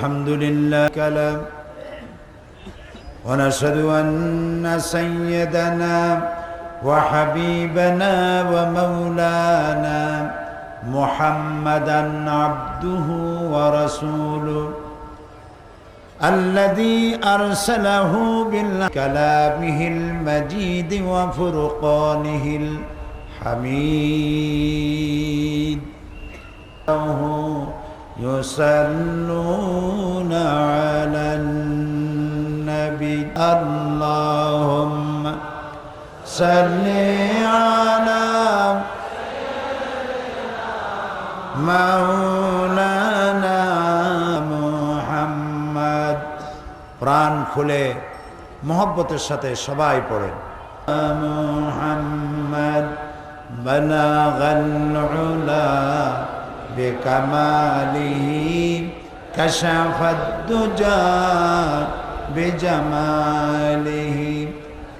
الحمد لله كلام ونشهد أن سيدنا وحبيبنا ومولانا محمدا عبده ورسوله الذي أرسله بالكلامه المجيد وفرقانه الحميد يصلون على النبي اللهم صل على مولانا محمد প্রাণ খুলে মোহব্বতের সাথে সবাই পড়েন মুহাম্মদ বালাগাল উলা বিকামালিহি কাশাফাদ দুজা বিজামালিহি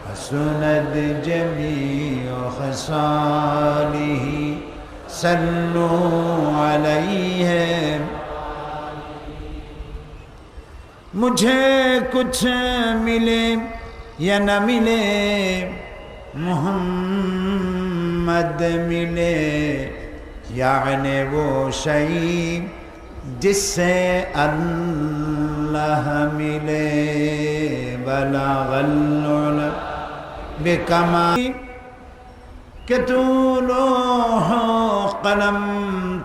হাসুনাত জামিউ খাসালিহি সাল্লু আলাইহি मुझे कुछ मिले या न मिले मोहम्मद मिले यानी वो शई जिससे अल्लाह मिले बलागल उला बिकमाल के तू लोह कलम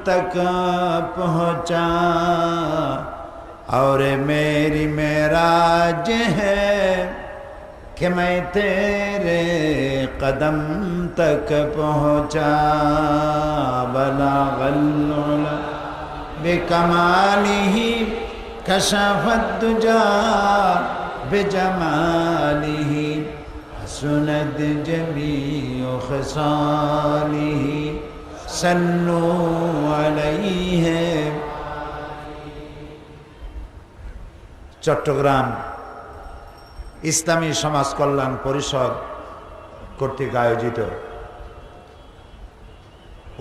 तक पहुँचा और मेरी मेराज है कि मैं तेरे कदम तक पहुँचा बलागल उला बिकमालिही कशफत दुजा बिजमालिही हसनत जमीउ खसालिही सल्लु अलैहि। চট্টগ্রাম ইসলামী সমাজ কল্যাণ পরিষদ কর্তৃক আয়োজিত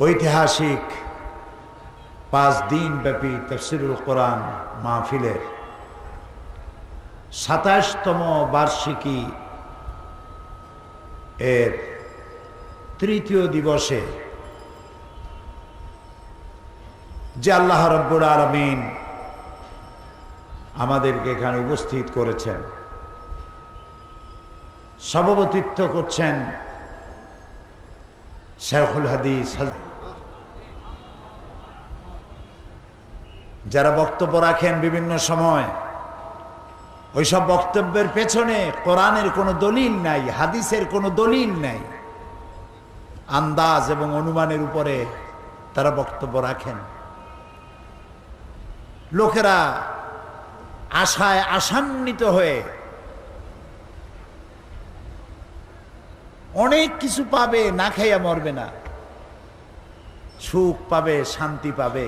ঐতিহাসিক 5 দিন ব্যাপী তাফসীরুল কোরআন মাহফিলের 27তম বার্ষিকী এর তৃতীয় দিবসে যে আল্লাহ রাব্বুল আলামিন আমাদেরকে এখানে উপস্থিত করেছেন, সভাপতিত্ব করছেন শেখুল হাদিস, যারা বক্তব্য রাখেন বিভিন্ন সময় ওইসব বক্তব্যের পেছনে কোরআনের কোনো দলিল নাই, হাদিসের কোনো দলিল নাই, আন্দাজ এবং অনুমানের উপরে তারা বক্তব্য রাখেন। লোকেরা আশায় আশান্বিত হয়ে অনেক কিছু পাবে, না খাইয়া মরবে না, সুখ পাবে, শান্তি পাবে,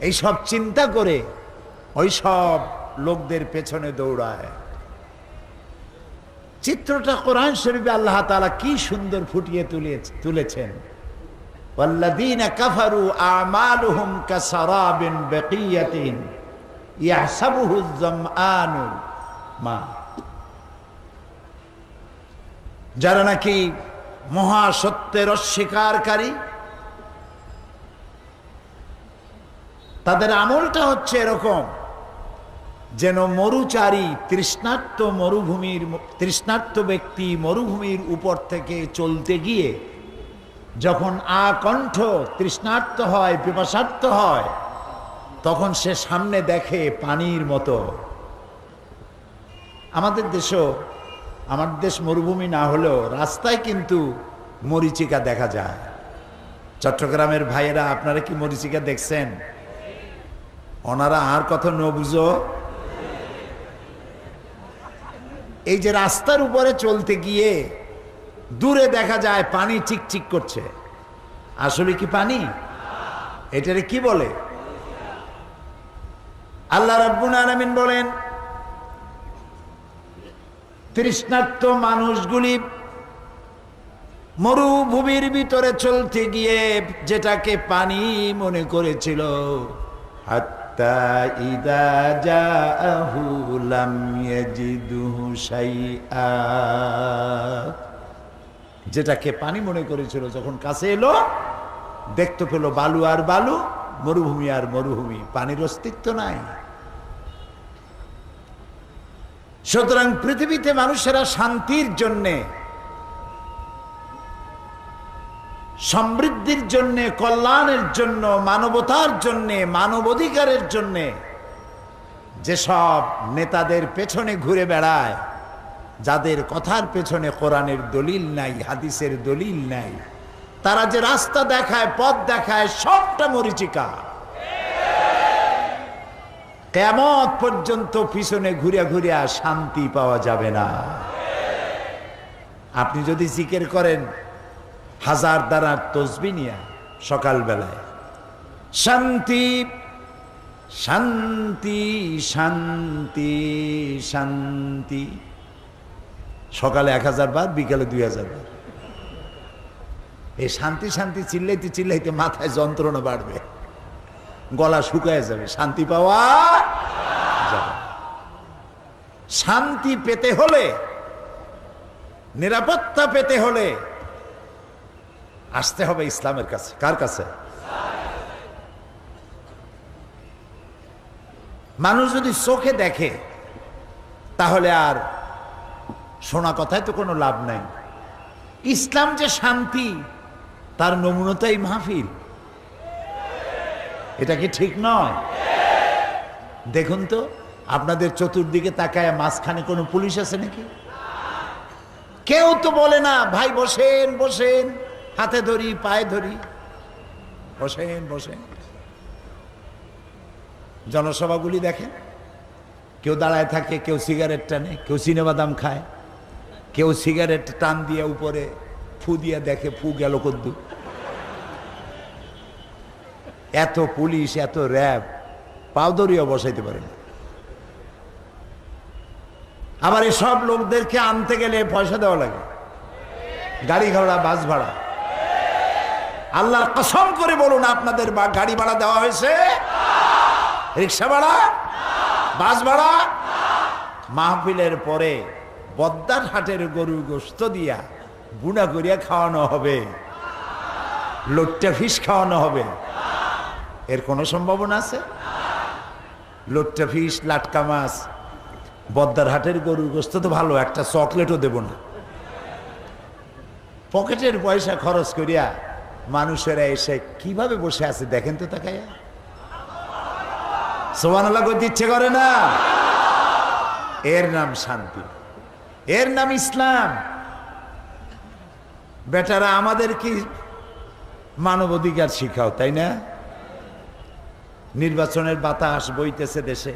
এইসব চিন্তা করে ওই সব লোকদের পেছনে দৌড়ায়। চিত্রটা কোরআন শরীফে আল্লাহ তাআলা কি সুন্দর ফুটিয়ে তুলেছেন। ওয়াল্লাযীনা কাফারু আমালুহুম কাসারাবিন বাকিয়াতিন ইয়াহসাবুহু যামআনু মা, যারা নাকি মহাসত্যের অস্বীকারী তাদের আমলটা হচ্ছে এরকম যেন মরুচারী তৃষ্ণার্ত ব্যক্তি মরুভূমির উপর থেকে চলতে গিয়ে যখন আকণ্ঠ তৃষ্ণার্ত হয়, পিপাসার্ত হয়, তখন সে সামনে দেখে পানির মতো। আমাদের দেশ মরুভূমি না হলেও রাস্তায় কিন্তু মরিচিকা দেখা যায়। চট্টগ্রামের ভাইয়েরা, আপনারা কি মরিচিকা দেখছেন? ওনারা আর কথা ন বুঝো। এই যে রাস্তার উপরে চলতে গিয়ে দূরে দেখা যায় পানি চিকচিক করছে, আসলে কি পানি? এটারে কি বলে? আল্লাহ রাব্বুল আলামিন বলেন, তৃষ্ণার্ত মানুষগুলি মরুভূমির ভিতরে চলতে গিয়ে যেটাকে পানি মনে করেছিল, হাত্তা ইযা জাআহু লাম ইয়াজিদহু শাইআ। যেটাকে পানি মনে করেছিল যখন কাছে এলো দেখতে পেল বালু আর বালু, মরুভূমি আর মরুভূমি, পানির অস্তিত্ব নাই। সুতরাং পৃথিবীতে মানুষেরা শান্তির জন্যে, সমৃদ্ধির জন্যে, কল্যাণের জন্য, মানবতার জন্যে, মানবাধিকারের জন্যে যেসব নেতাদের পেছনে ঘুরে বেড়ায়, যাদের কথার পেছনে কোরআনের দলিল নাই, হাদিসের দলিল নাই, তারা যে রাস্তা দেখায়, পথ দেখায়, সবটা মরীচিকা। কিয়ামত পর্যন্ত পিছনে ঘুরে ঘুরে শান্তি পাওয়া যাবে না। আপনি যদি জিকির করেন 1000 দ্বারা তসবিহ নিয়া সকালবেলায়, শান্তি শান্তি শান্তি শান্তি, সকালে 1000 বার, বিকালে 2000 বার। এই শান্তি শান্তি চিল্লাইতে চিল্লাইতে মাথায় যন্ত্রণা বাড়বে, গলা শুকায় যাবে, শান্তি পাওয়া যাবে। শান্তি পেতে হলে, নিরাপত্তা পেতে হলে আসতে হবে ইসলামের কাছে। কার কাছে? মানুষ যদি চোখে দেখে তাহলে আর শোনা কথায় তো কোনো লাভ নাই। ইসলাম যে শান্তি, তার নমুনাটাই মাহফিল। এটা কি ঠিক নয়? দেখুন তো, আপনাদের চতুর্দিকে তাকায় মাঝখানে কোনো পুলিশ আছে নাকি? কেউ তো বলে না ভাই বসেন বসেন, হাতে ধরি পায়ে ধরি, বসেন বসেন। জনসভাগুলি দেখেন, কেউ দাঁড়ায় থাকে, কেউ সিগারেট টানে, কেউ চিনেবাদাম খায়, কেউ সিগারেট টান দিয়ে উপরে ফু দিয়ে দেখে ফু গেল কদ্দু। এত পুলিশ, এত র্যাব, পাউদরিও বসাইতে পারে না। আবার এসব লোকদেরকে আনতে গেলে পয়সা দেওয়া লাগে, গাড়ি ভাড়া, বাস ভাড়া। আল্লাহর কসম করে বলুন, আপনাদের গাড়ি ভাড়া দেওয়া হয়েছে? রিক্সা ভাড়া, বাস ভাড়া? মাহফিলের পরে বদ্দার হাটের গরু গোশত দিয়া বুনা করিয়া খাওয়ানো হবে, লোট্টা ফিশ খাওয়ানো হবে? এর কোনো সম্ভাবনা আছে? লোট্টা ফিশ, লাটকা মাছ, বদ্দার হাটের গরুর গোশত তো ভালো, একটা চকলেটও দেব না। পকেটের পয়সা খরচ করিয়া মানুষেরা এসে কিভাবে বসে আছে দেখেন তো তাকাইয়া। সুবহানাল্লাহ করতে ইচ্ছে করে না? এর নাম শান্তি, এর নাম ইসলাম। বেটারা আমাদের কি মানবাধিকার শিখাও, তাই না? নির্বাচনের বাতাস বইতেছে দেশে।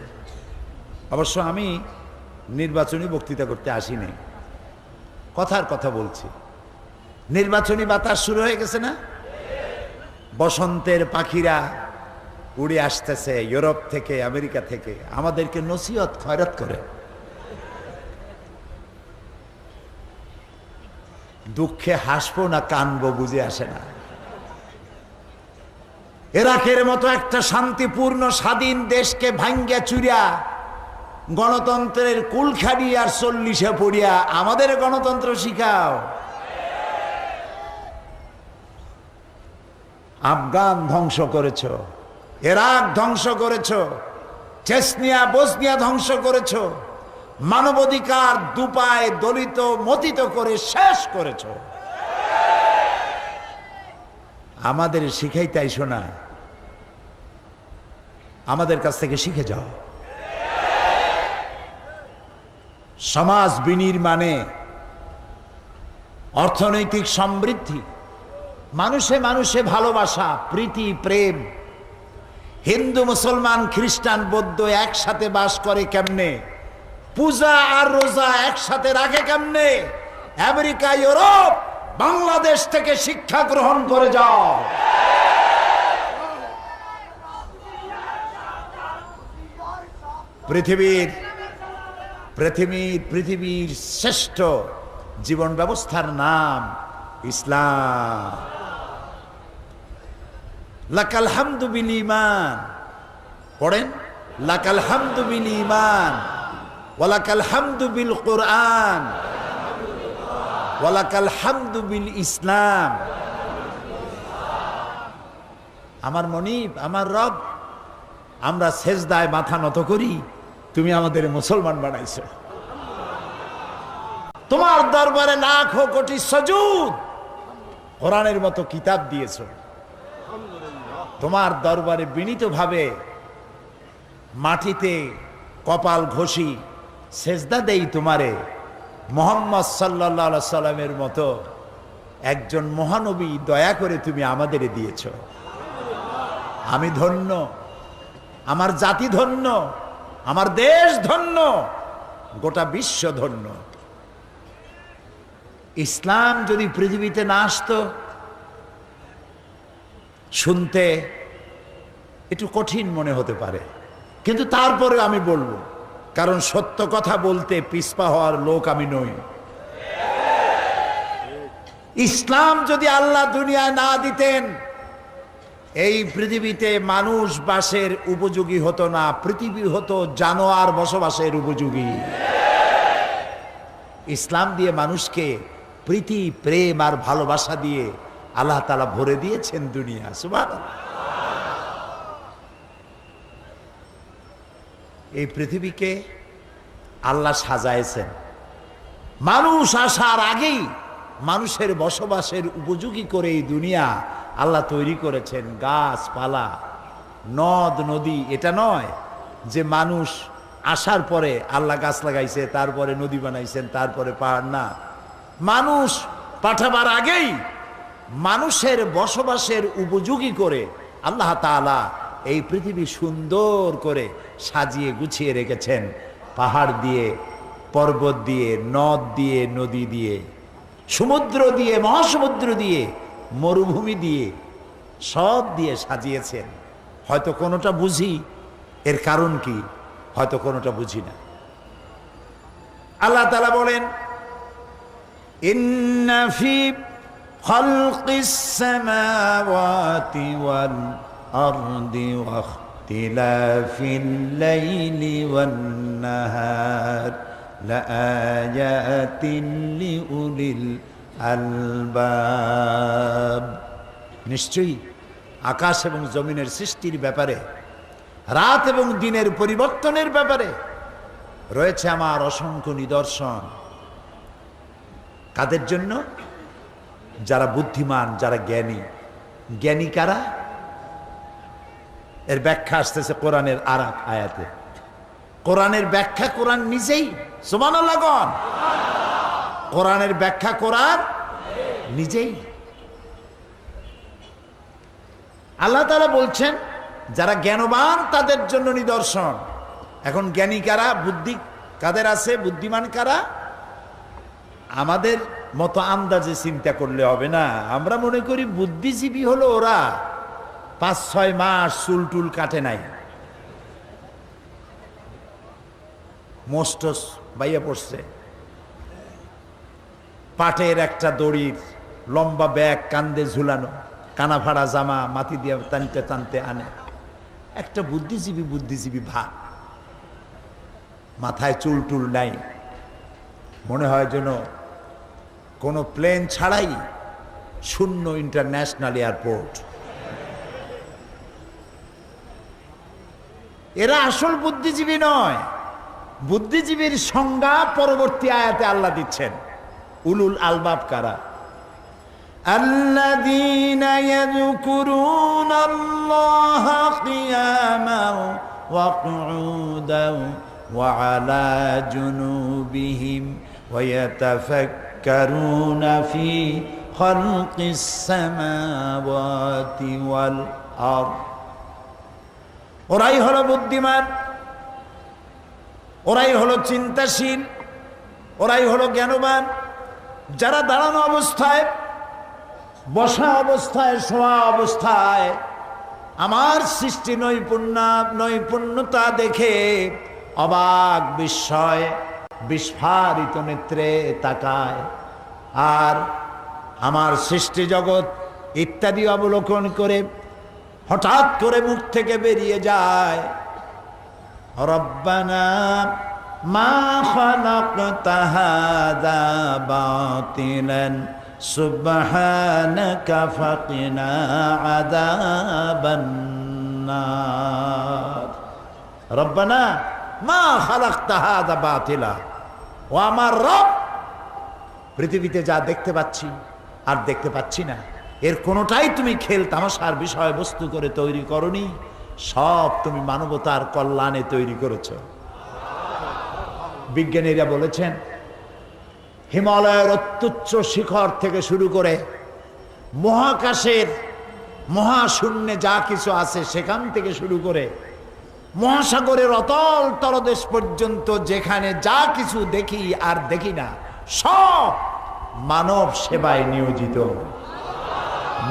অবশ্য আমি নির্বাচনী বক্তৃতা করতে আসিনি, কথার কথা বলছি। নির্বাচনী বাতাস শুরু হয়ে গেছে না? বসন্তের পাখিরা উড়ে আসতেছে ইউরোপ থেকে, আমেরিকা থেকে, আমাদেরকে নসিহত খয়রাত করে। দুঃখে হাসবো না কানবো বুঝে আসে না। ইরাকের মতো একটা শান্তিপূর্ণ স্বাধীন দেশকে ভাঙ্গা চুরিয়া গণতন্ত্রের কুলখানি আর 40-এ পড়িয়া আমাদের গণতন্ত্র শিখাও। আফগান ধ্বংস করেছ, ইরাক ধ্বংস করেছ, চেচনিয়া বসনিয়া ধ্বংস করেছ, মানবাধিকার দুপায় দলিত মতিত করে শেষ করেছ। আমাদের শিখাইতে আইসো না, আমাদের কাছ থেকে শিখে যাও। সমাজ বিনির্মাণে, অর্থনৈতিক সমৃদ্ধি, মানুষে মানুষে ভালোবাসা, প্রীতি, প্রেম। হিন্দু, মুসলমান, খ্রিস্টান, বৌদ্ধ একসাথে বাস করে কেমনে? পূজা আর রোজা একসাথে রাখে কেমনে? আমেরিকা, ইউরোপ, বাংলাদেশ থেকে শিক্ষা গ্রহণ করে যাও। পৃথিবীর শ্রেষ্ঠ জীবন ব্যবস্থার নাম ইসলাম। লাকাল হামদু বিল ঈমান, পড়েন, লাকাল হামদু বিল ঈমান ওয়া লাকাল হামদু বিল কুরআন ওয়া লাকাল হামদু বিল ইসলাম। আমার মনিব, আমার রব, আমরা সেজদায় মাথা নত করি, তুমি আমাদের মুসলমান বানাইছো। তোমার দরবারে লাখো কোটি সুজুদ, কোরআনের মতো কিতাব দিয়েছো। তোমার দরবারে বিনীতভাবে মাটিতে কপাল ঘষি সেজদা দেই তোমারে। মুহাম্মদ সাল্লাল্লাহু আলাইহি সাল্লামের মতো একজন মহানবী দয়া করে তুমি আমাদের দিয়েছো। আমি ধন্য, আমার জাতি ধন্য, আমার দেশ ধন্য, গোটা বিশ্ব ধন্য। ইসলাম যদি পৃথিবীতে না আসতো, শুনতে একটু কঠিন মনে হতে পারে, কিন্তু তারপরে আমি বলবো, কারণ সত্য কথা বলতে পিছপা হওয়ার লোক আমি নই। ইসলাম যদি আল্লাহ দুনিয়ায় না দিতেন, এই পৃথিবীতে মানুষ বাসের উপযোগী হতো না, পৃথিবী হতো জানোয়ার বসবাসের উপযোগী। ইসলাম দিয়ে মানুষকে প্রীতি, প্রেম আর ভালোবাসা দিয়ে আল্লাহ তাআলা ভরে দিয়েছেন দুনিয়া। সুবহানাল্লাহ। এই পৃথিবীকে আল্লাহ সাজাইছেন, মানুষ আসার আগেই মানুষের বসবাসের উপযোগী করে এই দুনিয়া আল্লাহ তৈরি করেছেন। গাছপালা, নদ নদী, এটা নয় যে মানুষ আসার পরে আল্লাহ গাছ লাগাইছে, তারপরে নদী বানাইছেন, তারপরে পাহাড়। না, মানুষ পাঠাবার আগেই মানুষের বসবাসের উপযোগী করে আল্লাহ তাআলা এই পৃথিবী সুন্দর করে সাজিয়ে গুছিয়ে রেখেছেন। পাহাড় দিয়ে, পর্বত দিয়ে, নদ দিয়ে, নদী দিয়ে, সমুদ্র দিয়ে, মহাসমুদ্র দিয়ে, মরুভূমি দিয়ে, সব দিয়ে সাজিয়েছেন। হয়তো কোনোটা বুঝি, এর কারণ কি, হয়তো কোনোটা বুঝি না। আল্লাহ তাআলা বলেন, ইন্না ফি খালকিস সামাওয়াতি ওয়াল আরদি ওয়া ইখতিলাফিল লাইলি ওয়ান নাহার লাআয়াতিন লিউলিল আলবাব। নিশ্চয়ই আকাশ এবং জমিনের সৃষ্টির ব্যাপারে, রাত এবং দিনের পরিবর্তনের ব্যাপারে রয়েছে আমার অসংখ্য নিদর্শন। কাদের জন্য? যারা বুদ্ধিমান, যারা জ্ঞানী। জ্ঞানী কারা? এর ব্যাখ্যা আসতেছে কোরআনের আর এক আয়াতে। কোরআনের ব্যাখ্যা কোরআন নিজেই। সুবহানাল্লাহ। কোরআনের ব্যাখ্যা কোরআন নিজেই। আল্লাহ তাআলা বলছেন যারা জ্ঞানবান তাদের জন্য নিদর্শন। এখন জ্ঞানী কারা? বুদ্ধি কাদের আছে? বুদ্ধিমান কারা? আমাদের মতো আন্দাজে চিন্তা করলে হবে না। আমরা মনে করি বুদ্ধিজীবী হলো ওরা 5-6 মাস চুল টুল কাটে নাই, মোস্টস বাইয়া পড়ছে, পাটের একটা দড়ির লম্বা ব্যাগ কান্দে ঝুলানো, কানা ফাড়া জামা মাটি দিয়ে টানতে টানতে আনে। একটা বুদ্ধিজীবী বুদ্ধিজীবী ভাব, মাথায় চুল টুল নাই, মনে হয় যেন কোনো প্লেন ছাড়াই শূন্য ইন্টারন্যাশনাল এয়ারপোর্ট। এরা আসল বুদ্ধিজীবী নয়। বুদ্ধিজীবীর সংজ্ঞা পরবর্তী আয়াতে আল্লাহ দিচ্ছেন। উলুল আলবাব কারা? আল্লাযীনা ইয়াযকুরুনাল্লাহা কিয়ামান ওয়া কুউদান ওয়া আলা জুনুবিহিম ওয়া ইয়াতাফাক্কারুনা ফি খালকিস সামাওয়াতি ওয়াল আরদ। ওরাই হলো বুদ্ধিমান, ওরাই হলো চিন্তাশীল, ওরাই হলো জ্ঞানবান, যারা দাঁড়ানো অবস্থায়, বসা অবস্থায়, শোয়া অবস্থায় আমার সৃষ্টি নৈপুণ্যতা দেখে অবাক বিস্ময় বিস্ফারিত নেত্রে তাকায়, আর আমার সৃষ্টি জগৎ ইত্যাদি অবলোকন করে হঠাৎ করে মুখ থেকে বেরিয়ে যায় রব্বানা মা খালাকতা হাযা বাতিলান সুবহানাকা ফাকিনা আযাবান নার। রব্বানা মা খালাকতা হাযা বাতিলা, ও আমার রব, পৃথিবীতে যা দেখতে পাচ্ছি আর দেখতে পাচ্ছি না, এর কোনোটাই তুমি খেল তামাশার বিষয়বস্তু করে তৈরি করনি, সব তুমি মানবতার কল্যাণে তৈরি করেছ। বিজ্ঞানীরা বলেছেন হিমালয়ের অত্যুচ্চ শিখর থেকে শুরু করে মহাকাশের মহাশূন্যে যা কিছু আছে সেখান থেকে শুরু করে মহাসাগরের অতল তলদেশ পর্যন্ত যেখানে যা কিছু দেখি আর দেখি না, সব মানব সেবায় নিয়োজিত,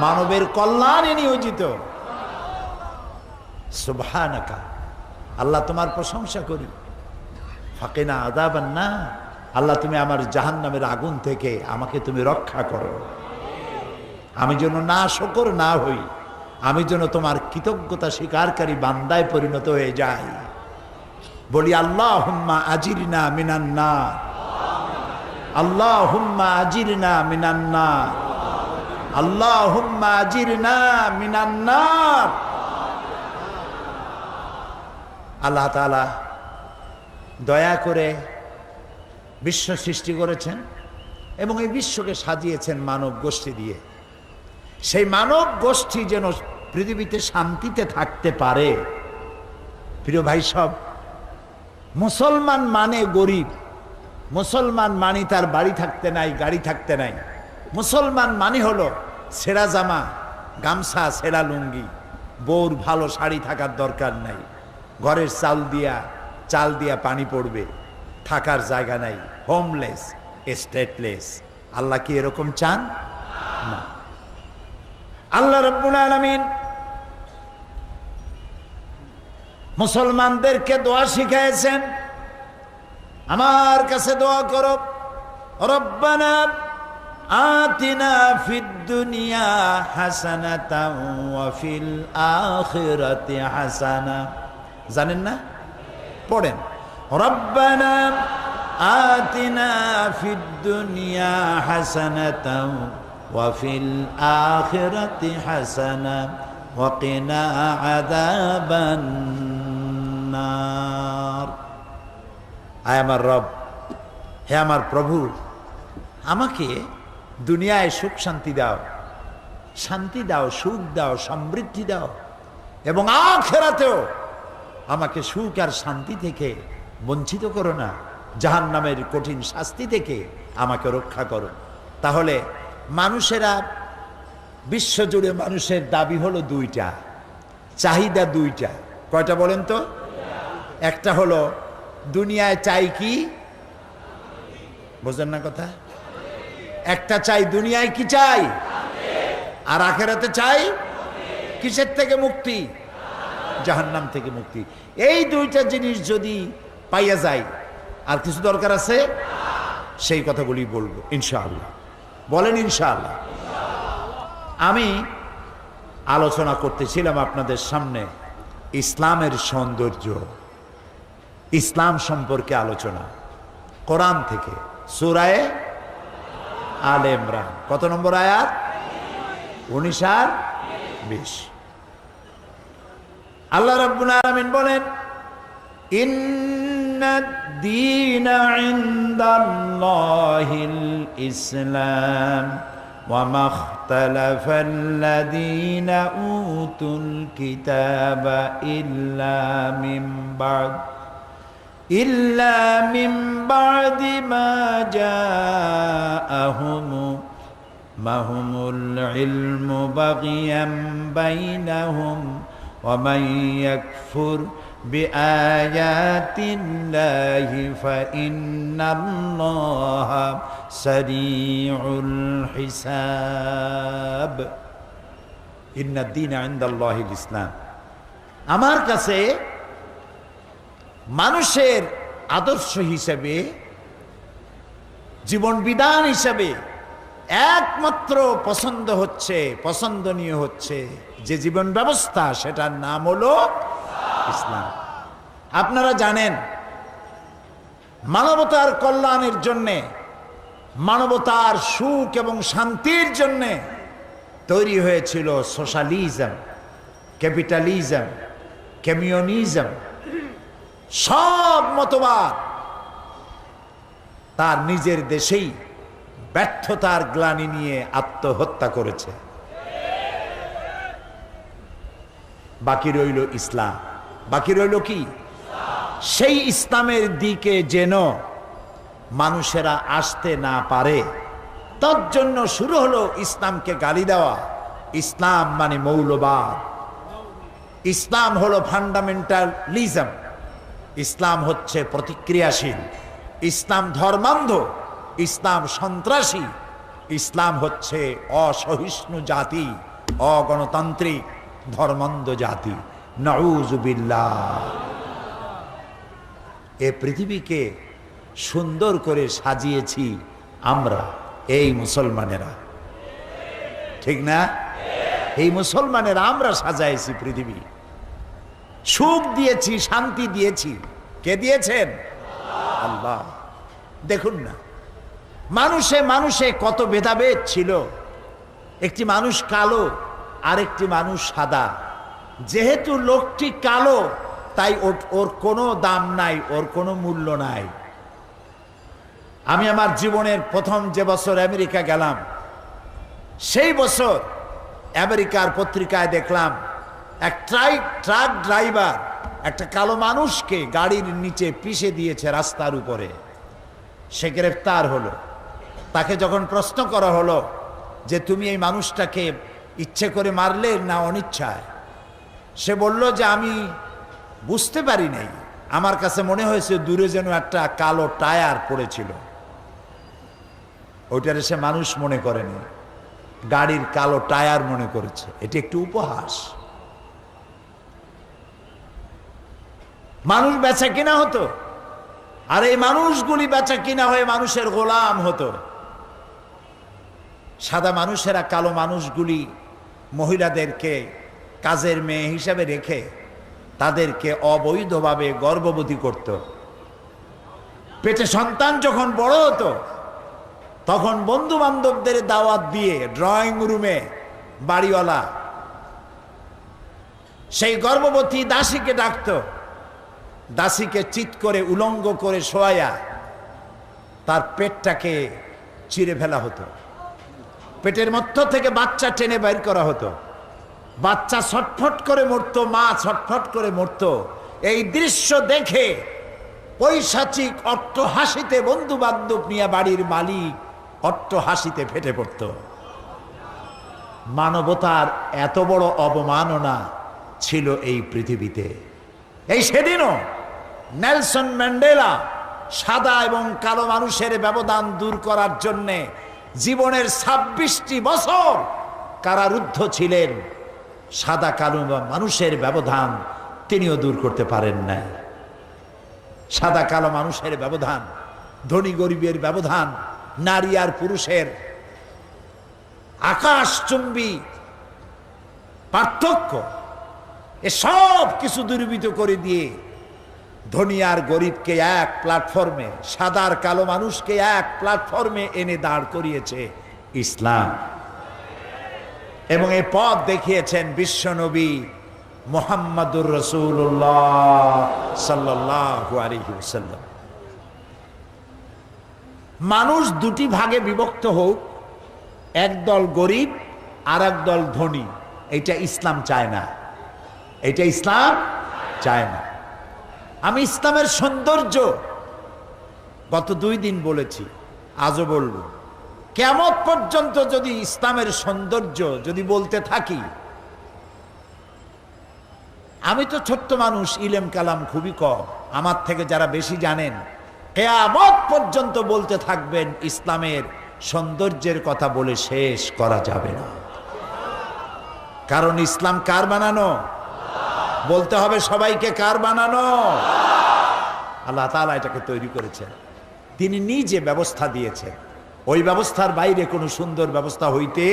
মানবের কল্যাণে নিয়োজিত। সুবহানাকা, আল্লাহ তোমার প্রশংসা করি। ফাকিনা আযাবান নার, আল্লাহ তুমি আমার জাহান্নামের আগুন থেকে আমাকে তুমি রক্ষা করো। আমি যেন না শকর না হই, আমি যেন তোমার কৃতজ্ঞতা স্বীকারকারী বান্দায় পরিণত হয়ে যাই। বলি আল্লাহুম্মা আজিরনা মিনান নার, আল্লাহুম্মা আজিরনা মিনান নার, আল্লাহুম্মা আজিরনা মিনান নার। আল্লাহ তাআলা দয়া করে বিশ্ব সৃষ্টি করেছেন এবং এই বিশ্বকে সাজিয়েছেন মানব গোষ্ঠী দিয়ে। সেই মানব গোষ্ঠী যেন পৃথিবীতে শান্তিতে থাকতে পারে। প্রিয় ভাই সব, মুসলমান মানে গরিব, মুসলমান মানে তার বাড়ি থাকতে নাই, গাড়ি থাকতে নাই। মুসলমান মানে হলো ছেঁড়া জামা, গামছা, ছেঁড়া লুঙ্গি, বউর ভালো শাড়ি থাকার দরকার নাই, ঘরের চাল দিয়া পানি পড়বে, থাকার জায়গা নাই, হোমলেস, স্টেটলেস। আল্লাহ কি এরকম চান? না। আল্লাহ রাব্বুল আলামিন মুসলমানদেরকে দোয়া শিখাইছেন। আমার কাছে দোয়া করো, রব্বানা আতিনা ফিদ দুনিয়া হাসানাতাও ওয়া ফিল আখিরাতি হাসানা। জানেন না? পড়েন, রব্বানা আতিনা ফিদ দুনিয়া হাসানাতাও ওয়া ফিল আখিরাতি হাসানা ওয়া কিনা আযাবান নার। আয় আমার রব, হে আমার প্রভু, আমাকে দুনিয়ায় সুখ শান্তি দাও, শান্তি দাও, সুখ দাও, সমৃদ্ধি দাও, এবং আখিরাতেও আমাকে সুখ আর শান্তি থেকে বঞ্চিত করো না, জাহান্নামের কঠিন শাস্তি থেকে আমাকে রক্ষা করো। তাহলে মানুষেরা, বিশ্বজুড়ে মানুষের দাবি হলো দুইটা, চাহিদা দুইটা। কয়টা বলেন তো? একটা হলো দুনিয়ায় চাই কি, বোঝেন না কথা? একটা চাই দুনিয়ায় কি চাই, আর আখিরাতে চাই কিসের থেকে মুক্তি? জাহান্নাম থেকে মুক্তি। এই দুইটা জিনিস যদি পাইয়া যায়, আর কিছু দরকার আছে? সেই কথাগুলি বলবো ইনশাআল্লাহ। বলেন ইনশাআল্লাহ। আমি আলোচনা করতেছিলাম আপনাদের সামনে ইসলামের সৌন্দর্য, ইসলাম সম্পর্কে আলোচনা, কোরআন থেকে সূরা আলে ইমরান। কত নম্বর আয়াত? 19 আর 20। আল্লাহ রাব্বুল আলামিন বলেন, ইন্নাদ দীনা ইনদাল্লাহিল ইসলাম ওয়া মাখতালাফাল্লাযীনা উতুল কিতাবা ইল্লা মিন বা'দি মা জাআহুমুল ইলমু বাগিয়াম বাইনাহুম ওয়া মান ইয়াকফুর বিআয়াতিল্লাহি ফাইন্নাল্লাহা সারিউল হিসাব। ইন্নাদ দীনা ইনদাল্লাহিল ইসলাম। আমার কাছে মানুষের আদর্শ হিসেবে, জীবন বিধান হিসেবে একমাত্র পছন্দনীয় হচ্ছে যে জীবন ব্যবস্থা, সেটার নাম হলো ইসলাম। আপনারা জানেন মানবতার কল্যাণের জন্যে, মানবতার সুখ এবং শান্তির জন্যে তৈরি হয়েছিল সোশ্যালিজম, ক্যাপিটালিজম, কমিউনিজম। সব মতবাদ তার নিজের দেশেই ব্যর্থতার গ্লানি নিয়ে আত্মহত্যা করেছে। বাকি রইল ইসলাম। বাকি রইল কি? সেই ইসলামের দিকে যেন মানুষেরা আসতে না পারে, তার জন্য শুরু হলো ইসলামকে গালি দেওয়া। ইসলাম মানে মৌলবাদ, ইসলাম হলো ফান্ডামেন্টালিজম, ইসলাম হচ্ছে প্রতিক্রিয়াশীল, ইসলাম ধর্মান্ধ, ইসলাম সন্ত্রাসী, ইসলাম হচ্ছে অসহিষ্ণু জাতি, অগণতান্ত্রিক ধর্মান্ধ জাতি। নাউযুবিল্লাহ। এ পৃথিবীকে সুন্দর করে সাজিয়েছি আমরা, এই মুসলমানেরা, ঠিক না? এই মুসলমানেরা আমরা সাজাইছি পৃথিবী, সুখ দিয়েছি, শান্তি দিয়েছি। কে দিয়েছেন? আল্লাহ। দেখুন না, মানুষে মানুষে কত ভেদাভেদ ছিল। একটি মানুষ কালো, আরেকটি মানুষ সাদা। যেহেতু লোকটি কালো, তাই ওর কোনো দাম নাই, ওর কোনো মূল্য নাই। আমি আমার জীবনের প্রথম যে বছর আমেরিকা গেলাম, সেই বছর আমেরিকার পত্রিকায় দেখলাম এক ট্রাক ড্রাইভার একটা কালো মানুষকে গাড়ির নিচে পিষে দিয়েছে রাস্তার উপরে। সে গ্রেফতার হলো। তাকে যখন প্রশ্ন করা হলো যে তুমি এই মানুষটাকে ইচ্ছে করে মারলে না অনিচ্ছায়, সে বলল যে আমি বুঝতে পারি নাই, আমার কাছে মনে হয়েছে দূরে যেন একটা কালো টায়ার পড়েছিল। ওইটারে সে মানুষ মনে করেনি, গাড়ির কালো টায়ার মনে করেছে। এটি একটি উপহাস। মানুষ বেচা কিনা হতো, আর এই মানুষগুলি বেচা কিনা হয়ে মানুষের গোলাম হতো। সাদা মানুষেরা কালো মানুষগুলি মহিলাদেরকে কাজের মেয়ে হিসাবে রেখে তাদেরকে অবৈধভাবে গর্ভবতী করত। পেটে সন্তান যখন বড় হতো, তখন বন্ধু বান্ধবদের দাওয়াত দিয়ে ড্রয়িং রুমে বাড়িওয়ালা সেই গর্ভবতী দাসীকে ডাকত। দাসীকে চিৎ করে উলঙ্গ করে শোয়ায়া তার পেটটাকে চিরে ফেলা হতো। পেটের মধ্য থেকে বাচ্চা টেনে বের করা হতো। বাচ্চা ছটফট করে মরতো, মা ছটফট করে মরতো। এই দৃশ্য দেখে পৈশাচিক অট্টহাসিতে বন্ধু বান্ধব নিয়ে বাড়ির মালিক অট্টহাসিতে ফেটে পড়ত। মানবতার এত বড় অবমাননা ছিল এই পৃথিবীতে। এই সেদিনও নেলসন ম্যান্ডেলা সাদা এবং কালো মানুষের ব্যবধান দূর করার জন্যে জীবনের ২৬টি বছর কারারুদ্ধ ছিলেন। সাদা কালো মানুষের ব্যবধান তিনিও দূর করতে পারেন না। সাদা কালো মানুষের ব্যবধান, ধনী গরিবের ব্যবধান, নারী আর পুরুষের আকাশচুম্বী পার্থক্য, এসব কিছু দূরীভূত করে দিয়ে ধনী আর গরিবকে এক প্ল্যাটফর্মে, সাদার কালো মানুষকে এক প্ল্যাটফর্মে এনে দাঁড় করিয়েছে ইসলাম। এবং এই পথ দেখিয়েছেন বিশ্বনবী মুহাম্মাদুর রাসূলুল্লাহ সাল্লাল্লাহু আলাইহি ওয়াসাল্লাম। মানুষ দুটি ভাগে বিভক্ত হোক, একদল গরিব আর একদল ধনী, এটা ইসলাম চায় না। এটা ইসলাম চায় না। আমি ইসলামের সৌন্দর্য গত 2 দিন বলেছি, আজও বলবো। কিয়ামত পর্যন্ত যদি ইসলামের সৌন্দর্য যদি বলতে থাকি, আমি তো ছোট্ট মানুষ, ইলম কালাম খুবই কম, আমার থেকে যারা বেশি জানেন কিয়ামত পর্যন্ত বলতে থাকবেন ইসলামের সৌন্দর্যের কথা বলে শেষ করা যাবে না। কারণ ইসলাম কার বানানো? বলতে হবে সবাইকে, কার বানানো? আল্লাহ তাআলা এটাকে তৈরি করেছেন, তিনি নিজে ব্যবস্থা দিয়েছেন। ওই ব্যবস্থার বাইরে কোনো সুন্দর ব্যবস্থা হইতে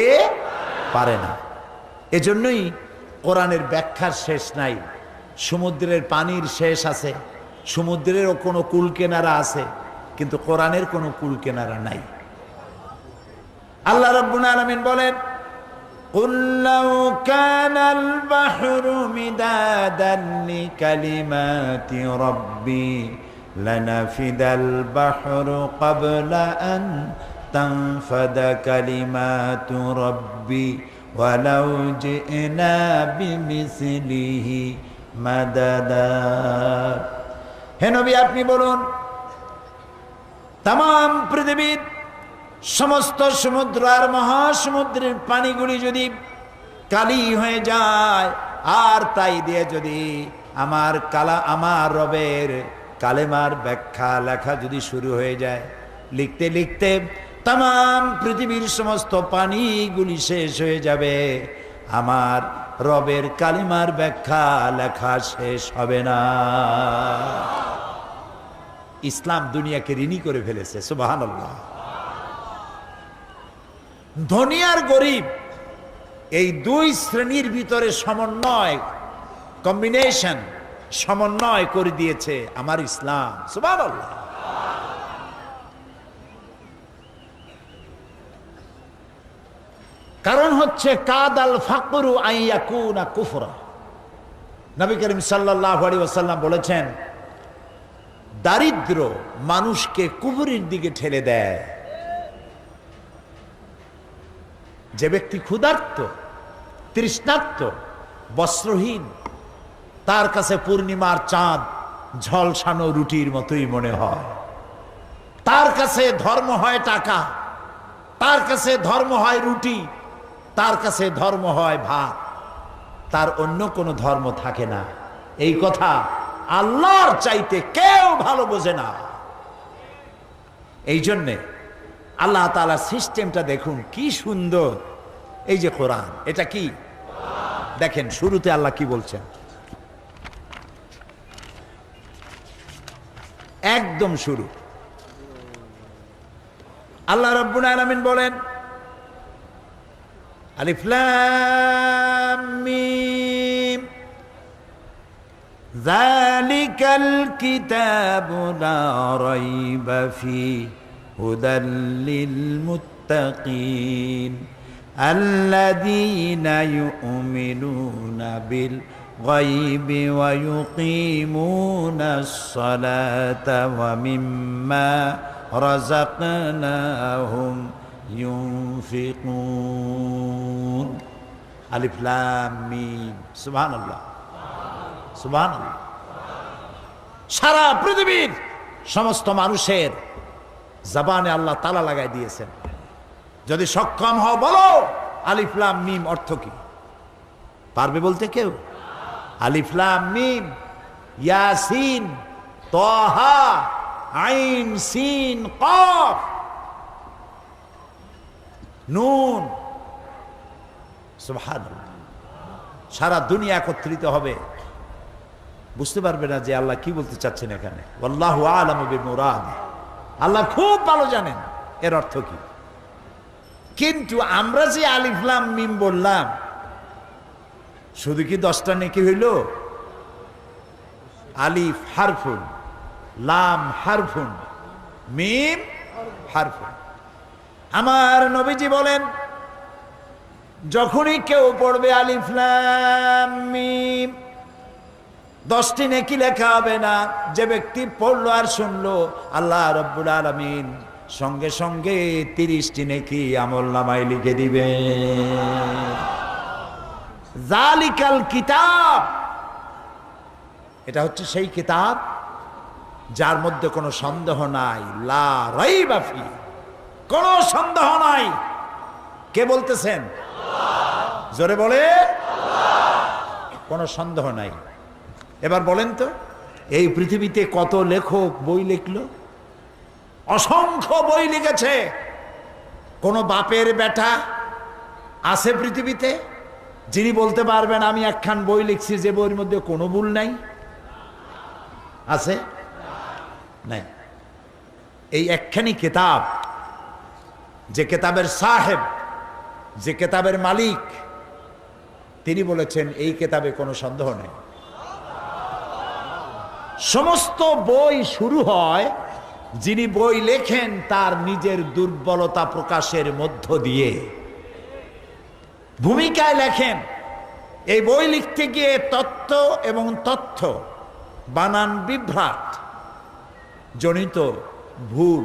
পারে না। এজন্যই কোরআনের ব্যাখ্যার শেষ নাই, সমুদ্রের পানির শেষ আছে, সমুদ্রেরও কোনো কুল কেনারা আছে, কিন্তু কোরআনের কোনো কুল কেনারা নাই। আল্লাহ রাব্বুল আলামিন বলেন, قُلْ لَوْ كَانَ الْبَحْرُ مِدَادًا لِكَلِمَاتِ رَبِّي لَنَفِدَ الْبَحْرُ قَبْلَ أَنْ تَنْفَدَ كَلِمَاتُ رَبِّي وَلَوْ جِئْنَا بِمِثْلِهِ مَدَدًا। হে নবী, আপনি বলুন, তাম পৃথিবীর সমস্ত সমুদ্র আর মহাসমুদ্রের পানিগুলি যদি কালি হয়ে যায়, আর তাই দিয়ে যদি আমার রবের কালেমার ব্যাখ্যা লেখা যদি শুরু হয়ে যায়, লিখতে লিখতে তাম পৃথিবীর সমস্ত পানিগুলি শেষ হয়ে যাবে, আমার রবের কালেমার ব্যাখ্যা লেখা শেষ হবে না। ইসলাম দুনিয়াকে ঋণী করে ফেলেছে। সুবহানাল্লাহ। ধনী আর গরিব এই দুই শ্রেণীর ভিতরে সমন্বয়, কম্বিনেশন, সমন্বয় করে দিয়েছে আমার ইসলাম। সুবহানাল্লাহ। কারণ হচ্ছে কাদাল ফাকরু আন ইয়াকুনা কুফরা। নবী করিম সাল্লাল্লাহু আলাইহি ওয়াসাল্লাম বলেছেন, দারিদ্র মানুষকে কুফরির দিকে ঠেলে দেয়। যে ব্যক্তি ক্ষুধার্ত, তৃষ্ণার্ত, বস্ত্রহীন, তার কাছে পূর্ণিমার চাঁদ ঝলসানো রুটির মতোই মনে হয়। তার কাছে ধর্ম হয় টাকা, তার কাছে ধর্ম হয় রুটি, তার কাছে ধর্ম হয় ভাত, তার অন্য কোনো ধর্ম থাকে না। এই কথা আল্লাহর চাইতে কেউ ভালো বোঝে না। এই জন্যে আল্লাহ তাআলা সিস্টেমটা দেখুন কি সুন্দর। এই যে কোরআন, এটা কি দেখেন, শুরুতে আল্লাহ কি বলছেন, একদম শুরু আল্লাহ রাব্বুল আলামিন বলেন, আলিফ লাম মিম যালিকাল কিতাবু লা রাইবা ফীহি হুদাল লিল মুত্তাকিন আল্লাযীনা ইউমিনুনা বিল গায়বি ওয়া ইউকিমুনাস সালাতা ওয়া মিম্মা রাযাকনাহুম ইউনফিকুন। আলিফ লাম মিম। সুবহানাল্লাহ, সুবহানাল্লাহ। সারা পৃথিবীর সমস্ত মানুষের জবানে আল্লাহ তালা লাগাই দিয়েছেন। যদি সক্ষম হও বলো আলিফ লাম মিম অর্থ কি? পারবে বলতে কেউ? আলিফ লাম মিম, ইয়াসিন, তাহা, আইন, সিন, কফ, নুন। সুবহানাল্লাহ। সারা দুনিয়া একত্রিত হবে, বুঝতে পারবে না যে আল্লাহ কি বলতে চাচ্ছেন এখানে। আল্লাহু আ'লামু বিল-মুরাদ। আল্লাহ খুব ভালো জানেন এর অর্থ কি। কিন্তু আমরা যে আলিফ লাম মিম বললাম, শুধু কি 10টা নেকি হইল? আলিফ হারফুন, লাম হারফুন, মিম হারফুন। আমার নবীজি বলেন, যখনই কেউ পড়বে আলিফ লাম মিম, 10টি নেকি লেখা হবে না। যে ব্যক্তি পড়লো আর শুনলো, আল্লাহ রাব্বুল আলামিন সঙ্গে সঙ্গে 30টি নেকি আমলনামায় লিখে দিবে। যালিকাল কিতাব, এটা হচ্ছে সেই কিতাব যার মধ্যে কোনো সন্দেহ নাই। লা রাইবা ফি, কোনো সন্দেহ নাই। কে বলতেছেন? জোরে বলে, কোনো সন্দেহ নাই। এবার বলেন তো, এই পৃথিবীতে কত লেখক বই লিখলো? অসংখ্য বই লিখেছে। কোন বাপের বেটা আছে পৃথিবীতে যিনি বলতে পারবেন আমি একখান বই লিখছি যে বইয়ের মধ্যে কোনো ভুল নাই? আছে? নাই। এই একখানি কিতাব, যে কিতাবের সাহেব, যে কিতাবের মালিক, তিনি বলেছেন এই কিতাবে কোনো সন্দেহ নেই। সমস্ত বই শুরু হয়, যিনি বই লেখেন তার নিজের দুর্বলতা প্রকাশের মধ্য দিয়ে ভূমিকায় লেখেন। এই বই লিখতে গিয়ে তত্ত্ব এবং তথ্য বানান বিভ্রাট জনিত ভুল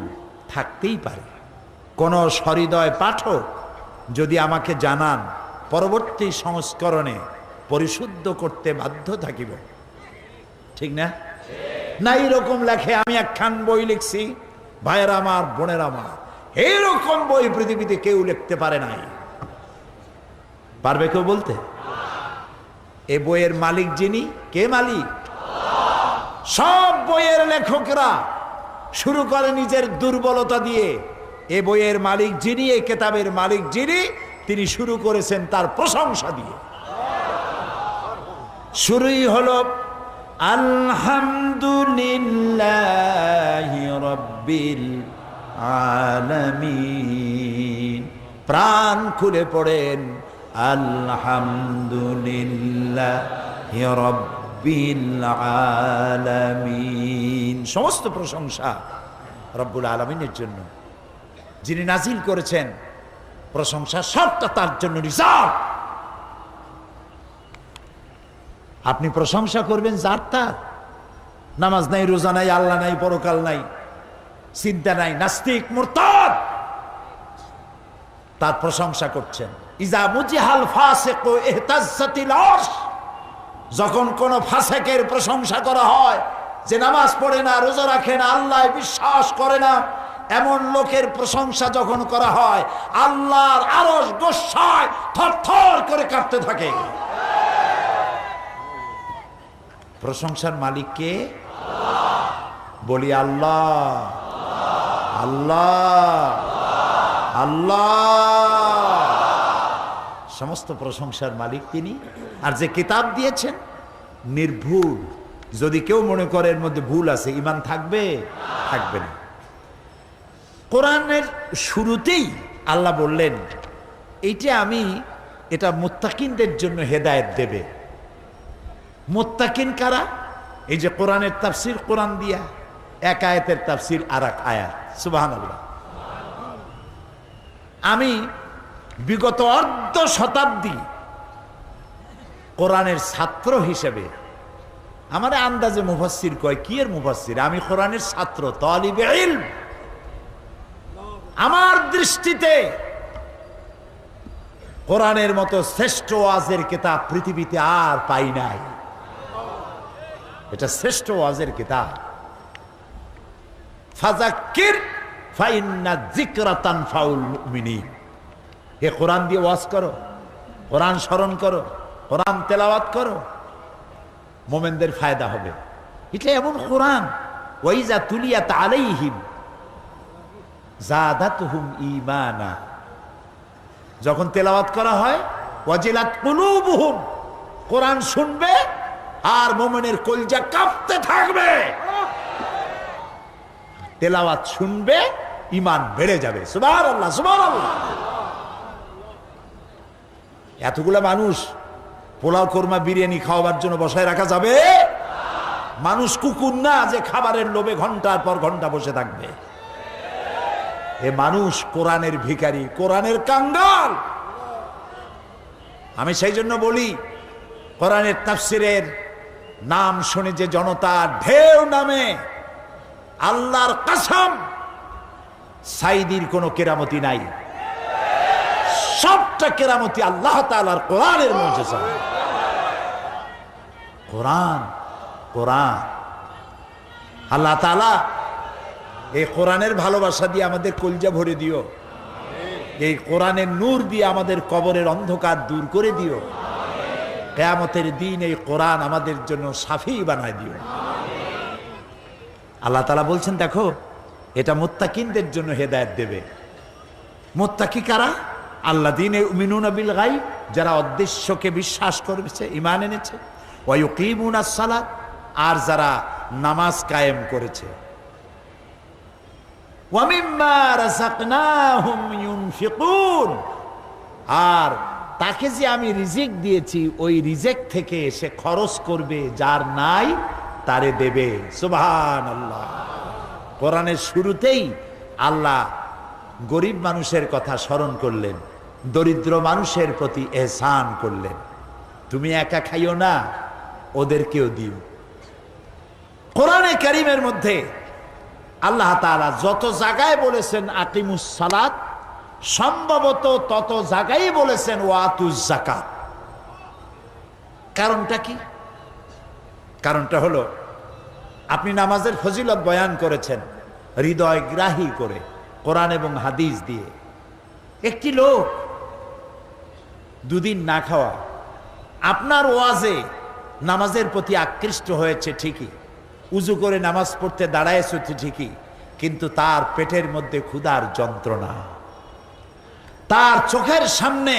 থাকতেই পারে। কোন সহৃদয় পাঠক যদি আমাকে জানান, পরবর্তী সংস্করণে পরিশুদ্ধ করতে বাধ্য থাকিব। ঠিক না? না এইরকম লেখে, আমি একখান বই লিখছি, ভাইয়েরা আমার, বোনেরা আমার, এইরকম বই পৃথিবীতে কেউ লিখতে পারে নাই। পারবে কেউ বলতে? এ বইয়ের মালিক যিনি, কে মালিক? সব বইয়ের লেখকরা শুরু করে নিজের দুর্বলতা দিয়ে। এ বইয়ের মালিক যিনি, এই কিতাবের মালিক যিনি, তিনি শুরু করেছেন তার প্রশংসা দিয়ে। শুরুই হলো আলহামদুলিল্লাহি রাব্বিল আলামিন। প্রাণ খুলে পড়েন আলহামদুলিল্লাহি রাব্বিল আলামিন। সমস্ত প্রশংসা রব্বুল আলামিনের জন্য, যিনি নাজিল করেছেন। প্রশংসা সবটা তার জন্য রিজার্ভ। আপনি প্রশংসা করবেন যার তার। নামাজ নাই, রোজা নাই, আল্লাহ নাই, পরকাল নাই, চিন্তা নাই, নাস্তিক, মুরতাদ, তার প্রশংসা করছেন। ইজা মুজিহাল ফাসিকু ইহতাজ্জাতিল আরশ। যখন কোন ফাসিকের প্রশংসা করা হয়, যে নামাজ পড়ে না, রোজা রাখে না, আল্লাহ বিশ্বাস করে না, এমন লোকের প্রশংসা যখন করা হয়, আল্লাহর আরশ গোসায় থরথর করে কাঁপতে থাকে। প্রশংসার মালিক কে? বলি আল্লাহ, আল্লাহ, আল্লাহ। সমস্ত প্রশংসার মালিক তিনি। আর যে কিতাব দিয়েছেন নির্ভুল। যদি কেউ মনে করে এর মধ্যে ভুল আছে, ঈমান থাকবে? থাকবে না। কোরআনের শুরুতেই আল্লাহ বললেন, এটা মুত্তাকিনদের জন্য হেদায়েত দেবে। মুত্তাকিন কারা? এই যে কোরআনের তাফসীর, কোরআন দিয়া এক আয়াতের তাফসীর আর এক আয়াত। সুবহানাল্লাহ। আমি বিগত অর্ধ শতাব্দী কোরআনের ছাত্র হিসেবে, আমার আন্দাজে মুফাসসির কয়, কি এর মুফাসসির? আমি কোরআনের ছাত্র, তালিবে ইলম। আমার দৃষ্টিতে কোরআনের মতো শ্রেষ্ঠ ওয়াজের কিতাব পৃথিবীতে আর পাই নাই। এটা শ্রেষ্ঠ ওয়াজের কিতাব। ফাযাক্কির ফাইন্না যিকরা তানফাউল মুমিনিন। এ কোরআন দিয়ে ওয়াজ করো, কোরআন স্মরণ করো, কোরআন তেলাওয়াত করো, মুমিনদের ফায়দা হবে। এটা এমন কোরআন, ওয়াইজা তুলিয়াত আলাইহিম যাদাতুহুম ঈমানা। যখন তেলাওয়াত করা হয়, ওয়াজিলাত কুলুবুহুম, কোরআন শুনবে আর মুমিনের কলজা কাঁপতে থাকবে। তেলাওয়াত শুনবে, ঈমান বেড়ে যাবে। সুবহানাল্লাহ, সুবহানাল্লাহ। এতগুলা মানুষ পোলাও, কোরমা, বিরিয়ানি খাওয়াবার জন্য বসায় রাখা যাবে? মানুষ কুকুর না যে খাবারের লোভে ঘন্টার পর ঘন্টা বসে থাকবে। এ মানুষ কোরআনের ভিখারি, কোরআনের কাঙ্গাল। আমি সেই জন্য বলি, কোরআনের তাফসীরের নাম শুনে যে জনতা ঢেউ নামে, আল্লাহর কসম সাইদির কোনো কেরামতি নাই। সবটা কেরামতি আল্লাহ তাআলার কোরআনের মুজিজা। কোরআন, কোরআন। আল্লাহ তাআলা এই কোরআনের ভালোবাসা দিয়ে আমাদের কলজা ভরে দিও। এই কোরআনের নূর দিয়ে আমাদের কবরের অন্ধকার দূর করে দিও। কিয়ামতের দিন এই কোরআন আমাদের জন্য সাফি বানায় দিও। আল্লাহ তাআলা বলছেন, দেখো, এটা মুত্তাকিনদের জন্য হেদায়েত দেবে। মুত্তাকি কারা? আল্লাযীনা ইউমিনুনা বিল গায়ব, যারা অদৃশ্যকে বিশ্বাস করেছে, ঈমান এনেছে। ওয়া ইউকিমুনাস সালাত, আর যারা নামাজ কায়েম করেছে। ওয়া মিম্মা রাযাকনাহুম ইউনফিকুন, আর তাকে যে আমি রিজিক দিয়েছি, ওই রিজিক থেকে সে খরচ করবে, যার নাই তারে দেবে। সুবহানাল্লাহ। কোরআনের শুরুতেই আল্লাহ গরিব মানুষের কথা স্মরণ করলেন, দরিদ্র মানুষের প্রতি এহসান করলেন। তুমি একা খাইও না, ওদেরকেও দিও। কোরআনে কারীমের মধ্যে আল্লাহ তাআলা যত জায়গায় বলেছেন আকিমুস সালাত, সম্ভবত তত জায়গায় বলেছেন ওয়াতুজ যাকাত। কারণটা কি? কারণটা হলো, আপনি নামাজের ফজিলত বয়ান করেছেন হৃদয়গ্রাহী করে কোরআন এবং হাদিস দিয়ে। একটি লোক দুদিন না খাওয়া আপনার ওয়াজে নামাজের প্রতি আকৃষ্ট হয়েছে ঠিকই, উজু করে নামাজ পড়তে দাঁড়ায়ছে ঠিকই, কিন্তু তার পেটের মধ্যে ক্ষুধার যন্ত্রণা, তার চোখের সামনে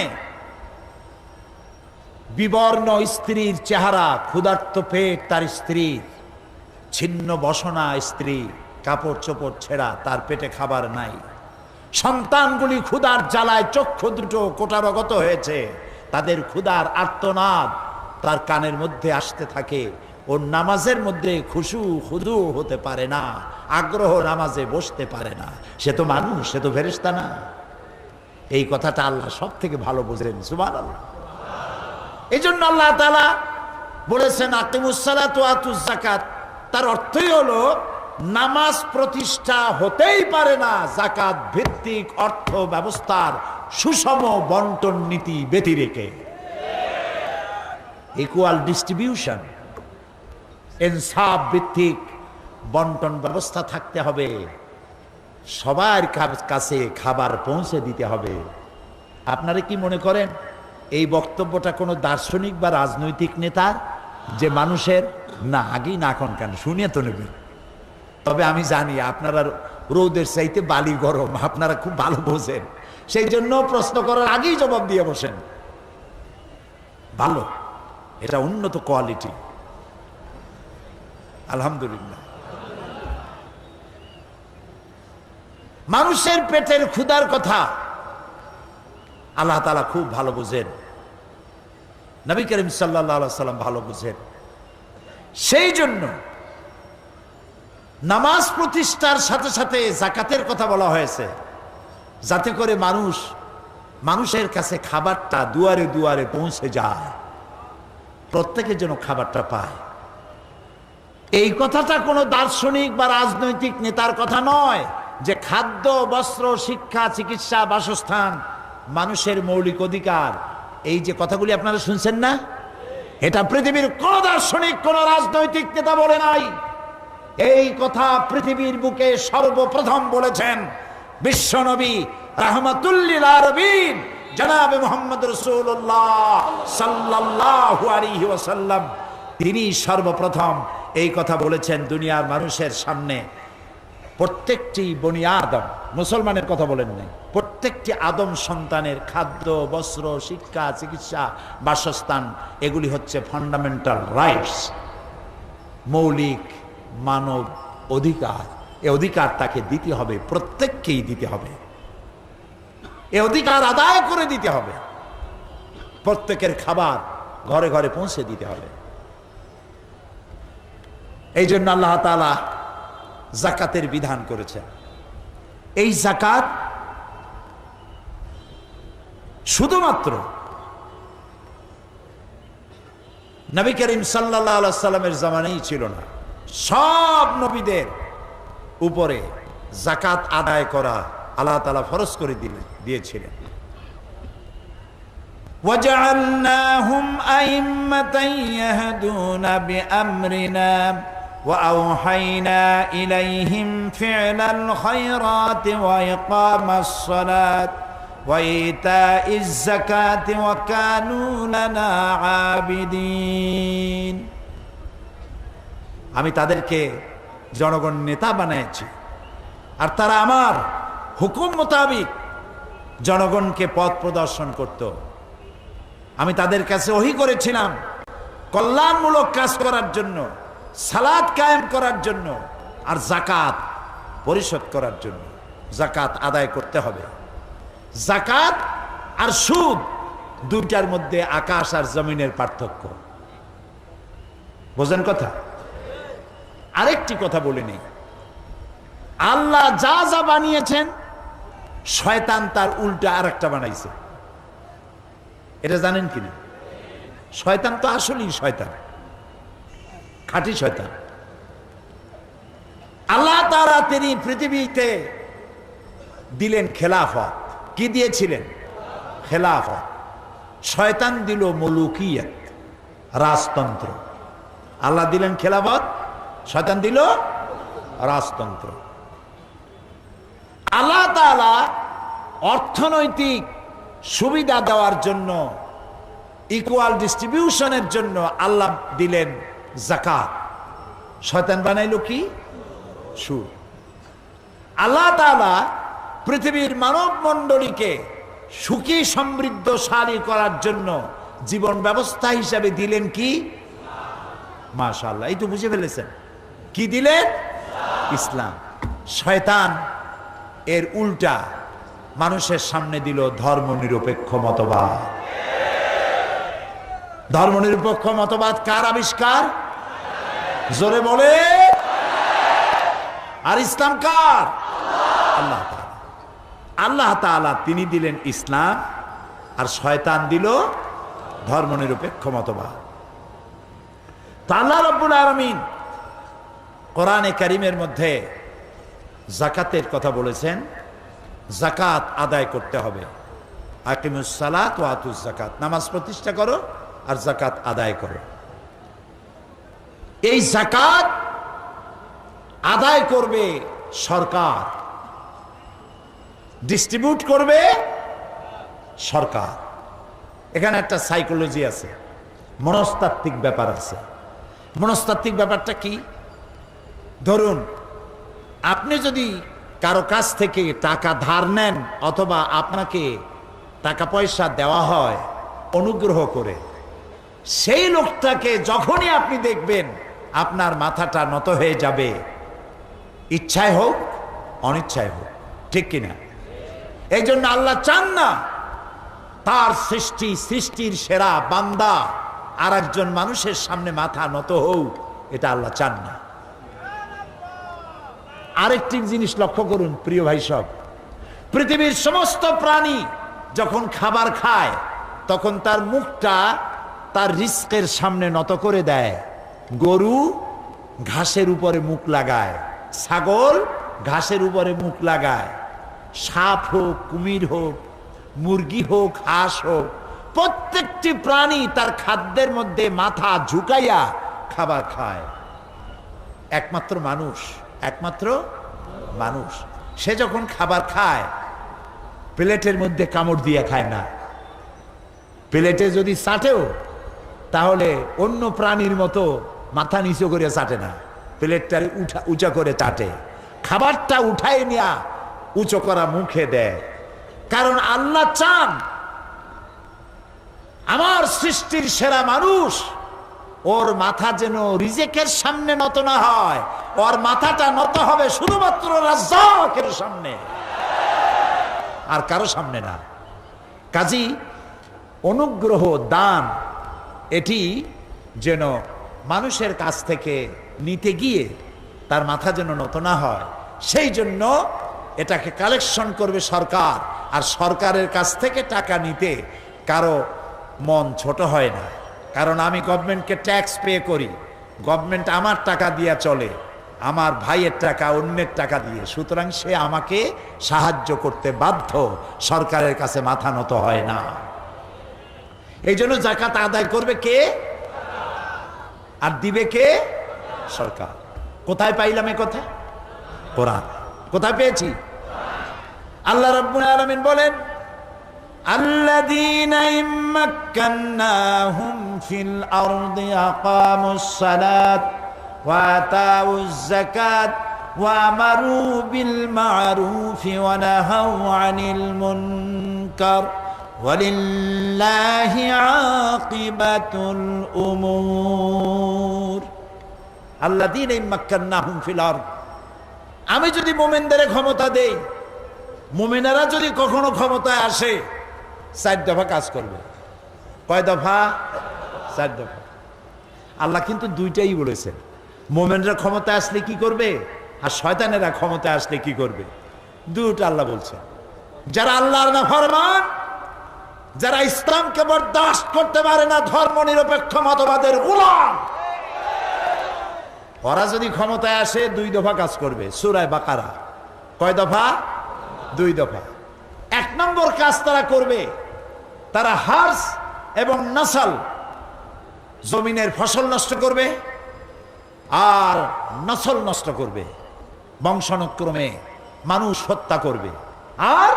বিবর্ণ স্ত্রীর চেহারা, ক্ষুধার্ত পেট তার স্ত্রীর, ছিন্ন বসনা স্ত্রী, কাপড় চোপড় ছেঁড়া, তার পেটে খাবার নাই। সন্তানগুলি ক্ষুধার জ্বালায় চক্ষু দুটো কোটারগত হয়েছে, তাদের ক্ষুধার আর্তনাদ তার কানের মধ্যে আসতে থাকে। ওর নামাজের মধ্যে খুশু খুদু হতে পারে না, আগ্রহ নামাজে বসতে পারে না। সে তো মানুষ, সে তো ফেরেশতা না। এই কথাটা আল্লাহ সব থেকে ভালো বুঝলেন। সুবহানাল্লাহ। এই জন্য আল্লাহ তাআলা বলেছেন আকিমুস সালাত ওয়া আতুজ যাকাত। তার অর্থই হলো নামাজ প্রতিষ্ঠা হতেই পারে না যাকাত ভিত্তিক অর্থ ব্যবস্থার সুষম বন্টন নীতি ব্যতিরেকে। ইকুয়াল ডিস্ট্রিবিউশন, ইনসাফ ভিত্তিক বন্টন ব্যবস্থা থাকতে হবে। সবার কাছে খাবার পৌঁছে দিতে হবে। আপনারা কি মনে করেন এই বক্তব্যটা কোনো দার্শনিক বা রাজনৈতিক নেতার, যে মানুষের? না, আগেই না কোন কেন, শুনিয়ে তো নেবেন। তবে আমি জানি আপনারা রোদের চাইতে বালি গরম, আপনারা খুব ভালো বোঝেন, সেই জন্য প্রশ্ন করার আগেই জবাব দিয়ে বসেন। ভালো, এটা উন্নত কোয়ালিটি, আলহামদুলিল্লাহ। মানুষের পেটের ক্ষুধার কথা আল্লাহ তাআলা খুব ভালো বুঝেন, নবী করিম সাল্লাল্লাহু আলাইহি সাল্লাম ভালো বুঝেন। সেই জন্য নামাজ প্রতিষ্ঠার সাথে সাথে যাকাতের কথা বলা হয়েছে, যাতে করে মানুষের কাছে খাবারটা দুয়ারে দুয়ারে পৌঁছে যায়, প্রত্যেকের জন্য খাবারটা পায়। এই কথাটা কোনো দার্শনিক বা রাজনৈতিক নেতার কথা নয়, যে খাদ্য, বস্ত্র, শিক্ষা, চিকিৎসা, বাসস্থান মানুষের মৌলিক অধিকার। এই যে কথাগুলি আপনারা শুনছেন না, এটা পৃথিবীর কোন দার্শনিক, কোন রাজনৈতিক নেতা বলে নাই। এই কথা পৃথিবীর বুকে সর্বপ্রথম বলেছেন বিশ্বনবী রাহমাতুল লিল আলামিন জনাবে মুহাম্মদ রাসূলুল্লাহ সাল্লাল্লাহু আলাইহি ওয়াসাল্লাম। তিনি সর্বপ্রথম এই কথা বলেছেন দুনিয়ার মানুষের সামনে। প্রত্যেকটি বনি আদম, মুসলমানের কথা বলেন নাই, প্রত্যেকটি আদম সন্তানের খাদ্য, বস্ত্র, শিক্ষা, চিকিৎসা, বাসস্থান এগুলি হচ্ছে ফান্ডামেন্টাল রাইটস, মৌলিক মানব অধিকার। এ অধিকার তাকে দিতে হবে, প্রত্যেককেই দিতে হবে। এ অধিকার আদায় করে দিতে হবে, প্রত্যেকের খাবার ঘরে ঘরে পৌঁছে দিতে হবে। এই জন্য আল্লাহ তাআলা যাকাতের বিধান করেছেন। এই যাকাত শুধুমাত্র নবী করিম সাল্লাল্লাহু আলাইহি সাল্লামের জামানায় ছিল না, সব নবীদের উপরে যাকাত আদায় করা আল্লাহ তাআলা ফরজ করে দিয়েছিলেন। وَجَعَلْنَاهُمْ أَئِمَّةً يَهْدُونَ بِأَمْرِنَا وَأَوْحَيْنَا إِلَيْهِمْ فِعْلَ الْخَيْرَاتِ وَإِقَامَ الصَّلَاةِ وَإِيتَاءِ الزَّكَاةِ وَكَانُوا لَنَا عَابِدِينَ। আমি তাদেরকে জনগণ নেতা বানিয়েছি, আর তারা আমার হুকুম মোতাবিক জনগণকে পথ প্রদর্শন করত। আমি তাদের কাছে ওহী করেছিলাম কল্যাণমূলক কাজ করার জন্য, সালাত কায়েম করার জন্য, আর যাকাত পরিশোধ করার জন্য। যাকাত আদায় করতে হবে। যাকাত আর সুদ দুইটার মধ্যে আকাশ আর জমিনের পার্থক্য, বোঝেন কথা? আরেকটি কথা বলে নেই, আল্লাহ যা যা বানিয়েছেন শয়তান তার উল্টা আরেকটা বানাইছে। এটা জানেন কিনা? শয়তান তো আসলেই শয়তান, খাঁটি শয়তান। আল্লাহ তাআলা তিনি পৃথিবীতে দিলেন খেলাফত। কি দিয়েছিলেন? খেলাফত। শয়তান দিল মুলুকিয়ত, রাজতন্ত্র। আল্লাহ দিলেন খেলাফত, শয়তান দিল রাজতন্ত্র। আল্লাহ তাআলা অর্থনৈতিক সুবিধা দেওয়ার জন্য, ইকুয়াল ডিস্ট্রিবিউশনের জন্য আল্লাহ দিলেন যাকাত। শয়তান বানাইলো কি? সুদ। আল্লাহ তাআলা পৃথিবীর মানব মণ্ডলীকে সুখী সমৃদ্ধশালী করার জন্য জীবন ব্যবস্থা হিসাবে দিলেন কি? মাশাআল্লাহ, এই তো বুঝে ফেলেছেন। কি দিলেন? ইসলাম। শয়তান এর উল্টা মানুষের সামনে দিল ধর্মনিরপেক্ষ মতবাদ। ধর্মনিরপেক্ষ মতবাদ কার আবিষ্কার? জোরে বলে। আর ইসলাম কার? আল্লাহ তাআলা। আল্লাহ তাআলা তিনি দিলেন ইসলাম, আর শয়তান দিল ধর্মনিরপেক্ষ মতবাদ। তো আল্লাহ রাব্বুল আলামিন কোরআনে কারীমের মধ্যে যাকাতের কথা বলেছেন। যাকাত আদায় করতে হবে। আকিমুস সালাত ওয়া আতুজ যাকাত, নামাজ প্রতিষ্ঠা করো আর যাকাত আদায় করো। এই যাকাত আদায় করবে সরকার, ডিস্ট্রিবিউট করবে সরকার। এখানে একটা সাইকোলজি আছে, মনস্তাত্ত্বিক ব্যাপার আছে। মনস্তাত্ত্বিক ব্যাপারটা কি? ধরুন আপনি যদি কারো কাছ থেকে টাকা ধার নেন অথবা আপনাকে টাকা পয়সা দেওয়া হয় অনুগ্রহ করে, সেই লোকটাকে যখনই আপনি দেখবেন আপনার মাথাটা নত হয়ে যাবে, ইচ্ছায় হোক অনিচ্ছায় হোক, ঠিক কিনা? এই জন্য আল্লাহ চান না তার সৃষ্টির সেরা বান্দা আর একজন মানুষের সামনে মাথা নত হোক, এটা আল্লাহ চান না। আরেকটি জিনিস লক্ষ্য করুন প্রিয় ভাই সব, পৃথিবীর সমস্ত প্রাণী যখন খাবার খায় তখন তার মুখটা তার রিস্কের সামনে নত করে দেয়। গরু ঘাসের উপরে মুখ লাগায়, ছাগল ঘাসের উপরে মুখ লাগায়, সাপ হোক, কুমির হোক, মুরগি হোক, হাঁস হোক, প্রত্যেকটি প্রাণী তার খাদ্যের মধ্যে মাথা ঝুঁকাইয়া খাবার খায়। একমাত্র মানুষ সে যখন খাবার খায় প্লেটের মধ্যে কামড় দিয়ে খায় না। প্লেটে যদি চাটেও তাহলে অন্য প্রাণীর মতো মাথা নিচু করে চাটে না, প্লেটটা উঁচা করে চাটে। খাবারটা উঠায় নিয়া উঁচু করা মুখে দেয়। কারণ আল্লাহ চান আমার সৃষ্টির সেরা মানুষ, ওর মাথা যেন রিজেকের সামনে নত না হয়, ওর মাথাটা নত হবে শুধুমাত্র রাজ্জাকের সামনে, আর কারো সামনে না। কাজী অনুগ্রহ দান এটি যেন মানুষের কাছ থেকে নিতে গিয়ে তার মাথা যেন নত না হয়, সেই জন্য এটাকে কালেকশন করবে সরকার। আর সরকারের কাছ থেকে টাকা নিতে কারো মন ছোট হয় না, কারণ আমি গভর্নমেন্টকে ট্যাক্স পে করি, গভর্নমেন্ট আমার টাকা দিয়ে চলে, আমার ভাইয়ের টাকা অন্যের টাকা দিয়ে, সুতরাং সে আমাকে সাহায্য করতে বাধ্য, সরকারের কাছে মাথা নত হয় না। এই জন্য যাকাত আদায় করবে কে? আর দিবে কে? সরকার। কোথায় পাইলাম এ কথা? কোরআন। কোথায় পেয়েছি? আল্লাহ রাব্বুল আলামিন বলেন, আল্লাযীনা ইম্মাক্কান্নাহুম ফিল আরদি আকামুস সালাত ওয়া আতাউয যাকাত ওয়া আমারু বিল মা'রুফি ওয়া নাহাউ আনিল মুনকার ওয়ালিল্লাহি আকিবাতুল উমুর। আল্লাযীনা ইম্মাক্কান্নাহুম ফিল আরদ, আমি যদি মুমিনদের ক্ষমতা দেই, মুমিনেরা যদি কখনো ক্ষমতায় আসে, 4 দফা কাজ করবে। কয় দফা? 4 দফা। আল্লাহ কিন্তু 2টাই বলেছেন, মোমেনরা ক্ষমতায় আসলে কি করবে, আর শয়তানেরা ক্ষমতায় আসলে কি করবে, দুটো আল্লাহ বলছেন। যারা আল্লাহর নাফরমান, যারা ইসলামকে বরদাস্ত করতে পারে না, ধর্ম নিরপেক্ষ মতবাদের গোলাম, ওরা যদি ক্ষমতায় আসে 2 দফা কাজ করবে। সূরা বাকারা কয় দফা? 2 দফা। 1 নম্বর কাজ তারা করবে, তারা হার্স এবং নসল, জমিনের ফসল নষ্ট করবে আর নসল নষ্ট করবে, বংশানুক্রমে মানুষ হত্যা করবে, আর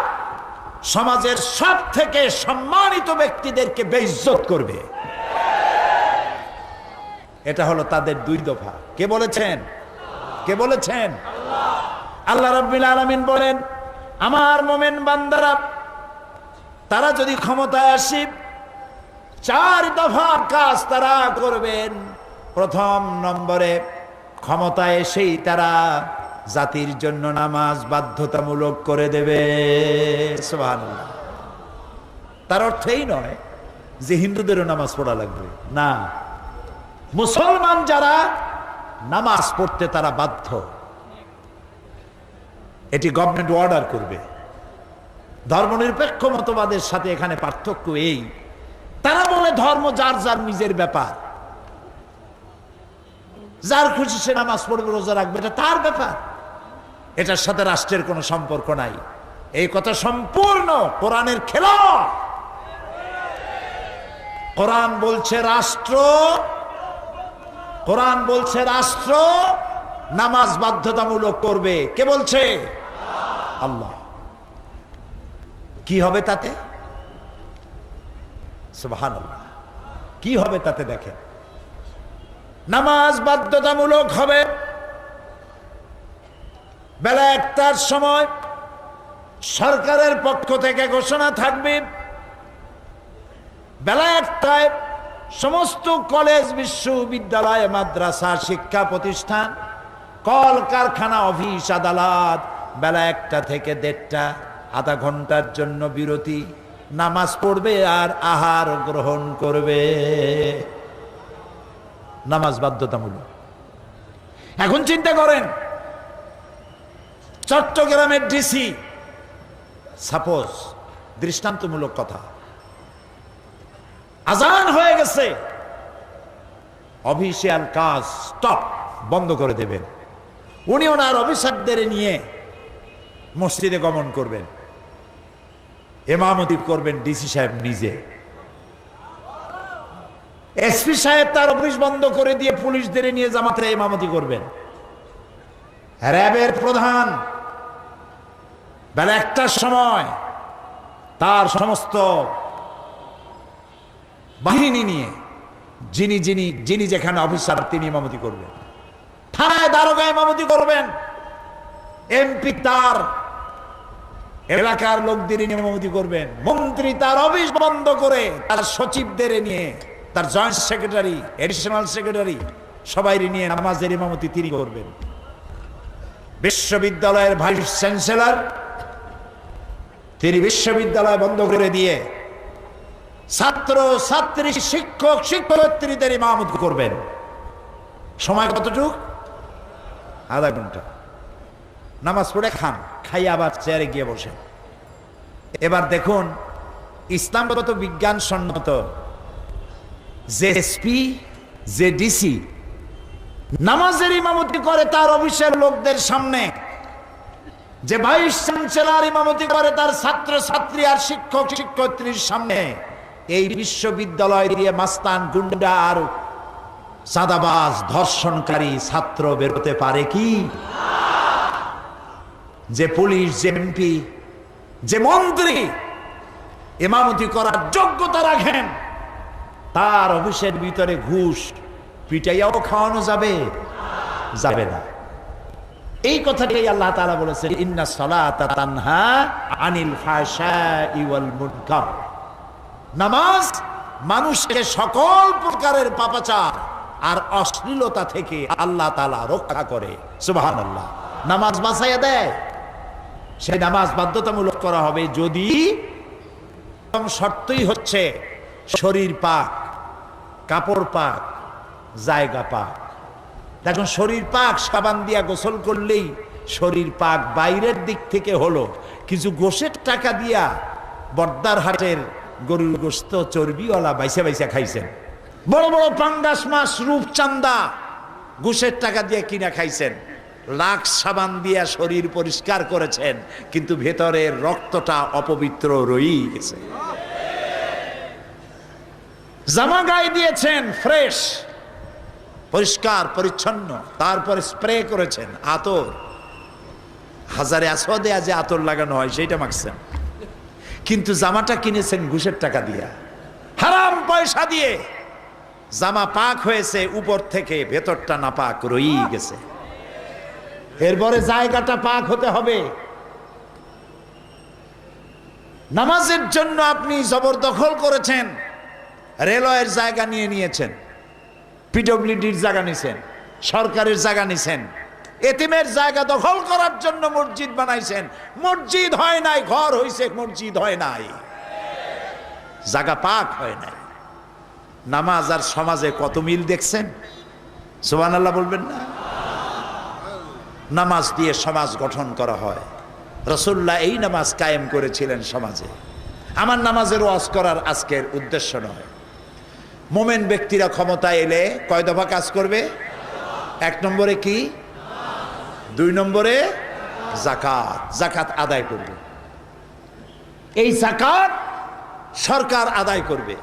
সমাজের সব থেকে সম্মানিত ব্যক্তিদেরকে বেইজ্জত করবে। এটা হলো তাদের 2 দফা। কে বলেছেন? কে বলেছেন? আল্লাহ রাব্বুল আলামিন বলেন, আমার মুমিন বান্দারা তারা যদি ক্ষমতায় আসে 4 দফা কাজ তারা করবেন। প্রথম নম্বরে, ক্ষমতায় এসেই তারা জাতির জন্য নামাজ বাধ্যতামূলক করে দেবে। সুবহানাল্লাহ। তার অর্থ এই নয় যে হিন্দুদেরও নামাজ পড়া লাগবে, না, মুসলমান যারা নামাজ পড়তে তারা বাধ্য, এটি গভর্নমেন্ট অর্ডার করবে। ধর্মনিরপেক্ষ মতবাদের সাথে এখানে পার্থক্য এই, তারা বলে ধর্ম যার যার নিজের ব্যাপার, যার খুশি সে নামাজ পড়বে, রোজা রাখবে, এটা তার ব্যাপার, এটার সাথে রাষ্ট্রের কোনো সম্পর্ক নাই। এই কথা সম্পূর্ণ কোরআনের খেলাফ। কোরআন বলছে রাষ্ট্র, কোরআন বলছে রাষ্ট্র নামাজ বাধ্যতামূলক করবে। কে বলছে? আল্লাহ। কি হবে তাতে? সুবহানাল্লাহ। কি হবে তাতে দেখেন, নামাজ বাধ্যতামূলক হবে। বেলা 1টার সময় সরকারের পক্ষ থেকে ঘোষণা থাকবে, বেলা 1টায় সমস্ত কলেজ, বিশ্ববিদ্যালয়, মাদ্রাসা, শিক্ষা প্রতিষ্ঠান, কল কারখানা, অফিস, আদালত বেলা 1টা থেকে 1:30 আধা ঘন্টার জন্য বিরতি, নামাজ পড়বে আর আহার গ্রহণ করবে। নামাজ বাধ্যতামূলক। এখন চিন্তা করেন, চট্টগ্রামের ডিসি, সাপোজ দৃষ্টান্তমূলক কথা, আজান হয়ে গেছে, অফিসিয়াল কাজ স্টপ, বন্ধ করে দেবেন। উনি ওনার অফিসারদের নিয়ে মসজিদে গমন করবেন, ইমামতি করবেন ডিসি সাহেব নিজে। এসপি সাহেব তার অফিস বন্ধ করে দিয়ে পুলিশদের নিয়ে জামাতে ইমামতি করবেন। র্যাবের প্রধান বেলা 1টার সময় তার সমস্ত বাহিনী নিয়ে যিনি যেখানে অফিসার তিনি ইমামতি করবেন। থানায় দারোগা ইমামতি করবেন। এমপি তার এলাকার লোকদের ইমামতি করবেন। মন্ত্রী তার অফিস বন্ধ করে তার সচিবদের নিয়ে, তার জয়েন্ট সেক্রেটারি, এডিশনাল সেক্রেটারি সবাই নিয়ে নামাজের ইমামতি তিনি করবেন। বিশ্ববিদ্যালয়ের ভাইস চ্যান্সেলর তিনি বিশ্ববিদ্যালয় বন্ধ করে দিয়ে ছাত্র ছাত্রী, শিক্ষক শিক্ষয়িত্রীদের ইমামতি করবেন। সময় কতটুক? আধা ঘন্টা। নামাজ পড়ে খান, খাই আবার চেয়ারে গিয়ে বসেন। এবার দেখুন, ইসলামগত বিজ্ঞান সম্মত যে এসপি, যে ডিসি নামাজের ইমামতি করে তার অফিসের লোকদের সামনে, যে ভাইস চ্যান্সেলর ইমামতি করে তার ছাত্র ছাত্রী আর শিক্ষক শিক্ষয়িত্রীর সামনে, এই বিশ্ববিদ্যালয় দিয়ে মাস্তান, গুন্ডা আর চাঁদাবাজ, ধর্ষণকারী ছাত্র বেরোতে পারে কি? যে পুলিশ, যে এমপি, যে মন্ত্রী ইমামতি করার যোগ্যতা রাখেন, তার অফিসের ভিতরে ঘুষ পিটাইয়াও খাওয়ানো যাবে? যাবে না। এই কথাটাই আল্লাহ তাআলা বলেছেন, ইন্না সালাতা তানহা আনিল ফাহশাই ওয়াল মুনকার। নামাজ মানুষকে সকল প্রকারের পাপাচার আর অশ্লীলতা থেকে আল্লাহ তাআলা রক্ষা করে। সুবহানাল্লাহ। নামাজ বাঁচাইয়া দেয়। সেই নামাজ বাধ্যতামূলক করা হবে যদি, শর্তই হচ্ছে শরীর পাক, কাপড় পাক, জায়গা পাক। দেখুন শরীর পাক, সাবান দিয়া গোসল করলেই শরীর পাক বাইরের দিক থেকে হলো, কিছু গোশের টাকা দিয়া বর্দার হাটের গরুর গোস্ত চর্বিওয়ালা বাইসা বাইসা খাইছেন, বড় বড় পাঙ্গাস মাছ রূপচান্দা ঘুষের টাকা দিয়ে কিনা খাইছেন, লাখ সাবান দিয়া শরীর পরিষ্কার করেছেন, কিন্তু ভেতরের রক্তটা অপবিত্র রয়েই গেছে। জামা গায়ে দিয়েছেন ফ্রেশ পরিষ্কার পরিচ্ছন্ন, তারপরে স্প্রে করেছেন আতর, হাজারে আসওয়াদে যে আতর লাগানো হয় সেইটা মাখছেন, কিন্তু জামাটা কিনেছেন ঘুষের টাকা দিয়া, হারাম পয়সা দিয়ে। জামা পাক হয়েছে উপর থেকে, ভেতরটা না পাক রয়েই গেছে। এরপরে জায়গাটা পাক হতে হবে। নামাজের জন্য আপনি জবরদখল করেছেন, রেলওয়ের জায়গা নিয়ে নিয়েছেন, পিডব্লিউডির জায়গা নিছেন, সরকারের জায়গা নিছেন, এতিমের জায়গা দখল করার জন্য মসজিদ বানাইছেন, মসজিদ হয় নাই, ঘর হইছে, মসজিদ হয় নাই, জায়গা পাক হয় নাই। নামাজ আর সমাজে কত মিল দেখছেন? সুবহানাল্লাহ বলবেন না? নামাজ দিয়ে সমাজ গঠন করা হয়। রাসূলুল্লাহ এই নামাজ কায়েম করেছিলেন সমাজে। আমার নামাজের ওয়াজ করার আজকের উদ্দেশ্য নয়। মোমেন ব্যক্তিরা ক্ষমতায় এলে কয় দফা কাজ করবে? 1 নম্বরে কি? 2 নম্বরে যাকাত, যাকাত আদায় করবে। এই যাকাত সরকার আদায় করবে,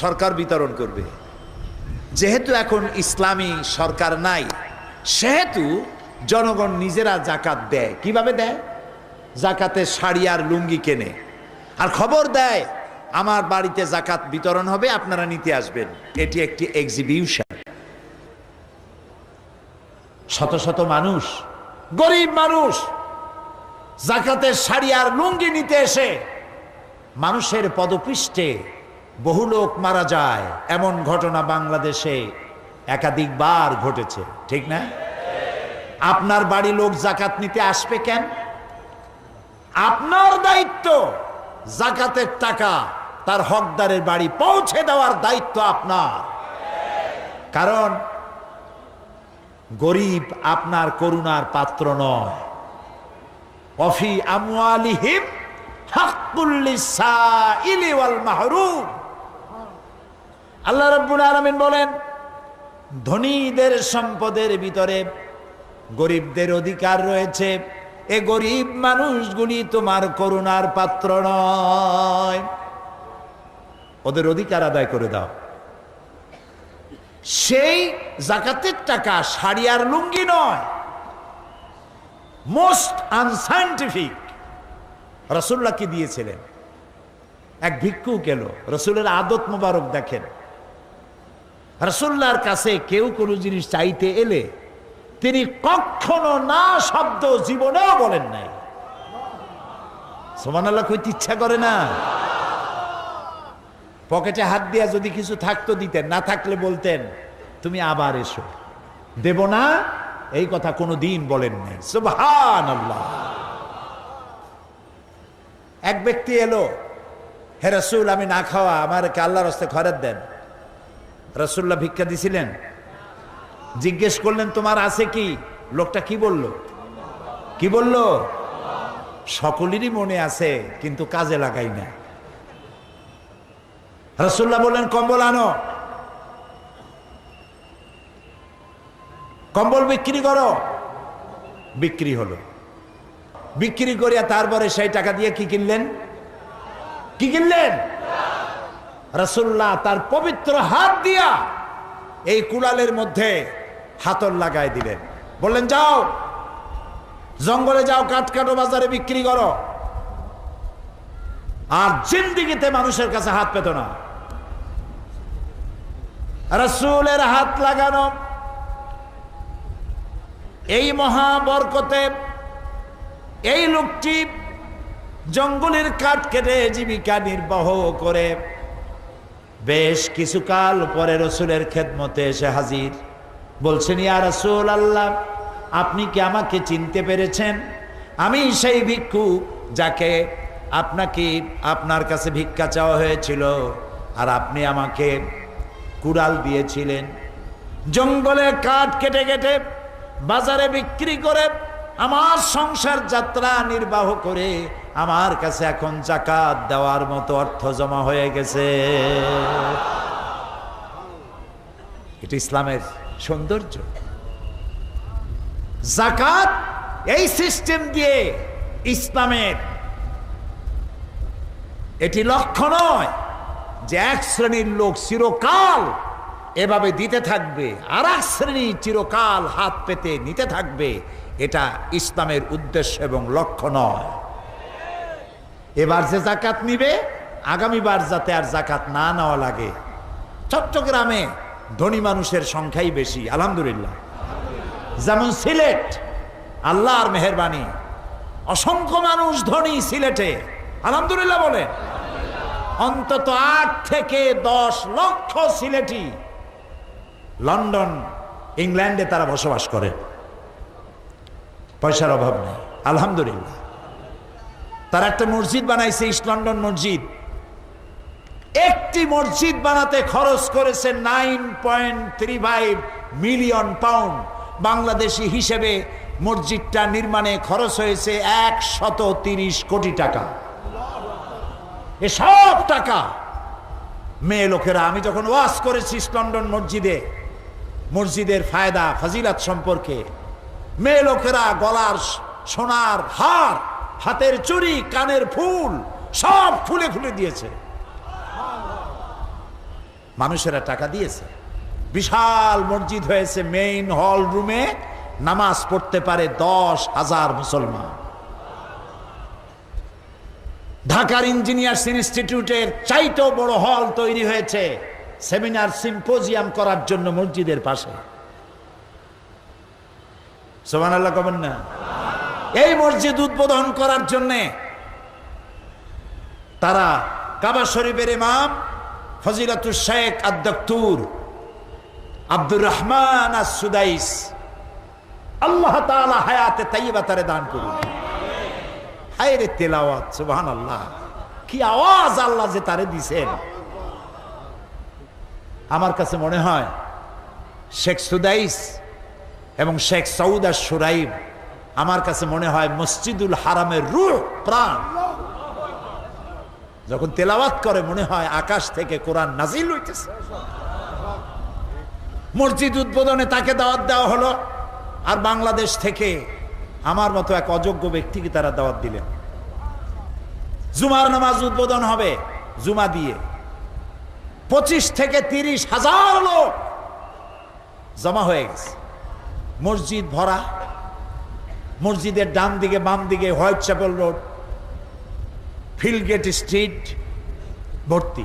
সরকার বিতরণ করবে। যেহেতু এখন ইসলামী সরকার নাই, সেহেতু জনগণ নিজেরা যাকাত দেয়। কিভাবে দেয়? যাকাতে শাড়ি আর লুঙ্গি কেনে, আর খবর দেয় আমার বাড়িতে যাকাত বিতরণ হবে, আপনারা নিতে আসবেন। এটি একটি এক্সিবিউশন। শত শত মানুষ, গরিব মানুষ যাকাতের শাড়ি আর লুঙ্গি নিতে এসে মানুষের পদপৃষ্ঠে বহু লোক মারা যায়। এমন ঘটনা বাংলাদেশে একাধিকবার ঘটেছে, ঠিক না? আপনার বাড়ি লোক যাকাত নিতে আসবে কেন? আপনার দায়িত্ব যাকাতের টাকা তার হকদারের বাড়ি পৌঁছে দেওয়ার দায়িত্ব আপনার। কারণ গরিব আপনার করুণার পাত্র নয়। ওয়াফি আমওয়ালিহিম হাক্কুল লিসাইলি ওয়াল মাহরুম। আল্লাহ রাব্বুল আলামিন বলেন, ধনীদের সম্পদের ভিতরে গরিবদের অধিকার রয়েছে। এ গরিব মানুষগুলি তোমার করুণার পাত্র নয়, ওদের অধিকার আদায় করে দাও। সেই যাকাতের টাকা শাড়ি আর লুঙ্গি নয়, মোস্ট আনসাইন্টিফিক। রাসূলুল্লাহ কি দিয়েছিলেন? এক ভিক্ষুক এলো, রাসূলের আদত মোবারক দেখেন। রাসূলুল্লাহর কাছে কেউ কোনো জিনিস চাইতে এলে তিনি কখনো না শব্দ জীবনেও বলেন নাই। সুবহানাল্লাহ কইতে ইচ্ছা করে না? পকেটে হাত দিয়া যদি কিছু থাকতো দিতেন, না থাকলে বলতেন তুমি আবার এসো, দেব না, এই কথা কোনো দিন বলেন নাই। সুবহানাল্লাহ। এক ব্যক্তি এলো, হে রাসূল আমি না খাওয়া, আমার আল্লাহর রাস্তে খয়রাত দেন। রাসূলুল্লাহ ভিক্ষা দিছিলেন? জিজ্ঞেস করলেন তোমার আছে কি? লোকটা কি বলল? কি বলল? সকলেরই মনে আছে, কিন্তু কাজে লাগাই না। রাসূলুল্লাহ বললেন কম্বল আনো, কম্বল বিক্রি করো। বিক্রি হলো। বিক্রি করিয়া তারপরে সেই টাকা দিয়ে কি কিনলেন? কি কিনলেন? রাসূলুল্লাহ তার পবিত্র হাত দিয়া এই কুড়ালের মধ্যে হাতল লাগাই দিলেন, বললেন যাও জঙ্গলে যাও, কাঠ কাটো, বাজারে বিক্রি করো। আর জিন্দিগিতে মানুষের কাছে হাত পেত না। রাসূলের হাত লাগানো এই মহা বরকতে এই লোকটি জঙ্গলের কাঠ কেটে জীবিকা নির্বাহ করে বেশ কিছুকাল পরে রাসূলের খেদমতে এসে হাজির। বলছেন, ইয়া রাসূলুল্লাহ, আপনি কি আমাকে চিনতে পেরেছেন? আমি সেই ভিক্ষুক যাকে আপনার কাছে ভিক্ষা চাওয়া হয়েছিল, আর আপনি আমাকে কুড়াল দিয়েছিলেন। জঙ্গলে কাঠ কেটে কেটে বাজারে বিক্রি করে আমার সংসার যাত্রা নির্বাহ করে আমার কাছে এখন যাকাত দেওয়ার মতো অর্থ জমা হয়ে গেছে। এটা ইসলামের সৌন্দর্য। যাকাত এই সিস্টেম দিয়ে ইসলামের এটি লক্ষ্য নয় যে এক শ্রেণীর লোক চিরকাল এভাবে দিতে থাকবে আর এক শ্রেণী চিরকাল হাত পেতে নিতে থাকবে। এটা ইসলামের উদ্দেশ্য এবং লক্ষ্য নয়। এবার যে যাকাত নিবে আগামীবার যাতে আর যাকাত না নেওয়া লাগে। চট্টগ্রামে ধনী মানুষের সংখ্যাই বেশি আলহামদুলিল্লাহ। যেমন সিলেট, আল্লাহর মেহেরবানি, অসংখ্য মানুষ ধনী সিলেটে আলহামদুলিল্লাহ বলেন। অন্তত 8 থেকে 10 লক্ষ সিলেটি লন্ডন, ইংল্যান্ডে তারা বসবাস করে, পয়সার অভাব নেই আলহামদুলিল্লাহ। তারা একটা মসজিদ বানাইছে, ইস্ট লন্ডন মসজিদ। একটি মসজিদ বানাতে খরচ করেছে 9.35 মিলিয়ন পাউন্ড। বাংলাদেশি হিসেবে মসজিদটা নির্মাণে খরচ হয়েছে 130 কোটি টাকা। এসব টাকা মেয়ে লোকেরা, আমি যখন ওয়াজ করেছি ইস্ট লন্ডন মসজিদে মসজিদের ফায়দা ফাজিলাত সম্পর্কে, মেয়ে লোকেরা গলার সোনার হার, হাতের চুড়ি, কানের ফুল সব খুলে খুলে দিয়েছে। মানুষেরা টাকা দিয়েছে। বিশাল মসজিদ হয়েছে। মেইন হল রুমে নামাজ পড়তে পারে 10,000 মুসলমান। ঢাকার ইঞ্জিনিয়ার্স ইনস্টিটিউটের চাইতেও বড় হল তৈরি হয়েছে সেমিনার সিম্পোজিয়াম করার জন্য মসজিদের পাশে। সুবহানাল্লাহ কবেন না? এই মসজিদ উদ্বোধন করার জন্য তারা কাবা শরীফের ইমাম ফজিলাতুল শেখ আদ-দক্তুর আব্দুর রহমান আস-সুদাইস, আল্লাহ তাআলা হায়াতে তাইয়্যিবা তারে দান করুন। হায়রে তেলাওয়াত, সুবহানাল্লাহ, কি আওয়াজ আল্লাহ যে তারে দিয়েছেন। আমার কাছে মনে হয় শেখ সুদাইস এবং শেখ সৌদ আশ-শুরাইব আমার কাছে মনে হয় মসজিদুল হারামের রূহ, প্রাণ। যখন তেলাওয়াত করে মনে হয় আকাশ থেকে কোরআন নাজিল হইতেছে। মসজিদ উদ্বোধনে তাকে দাওয়াত দেওয়া হলো, আর বাংলাদেশ থেকে আমার মতো এক অযোগ্য ব্যক্তিকে তারা দাওয়াত দিলেন। জুমার নামাজ উদ্বোধন হবে, জুমা দিয়ে 25 থেকে 30 হাজার লোক জমা হয়ে গেছে। মসজিদ ভরা। মসজিদের ডান দিকে বাম দিকে হোয়াইট চ্যাপেল রোড, ফিল্ডগেট স্ট্রিট ভর্তি।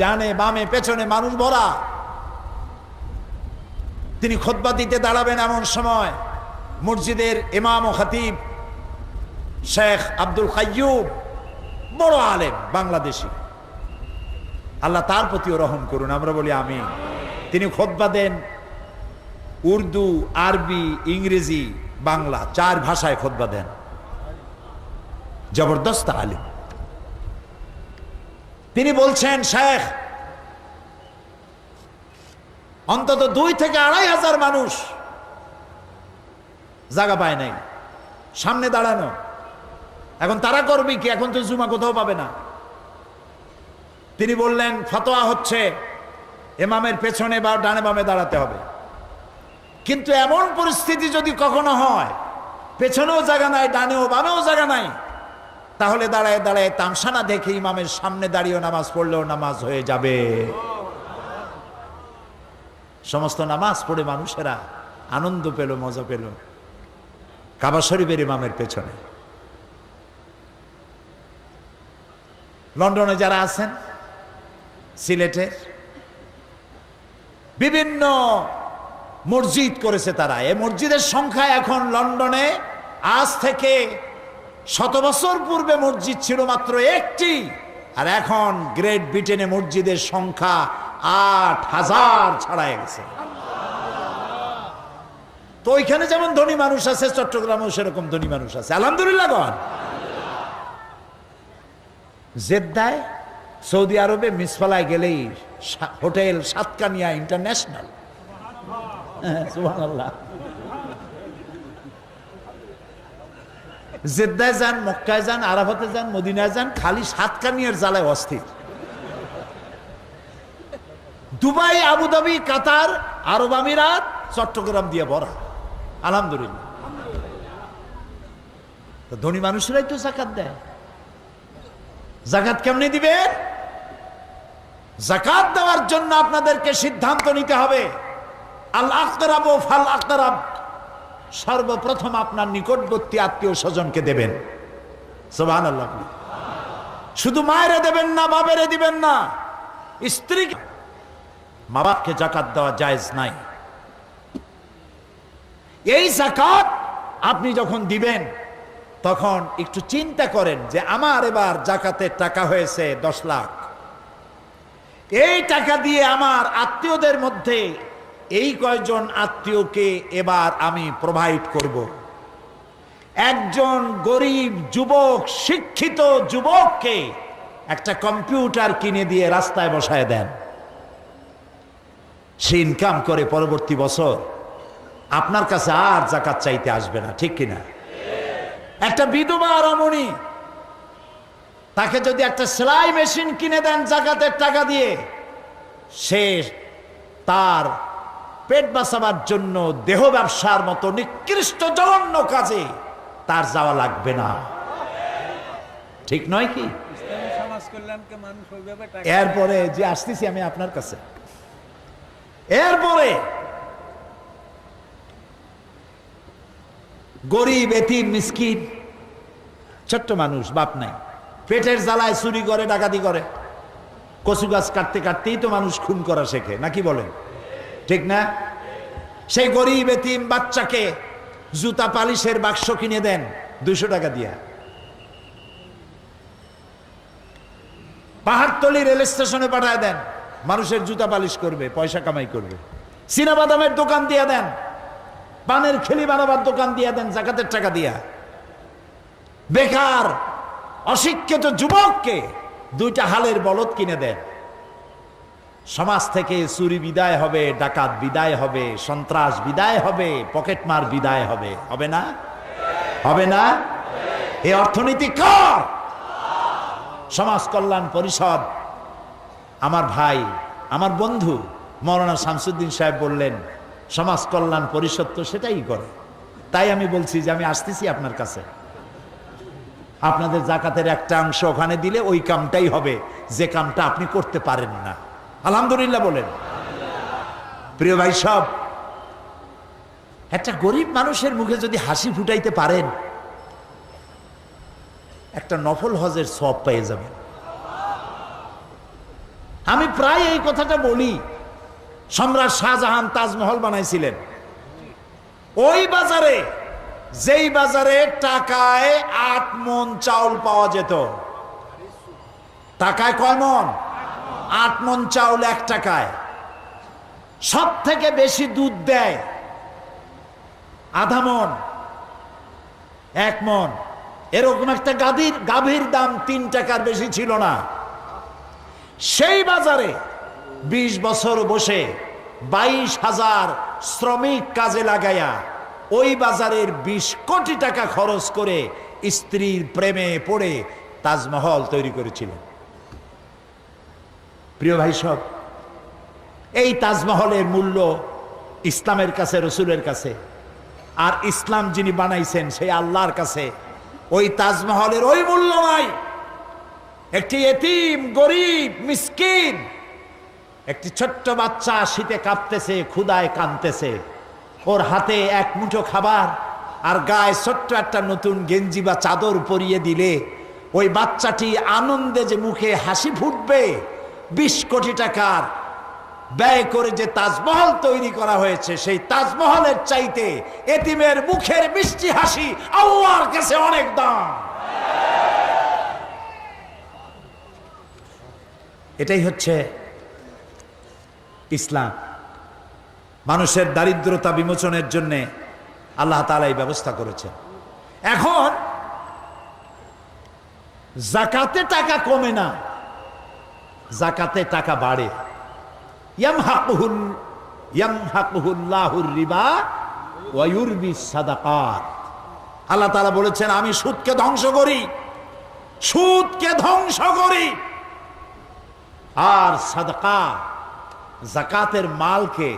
ডানে বামে পেছনে মানুষ ভরা। তিনি খুতবা দিতে দাঁড়াবেন এমন সময় মসজিদের ইমাম ও খতিব শেখ আব্দুল কাইয়ুম, বড় আলেম বাংলাদেশি, আল্লাহ তার প্রতিও রহম করুন, আমরা বলি আমিন। তিনি খুতবা দেন উর্দু, আরবি, ইংরেজি, বাংলা 4 ভাষায় খুতবা দেন। জবরদস্ত আলেম। তিনি বলছেন, শেখ, অন্তত 2 থেকে 2.5 হাজার মানুষ জায়গা পায় নাই সামনে দাঁড়ানো। এখন তারা করবে কি? এখন তো জুমা কোথাও পাবে না। তিনি বললেন, ফতোয়া হচ্ছে ইমামের পেছনে বা ডানে বামে দাঁড়াতে হবে। কিন্তু এমন পরিস্থিতি যদি কখনো হয় পেছনেও জায়গা নাই, ডানেও বামেও জায়গা নাই, তাহলে দাঁড়ায় দাঁড়ায় তামসা না দেখে ইমামের সামনে দাঁড়িয়েও নামাজ পড়লেও নামাজ হয়ে যাবে। সমস্ত নামাজ পড়ে মানুষেরা আনন্দ পেল, মজা পেল কাবা শরীফের ইমামের পেছনে। লন্ডনে যারা আছেন, সিলেটের বিভিন্ন মসজিদ করেছে তারা। এই মসজিদের সংখ্যা এখন লন্ডনে আজ থেকে 100 বছর পূর্বে মসজিদ ছিল মাত্র 1টি, আর এখন গ্রেট ব্রিটেনে মসজিদের সংখ্যা 8,000 ছাড়াই গেছে। তো ওইখানে যেমন ধনী মানুষ আছে, চট্টগ্রামেও সেরকম ধনী মানুষ আছে আলহামদুলিল্লাহ। জেদ্দায় সৌদি আরবে মিসফালায় গেলেই হোটেল সাতকানিয়া ইন্টারন্যাশনাল, সুবহানাল্লাহ। জেদ্দায় যান, মক্কায় যান, আরাফাতে যান, মদিনায় যান, খালি সাতকানিয়ার জ্বালায় অস্থির। দুবাই, আবুধাবি, কাতার, আরব আমিরাত, চট্টগ্রাম দিয়ে ভরা। আলহামদুলিল্লাহ। ধনী মানুষরাই তো যাকাত দেয়। যাকাত কেমনে দিবেন? যাকাত দেওয়ার জন্য আপনাদেরকে সিদ্ধান্ত নিতে হবে। আল আকরাব ফাল আকরাব, সর্বপ্রথম আপনার নিকটবর্তী আত্মীয় স্বজনকে দেবেন। সুবহানাল্লাহ। শুধু মায়েরে দেবেন না, বাবেরে দিবেন না, স্ত্রী, মা বাপকে যাকাত দেওয়া জায়েজ নাই। এই যাকাত আপনি যখন দিবেন তখন একটু চিন্তা করেন যে আমার এবার যাকাতের টাকা হয়েছে 10 লাখ, এই টাকা দিয়ে আমার আত্মীয়দের মধ্যে এই কয়জন আত্মীয়কে এবার আমি প্রোভাইড করব। একজন গরিব যুবক, শিক্ষিত যুবককে একটা কম্পিউটার কিনে দিয়ে রাস্তায় বসায় দেন। সে ইনকাম করে পরবর্তী বছর আপনার কাছে আর যাকাত চাইতে আসবে না, ঠিক কিনা? একটা বিধবা রমণী, তাকে যদি একটা সেলাই মেশিন কিনে দেন যাকাতের টাকা দিয়ে, সে তার পেট বাঁচাবার জন্য দেহ ব্যবসার মতো নিকৃষ্ট জঘন্য কাজে তার যাওয়া লাগবে না, ঠিক নয় কি? এরপরে যে আসতেছি আমি আপনার কাছে, এরপরে গরিব, এতিম, মিসকিন, ছোট্ট মানুষ, বাপ নাই, পেটের জ্বালায় চুরি করে, ডাকাতি করে, কচু গাছ কাটতে কাটতেই তো মানুষ খুন করা শেখে, নাকি বলেন? ঠিক না? সেই গরিব এতিম বাচ্চাকে জুতা পালিশের বাক্স কিনে দেন 200 টাকা দিয়া। পাহাড়তলি রেল স্টেশনে পাঠায় দেন, মানুষের জুতা পালিশ করবে, পয়সা কামাই করবে। চীনাবাদামের দোকান দিয়ে দেন, পানের খেলি বানাবার দোকান দিয়ে দেন যাকাতের টাকা দিয়া। বেকার অশিক্ষিত যুবককে 2টা হালের বলদ কিনে দেন। সমাজ থেকে চুরি বিদায় হবে, ডাকাত বিদায় হবে, সন্ত্রাস বিদায় হবে, পকেটমার বিদায় হবে। হবে না? হবে না? এই অর্থনীতি কার? সমাজ কল্যাণ পরিষদ। আমার ভাই, আমার বন্ধু মাওলানা শামসুদ্দিন সাহেব বললেন সমাজ কল্যাণ পরিষদ তো সেটাই করে। তাই আমি বলছি যে আমি আসতেছি আপনার কাছে, আপনাদের যাকাতের একটা অংশ ওখানে দিলে ওই কামটাই হবে যে কামটা আপনি করতে পারেন না। আলহামদুলিল্লাহ বলেন। প্রিয় ভাই সব, একটা গরিব মানুষের মুখে যদি হাসি ফুটাইতে পারেন, একটা নফল হজের সওয়াব পেয়ে যাবেন। আমি প্রায় এই কথাটা বলি। সম্রাট শাহজাহান তাজমহল বানাইছিলেন ওই বাজারে, যেই বাজারে টাকায় 8 মণ চাউল পাওয়া যেত। টাকায় কয় মণ? 8 মণ চাউল 1 টাকায়। সব থেকে বেশি দুধ দেয় আধা মণ, 1 মণ। এরকম একটা গাভীর দাম 3 টাকার বেশি ছিল না। সেই বাজারে 20 বছর বসে 22,000 শ্রমিক কাজে লাগাইয়া ওই বাজারের 20 কোটি টাকা খরচ করে স্ত্রীর প্রেমে পড়ে তাজমহল তৈরি করেছিলেন। প্রিয় ভাই সব, এই তাজমহলের মূল্য ইসলামের কাছে, রসুলের কাছে, আর ইসলাম যিনি বানাইছেন সেই আল্লাহর কাছে ওই তাজমহলের ওই মূল্য নাই। একটি এতিম, গরিব, মিসকিন, একটি ছোট্ট বাচ্চা শীতে কাঁপতেছে, ক্ষুধায় কাঁদতেছে, ওর হাতে 1 মুঠো খাবার আর গায়ে ছোট্ট একটা নতুন গেঞ্জি বা চাদর পরিয়ে দিলে ওই বাচ্চাটি আনন্দে যে মুখে হাসি ফুটবে। 20 কোটি টাকার ব্যয় করে যে তাজমহল তৈরি করা হয়েছে, সেই তাজমহলের চাইতে এতিমের মুখের মিষ্টি হাসি আল্লাহর কাছে অনেক দাম। এটাই হচ্ছে ইসলাম। মানুষের দারিদ্রতা বিমোচনের জন্য আল্লাহ তাআলা এই ব্যবস্থা করেছেন। এখন যাকাতে টাকা কমে না, যাকাতে টাকা বাড়ে। ইয়ামহাকুল ইয়ামহাকুহুল্লাহুর রিবা ওয়া ইউরবিস সাদাকাত। আল্লাহ তাআলা বলেছেন আমি সুদকে ধ্বংস করি, সুদকে ধ্বংস করি, আর সাদাকা যাকাতের মালকে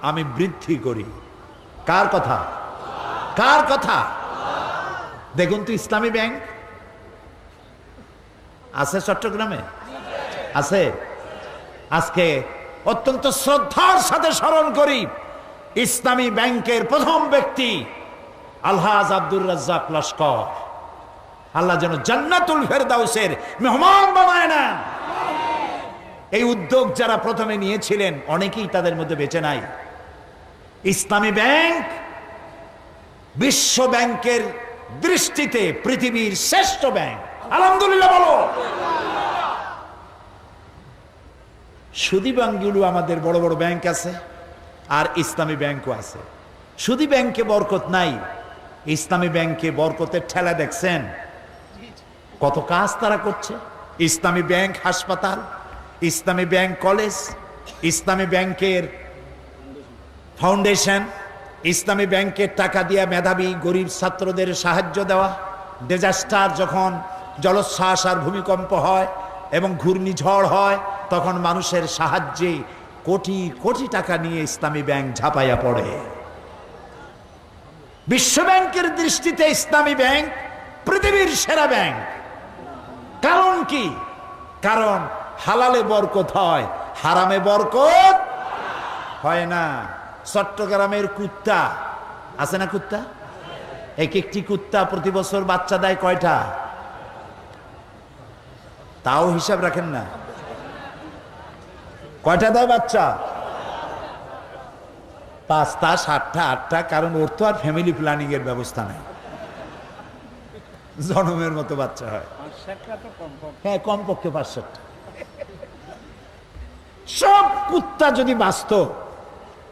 আমি বৃদ্ধি করি। কার কথা? কার কথা? দেখুন তো, ইসলামী ব্যাংক আছে চট্টগ্রামে, আছে। আজকে অত্যন্ত শ্রদ্ধার সাথে স্মরণ করি ইসলামী ব্যাংকের প্রথম ব্যক্তি আলহাজ আব্দুর রাজ্জাক লস্কর। আল্লাহ যেন জান্নাতুল ফেরদাউসের মেহমান বানায় না। এই উদ্যোগ যারা প্রথমে নিয়েছিলেন অনেকেই তাদের মধ্যে বেঁচে নাই। ইসলামী ব্যাংক বিশ্ব ব্যাংকের দৃষ্টিতে পৃথিবীর শ্রেষ্ঠ ব্যাংক। আলহামদুলিল্লাহ বলো। সুদী ব্যাংকগুলো আমাদের বড় বড় ব্যাংক আছে, আর ইসলামী ব্যাংকও আছে। সুদী ব্যাংকে বরকত নাই, ইসলামী ব্যাংকে বরকতের ঠেলা দেখছেন। কত কাজ তারা করছে। ইসলামী ব্যাংক হাসপাতাল, ইসলামী ব্যাংক কলেজ, ইসলামী ব্যাংকের ফাউন্ডেশন, ইসলামী ব্যাংকের টাকা দিয়ে মেধাবী গরিব ছাত্রদের সাহায্য দেওয়া, ডিজাস্টার যখন জলোচ্ছ্বাস আর ভূমিকম্প হয় এবং ঘূর্ণিঝড় হয় তখন মানুষের সাহায্যে কোটি কোটি টাকা নিয়ে ইসলামী ব্যাংক ঝাঁপাইয়া পড়ে। বিশ্ব ব্যাংকের দৃষ্টিতে ইসলামী ব্যাংক পৃথিবীর সেরা ব্যাংক। কারণ কি? কারণ হালালে বরকত হয়, হারামে বরকত হয় না। চট্টগ্রামের কুত্তা আছে না? কুত্তা, এক একটি কুত্তা প্রতি বছর বাচ্চা দেয় কয়টা? তাও হিসাব রাখেন না। কয়টা দেয় বাচ্চা? 5টা, 7টা, 8টা। কারণ ওর তো আর ফ্যামিলি প্ল্যানিং এর ব্যবস্থা নাই, জনমের মতো বাচ্চা হয়। হ্যাঁ, কমপক্ষে 5-7টা। সব কুত্তা যদি বাঁচত,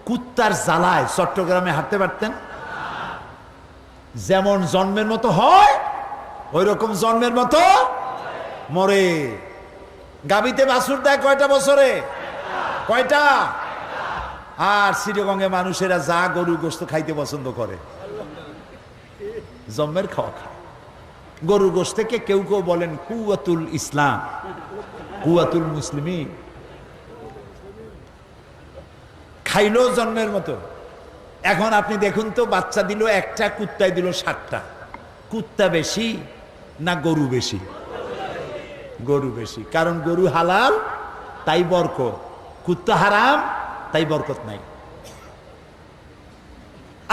কুত্তার জ্বালায় চট্টগ্রামে হাঁটতে পারতেন? যেমন জন্মের মতো হয় ওই রকম জন্মের মতো মরে। গাবিতে বাছুর দেয় কয়টা বছরে? কয়টা? আর চিটাগংয়ে মানুষেরা যা গরু গোশত খাইতে পছন্দ করে, জন্মের খাওয়া খায়। গরু গোশতকে কেউ কেউ বলেন কুওয়াতুল ইসলাম, কুওয়াতুল মুসলিমিন। খাইলো জন্মের মতো। এখন আপনি দেখুন তো, বাচ্চা দিল একটা, কুত্তায় দিল 7টা। কুত্তা বেশি না গরু বেশি? গরু বেশি। কারণ গরু হালাল তাই বরকত, কুত্তা হারাম তাই বরকত নাই।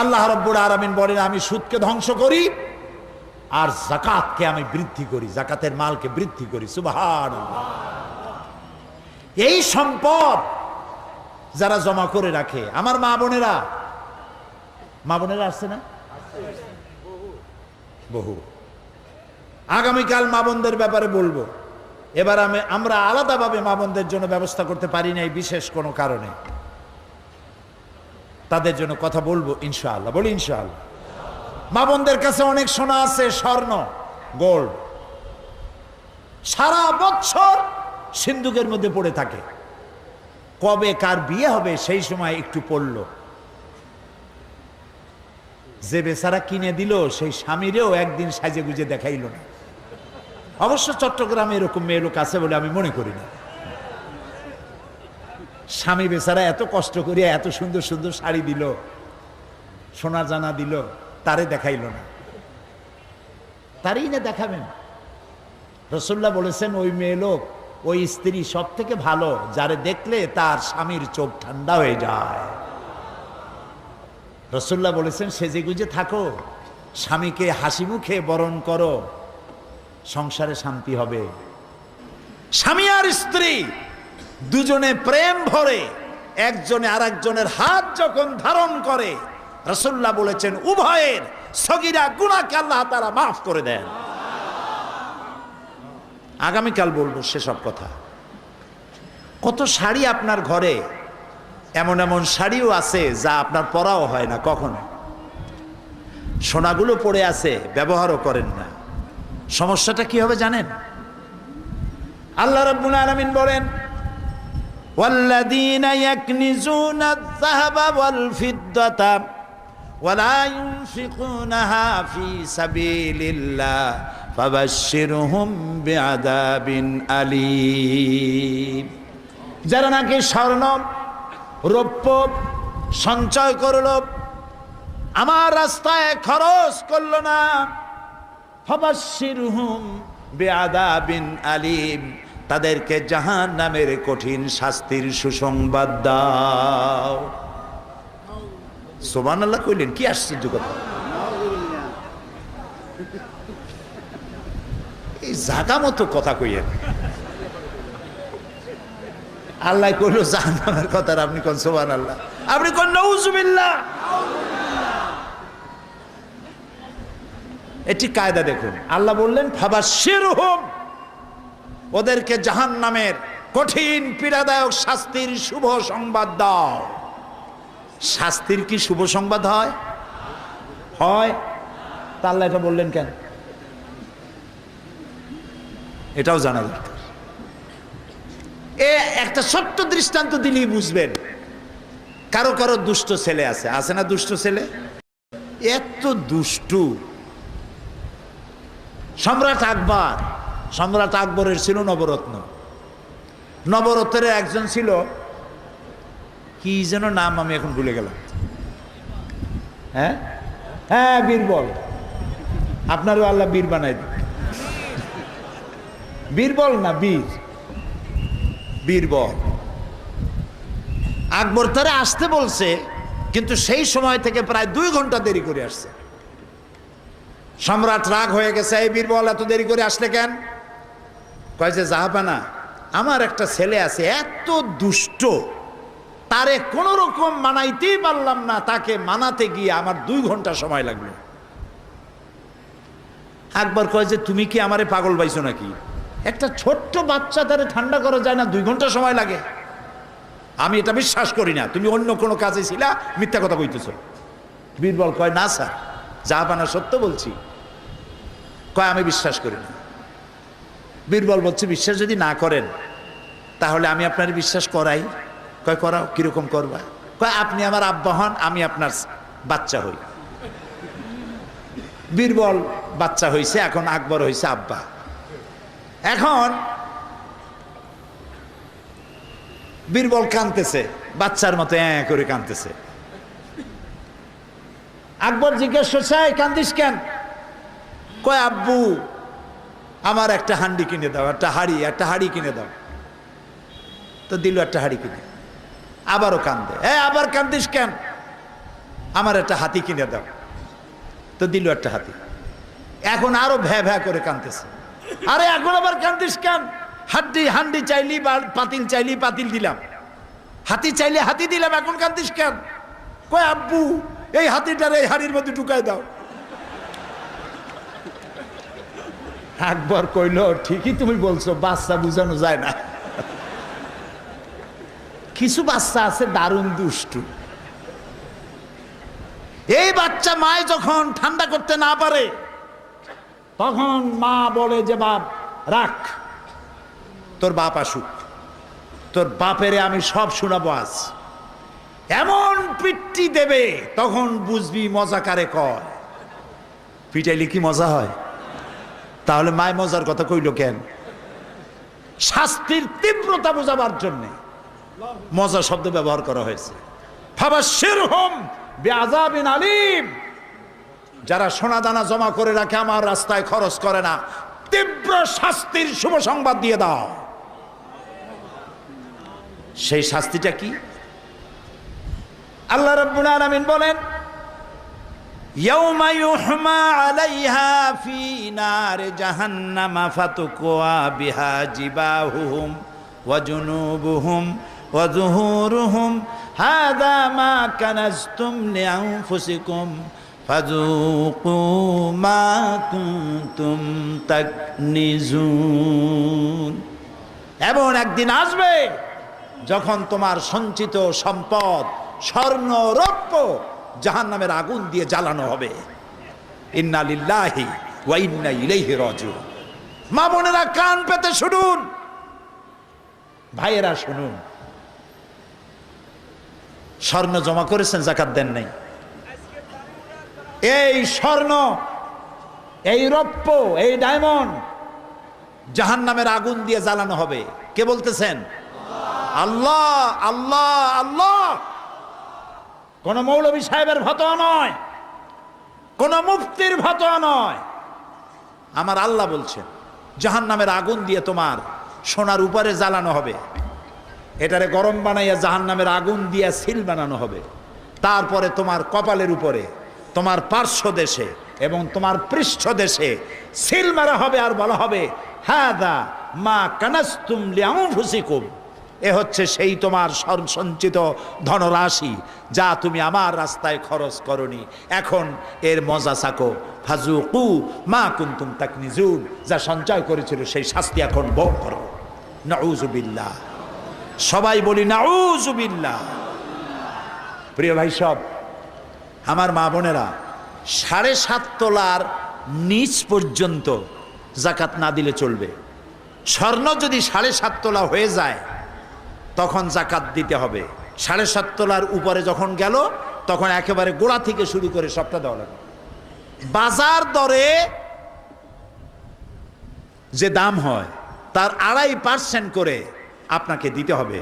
আল্লাহ রাব্বুল আলামিন বলেন আমি সুদকে ধ্বংস করি আর যাকাতকে আমি বৃদ্ধি করি, যাকাতের মালকে বৃদ্ধি করি। সুবহানাল্লাহ। এই সম্পদ যারা জমা করে রাখে, আমার মা বোনেরা, মা বোনেরা আসছে না? বহু। আগামীকাল মা বোনদের ব্যাপারে বলবো। এবার আমরা আলাদাভাবে মা বোনদের জন্য ব্যবস্থা করতে পারি নাই বিশেষ কোনো কারণে। তাদের জন্য কথা বলবো ইনশাআল্লাহ। বলি ইনশাআল্লাহ। মা বোনদের কাছে অনেক সোনা আছে, স্বর্ণ, গোল্ড, সারা বছর সিন্ধুকের মধ্যে পড়ে থাকে। কবে কার বিয়ে হবে সেই সময় একটু পড়লো। যে বেচারা কিনে দিল সেই স্বামীরেও একদিন সাজে গুজে দেখাইল না। অবশ্য চট্টগ্রামে এরকম মেয়ে লোক আছে বলে আমি মনে করি না। স্বামী বেচারা এত কষ্ট করিয়া এত সুন্দর সুন্দর শাড়ি দিল, সোনা জানা দিল, তারে দেখাইল না। তারই না দেখাবেন। রাসূলুল্লাহ বলেছেন ওই মেয়ে লোক, ওই স্ত্রী সব থেকে ভালো যারে দেখলে তার স্বামীর চোখ ঠান্ডা হয়ে যায়। রাসূলুল্লাহ বলেছেন সেজে গুজে থাকো, স্বামীকে হাসি মুখে বরণ করো, সংসারে শান্তি হবে। স্বামী আর স্ত্রী দুজনে প্রেম ভরে একজনে আর একজনের হাত যখন ধারণ করে, রাসূলুল্লাহ বলেছেন উভয়ের সগীরা গুনাহকে আল্লাহ তাআলা মাফ করে দেন। আগামীকাল বলবো সেসব কথা। কত শাড়ি আপনার ঘরে, এমন এমন শাড়িও আছে যা আপনার পরাও হয় না কখনো। সোনাগুলো পড়ে আছে, ব্যবহারও করেন না। সমস্যাটা কি হবে জানেন? আল্লাহ রাব্বুল আলামিন বলেন والذين يكنزون الذهب والفضة ولا ينفقونها في سبيل الله فبشرهم بعذاب أليم। যারা নাকি স্বর্ণ রৌপ্য সঞ্চয় করলো, আমার রাস্তায় খরচ করলো না, ফাবাশশিরহুম বিআযাবিন আলীম, তাদেরকে জাহান্নামের কঠিন শাস্তির সুসংবাদ দাও। সুবহানাল্লাহ কইলেন, কি আশ্চর্য কথা! এই জাগা মতো কথা কইয়েন। আল্লাহ কইলো জাহান্নামের কথা, আপনি কোন সুবহানাল্লাহ, আপনি কোন নাউজুবিল্লাহ। এটি কায়দা দেখুন। আল্লাহ বললেন ফাবাশশিরহুম, ওদেরকে জাহান্নামের কঠিন পীড়াদায়ক শাস্তির শুভ সংবাদ দাও। শাস্তির কি শুভ সংবাদ হয়? হয়। তা আল্লাহ এটা বললেন কেন? এটাও জানা দরকার। একটা ছোট্ট দৃষ্টান্ত দিলেই বুঝবেন। কারো কারো দুষ্ট ছেলে আছে না? দুষ্ট ছেলে এত দুষ্টু। সম্রাট আকবরের ছিল নবরত্ন। নবরত্নের একজন ছিল, কি যেন নাম, আমি এখন ভুলে গেলাম। হ্যাঁ, বীরবল। আপনারও আল্লাহ বীর বানাই দিন। বীরবল না, বীরবল। আকবর তারে আসতে বলছে, কিন্তু সেই সময় থেকে প্রায় 2 ঘন্টা দেরি করে আসছে। সম্রাট রাগ হয়ে গেছে, এই বীরবল এত দেরি করে আসলে কেন? কয় যে জাহাপানা, আমার একটা ছেলে আছে এত দুষ্ট, তারে কোন রকম মানাইতেই পারলাম না, তাকে মানাতে গিয়ে আমার 2 ঘন্টা সময় লাগলো। আকবর কয় যে তুমি কি আমারে পাগল পাইছো নাকি? একটা ছোট্ট বাচ্চা তারে ঠান্ডা করা যায় না, 2 ঘন্টা সময় লাগে? আমি এটা বিশ্বাস করি না, তুমি অন্য কোনো কাজে ছিলা, মিথ্যা কথা কইতেছো। বীরবল কয় না স্যার, জাহাপানা সত্য বলছি। কয় আমি বিশ্বাস করি না। বীরবল বলছে বিশ্বাস যদি না করেন তাহলে আমি আপনার বিশ্বাস করাই। কয় করাও, কিরকম করবা? কয় আপনি আমার আব্বা হন, আমি আপনার বাচ্চা হই। বীরবল বাচ্চা হইছে, এখন আকবর হইছে আব্বা। এখন বীরবল কাঁদতেছে, বাচ্চার মতো করে কাঁদতেছে। আকবর জিজ্ঞেস করছে, কান্দিস কেন? কয় আব্বু আমার একটা হান্ডি কিনে দাও, একটা হাড়ি কিনে দাও। তো দিল একটা হাড়ি কিনে। আবারও কান্দে, আবার কান্দিস কেন? আমার একটা হাতি কিনে দাও। তো দিল একটা হাতি। এখন আরো ভ্যা করে কাঁদতেছে, আরে এখন আবার কান্দিস কেন? হান্ডি চাইলি, পাতিল চাইলি, পাতিল দিলাম, হাতি চাইলে হাতি দিলাম, এখন কান্দিস কেন? কয় আব্বু এই হাতিটার এই হাড়ির মধ্যে ঢুকাই দাও। আকবর কইল ঠিকই তুমি বলছো, বাচ্চা বুঝানো যায় না। কিছু বাচ্চা আছে দারুণ দুষ্টু। এই বাচ্চা মায় যখন ঠান্ডা করতে না পারে, তখন মা বলে যে বাপ রাখ, তোর বাপ আসুক, তোর বাপেরে আমি সব শোনাবো আজ। এমন পিট্টি দেবে, তখন বুঝবি মজা কারে কয়। পিটাইলে কি মজা হয়? তাহলে মায় মজার কথা কইল কেন? শাস্তির তীব্রতা বোঝাবার জন্য মজা শব্দ ব্যবহার করা হয়েছে। ফাবাশশিরহুম বিআযাবিন আলীম, যারা সোনা দানা জমা করে রাখে, আমার রাস্তায় খরচ করে না, তীব্র শাস্তির শুভ সংবাদ দিয়ে দাও। সেই শাস্তিটা কি? আল্লাহ রাব্বুল আলামিন বলেন, ইয়াউমা ইউহমা আলাইহা ফি নার জাহান্নামা ফাতুকওয়া বিহা জিবাহুহুম ওয়া জুনুবুহুম ওয়া যুহুরুহুম হাযা মা কানাজতুম লিআনফুসিকুম ফাযুকু মা কুনতুম তাকনিজুন। এমন একদিন আসবে যখন তোমার সঞ্চিত সম্পদ, স্বর্ণ রৌপ্য জাহান্নামের আগুন দিয়ে জ্বালানো হবে। ইন্না লিল্লাহি ওয়া ইন্না ইলাইহি রাজিউন। মা বোনেরা কান পেতে শুনুন, ভাইয়েরা শুনুন, স্বর্ণ জমা করেছেন, জাকাত দেন নাই। এই স্বর্ণ, এই রৌপ্য, এই ডায়মন্ড জাহান্নামের আগুন দিয়ে জ্বালানো হবে। কে বলতেছেন? আল্লাহ। আল্লাহ আল্লাহ। কোন মৌলভী সাহেবের ফতোয়া নয়, কোন মুফতির ফতোয়া নয়, আমার আল্লাহ বলছেন জাহান্নামের আগুন দিয়ে তোমার সোনার উপরে জ্বালানো হবে। এটারে গরম বানাইয়া জাহান্নামের আগুন দিয়ে সিল বানানো হবে। তারপরে তোমার কপালের উপরে, তোমার পার্শ্ব দেশে এবং তোমার পৃষ্ঠ দেশে সিল মারা হবে, আর বলা হবে হাদা মা কানাস্তুম লিআনফুসিকুম। এ হচ্ছে সেই তোমার সঞ্চিত ধনরাশি যা তুমি আমার রাস্তায় খরচ করনি। এখন এর মজা চাকো, ফাজুকু মা কুনতুম তাকনিজুন। যা সঞ্চয় করেছিল সেই শাস্তি এখন ভোগ করো। নাউযুবিল্লাহ। সবাই বলি নাউযুবিল্লাহ। প্রিয় ভাই সব, আমার মা বোনেরা, 7.5 তোলার নিচ পর্যন্ত জাকাত না দিলে চলবে। স্বর্ণ যদি 7.5 তোলা হয়ে যায় তখন জাকাত দিতে হবে। 7.5 তোলার উপরে যখন গেল তখন একেবারে গোড়া থেকে শুরু করে সবটা দেওয়া লাগবে। বাজার দরে যে দাম হয় তার 2.5% করে আপনাকে দিতে হবে,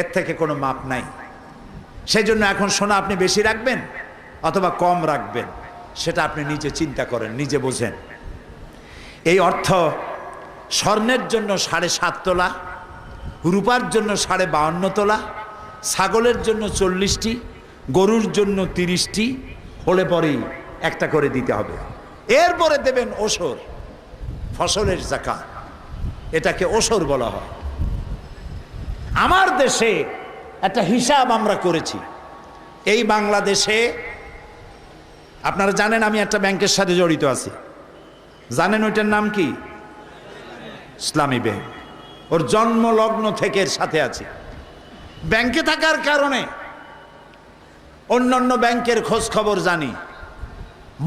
এর থেকে কোনো মাপ নাই। সেই জন্য এখন সোনা আপনি বেশি রাখবেন অথবা কম রাখবেন সেটা আপনি নিজে চিন্তা করেন, নিজে বোঝেন। এই অর্থ স্বর্ণের জন্য 7.5 তোলা, রূপার জন্য 52.5 তোলা, ছাগলের জন্য 40টি, গরুর জন্য 30টি হলে পরেই একটা করে দিতে হবে। এরপরে দেবেন ওসর, ফসলের যাকাত। এটাকে ওসর বলা হয়। আমার দেশে একটা হিসাব আমরা করেছি। এই বাংলাদেশে আপনারা জানেন আমি একটা ব্যাংকের সাথে জড়িত আছি। জানেন ওইটার নাম কি? ইসলামী ব্যাংক। ওর জন্ম লগ্ন থেকে এর সাথে আছি। ব্যাংকে থাকার কারণে অন্যান্য ব্যাংকের খোঁজ খবর জানি।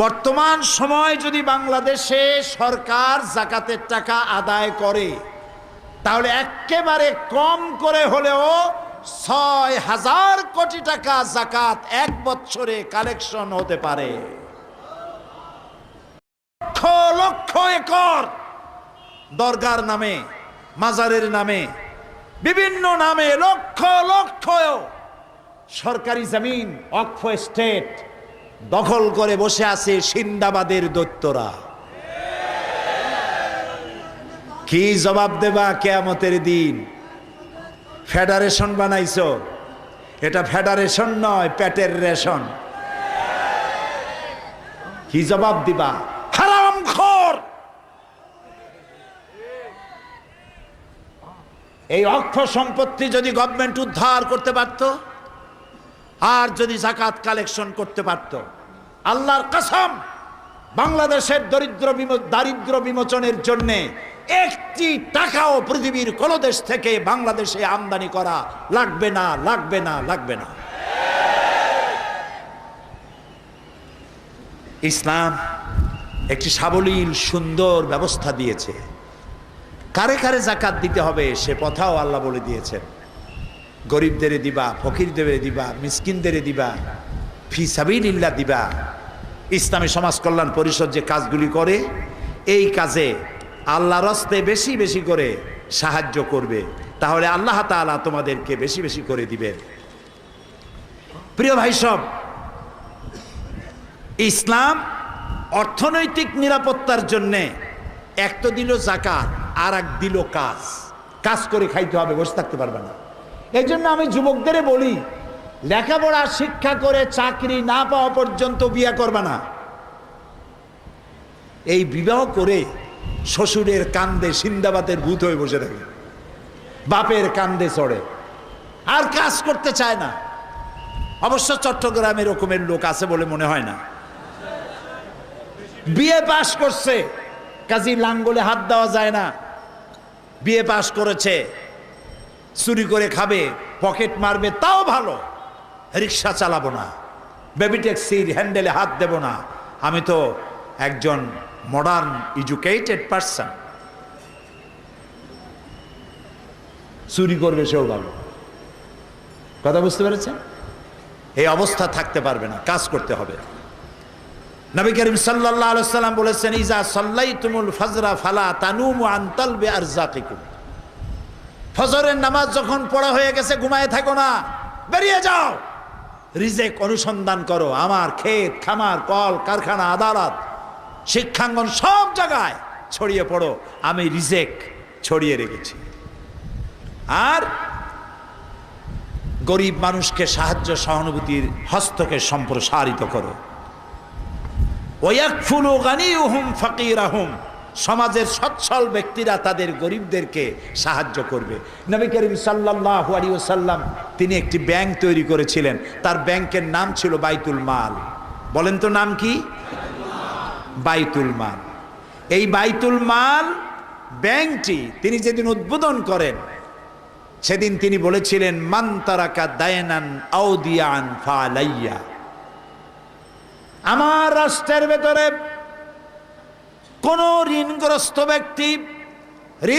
বর্তমান সময় যদি বাংলাদেশে সরকার যাকাতের টাকা আদায় করে তাহলে একেবারে কম করে হলেও 6,000 কোটি টাকা যাকাত এক বছরে কালেকশন হতে পারে। লক্ষ লক্ষ একর দরগার নামে, মাজারের নামে, বিভিন্ন নামে লক্ষ লক্ষ সরকারি জমিন, ওয়াকফ এস্টেট দখল করে বসে আছে সিন্দাবাদের দৈত্যরা। কি জবাব দেবা কিয়ামতের দিন? ফেডারেশন বানাইছো, এটা ফেডারেশন নয়, পেটের রেশন। কি জবাব দিবা? হারামখোর। এই অক্ষ সম্পত্তি যদি গভর্নমেন্ট উদ্ধার করতে পারত আর যদি যাকাত কালেকশন করতে পারত, আল্লাহর কসম বাংলাদেশের দারিদ্র বিমোচনের জন্য একটি টাকাও পৃথিবীর কোন দেশ থেকে বাংলাদেশে আমদানি করা লাগবে না, লাগবে না, লাগবে না। ইসলাম একটি সাবলীল সুন্দর ব্যবস্থা দিয়েছে। কারে কারে যাকাত দিতে হবে সে কথাও আল্লাহ বলে দিয়েছেন। গরিবদের দিবা, ফকিরদের দিবা, মিসকিনদের দিবা, ফি সাবিলিল্লাহ দিবা। ইসলামী সমাজ কল্যাণ পরিষদ যে কাজগুলি করে এই কাজে আল্লাহর রাস্তে বেশি বেশি করে সাহায্য করবে, তাহলে আল্লাহ তাআলা তোমাদেরকে বেশি বেশি করে দিবেন। প্রিয় ভাই সব, ইসলাম অর্থনৈতিক নিরাপত্তার জন্য এক তো দিল যাকাত, আর এক দিল কাজ। কাজ করে খাইতে হবে, বসে থাকতে পারবে না। এই জন্য আমি যুবকদের বলি, লেখাপড়া শিক্ষা করে চাকরি না পাওয়া পর্যন্ত বিয়ে করবে না। এই বিবাহ করে শ্বশুরের কান্দে সিন্দাবাদের ভূত হয়ে বসে থাকে, বাপের কান্দে চড়ে, আর কাজ করতে চায় না। অবশ্য চট্টগ্রামে এরকমের লোক আছে বলে মনে হয় না। বিয়ে পাশ করছে, কাজী লাঙ্গলে হাত দেওয়া যায় না। বিয়ে পাশ করেছে, চুরি করে খাবে, পকেট মারবে, তাও ভালো। রিক্সা চালাবো না, বেবি ট্যাক্সির হ্যান্ডেলে হাত দেব না, আমি তো একজন মডার্ন এডুকেটেড পারসন। চুরি করবে সেও ভালো। কথা বুঝতে পেরেছেন? এই অবস্থা থাকতে পারবে না, কাজ করতে হবে। নবী করিম সাল্লাল্লাহু আলাইহি সাল্লাম বলেছেন, ইজা সাল্লাইতুমুল ফজরা ফালা তানুমু আন তালবি আরযাকিকুম। ফজরের নামাজ যখন পড়া হয়ে গেছে, ঘুমায় থাকো না, বেরিয়ে যাও, রিজেক অনুসন্ধান করো। আমার ক্ষেত খামার, কল কারখানা, আদালত, শিক্ষাঙ্গন সব জায়গায় ছড়িয়ে পড়ো, আমি রিজেক ছড়িয়ে রেখেছি। আর গরিব মানুষকে সাহায্য সহানুভূতির হস্তকে সম্প্রসারিত করো। ওয়াকফুলু গানিয়ুহুম ফাকিরাহুম, সমাজের সচ্ছল ব্যক্তিরা তাদের গরিবদেরকে সাহায্য করবে। নবী করিম সাল্লাল্লাহু আলাইহি ওয়াসাল্লাম তিনি একটি ব্যাংক তৈরি করেছিলেন, তার ব্যাংকের নাম ছিল বাইতুল মাল। বলেন তো নাম কি? বাইতুল মাল। এই বাইতুল মাল ব্যাংকটি তিনি যেদিন উদ্বোধন করেন, সেদিন তিনি বলেছিলেন, মান তারাকা দায়নান আউদিয়ান ফালাইয়া। আমার রাষ্ট্রের ভেতরে কোন ঋণগ্রস্ত ব্যক্তি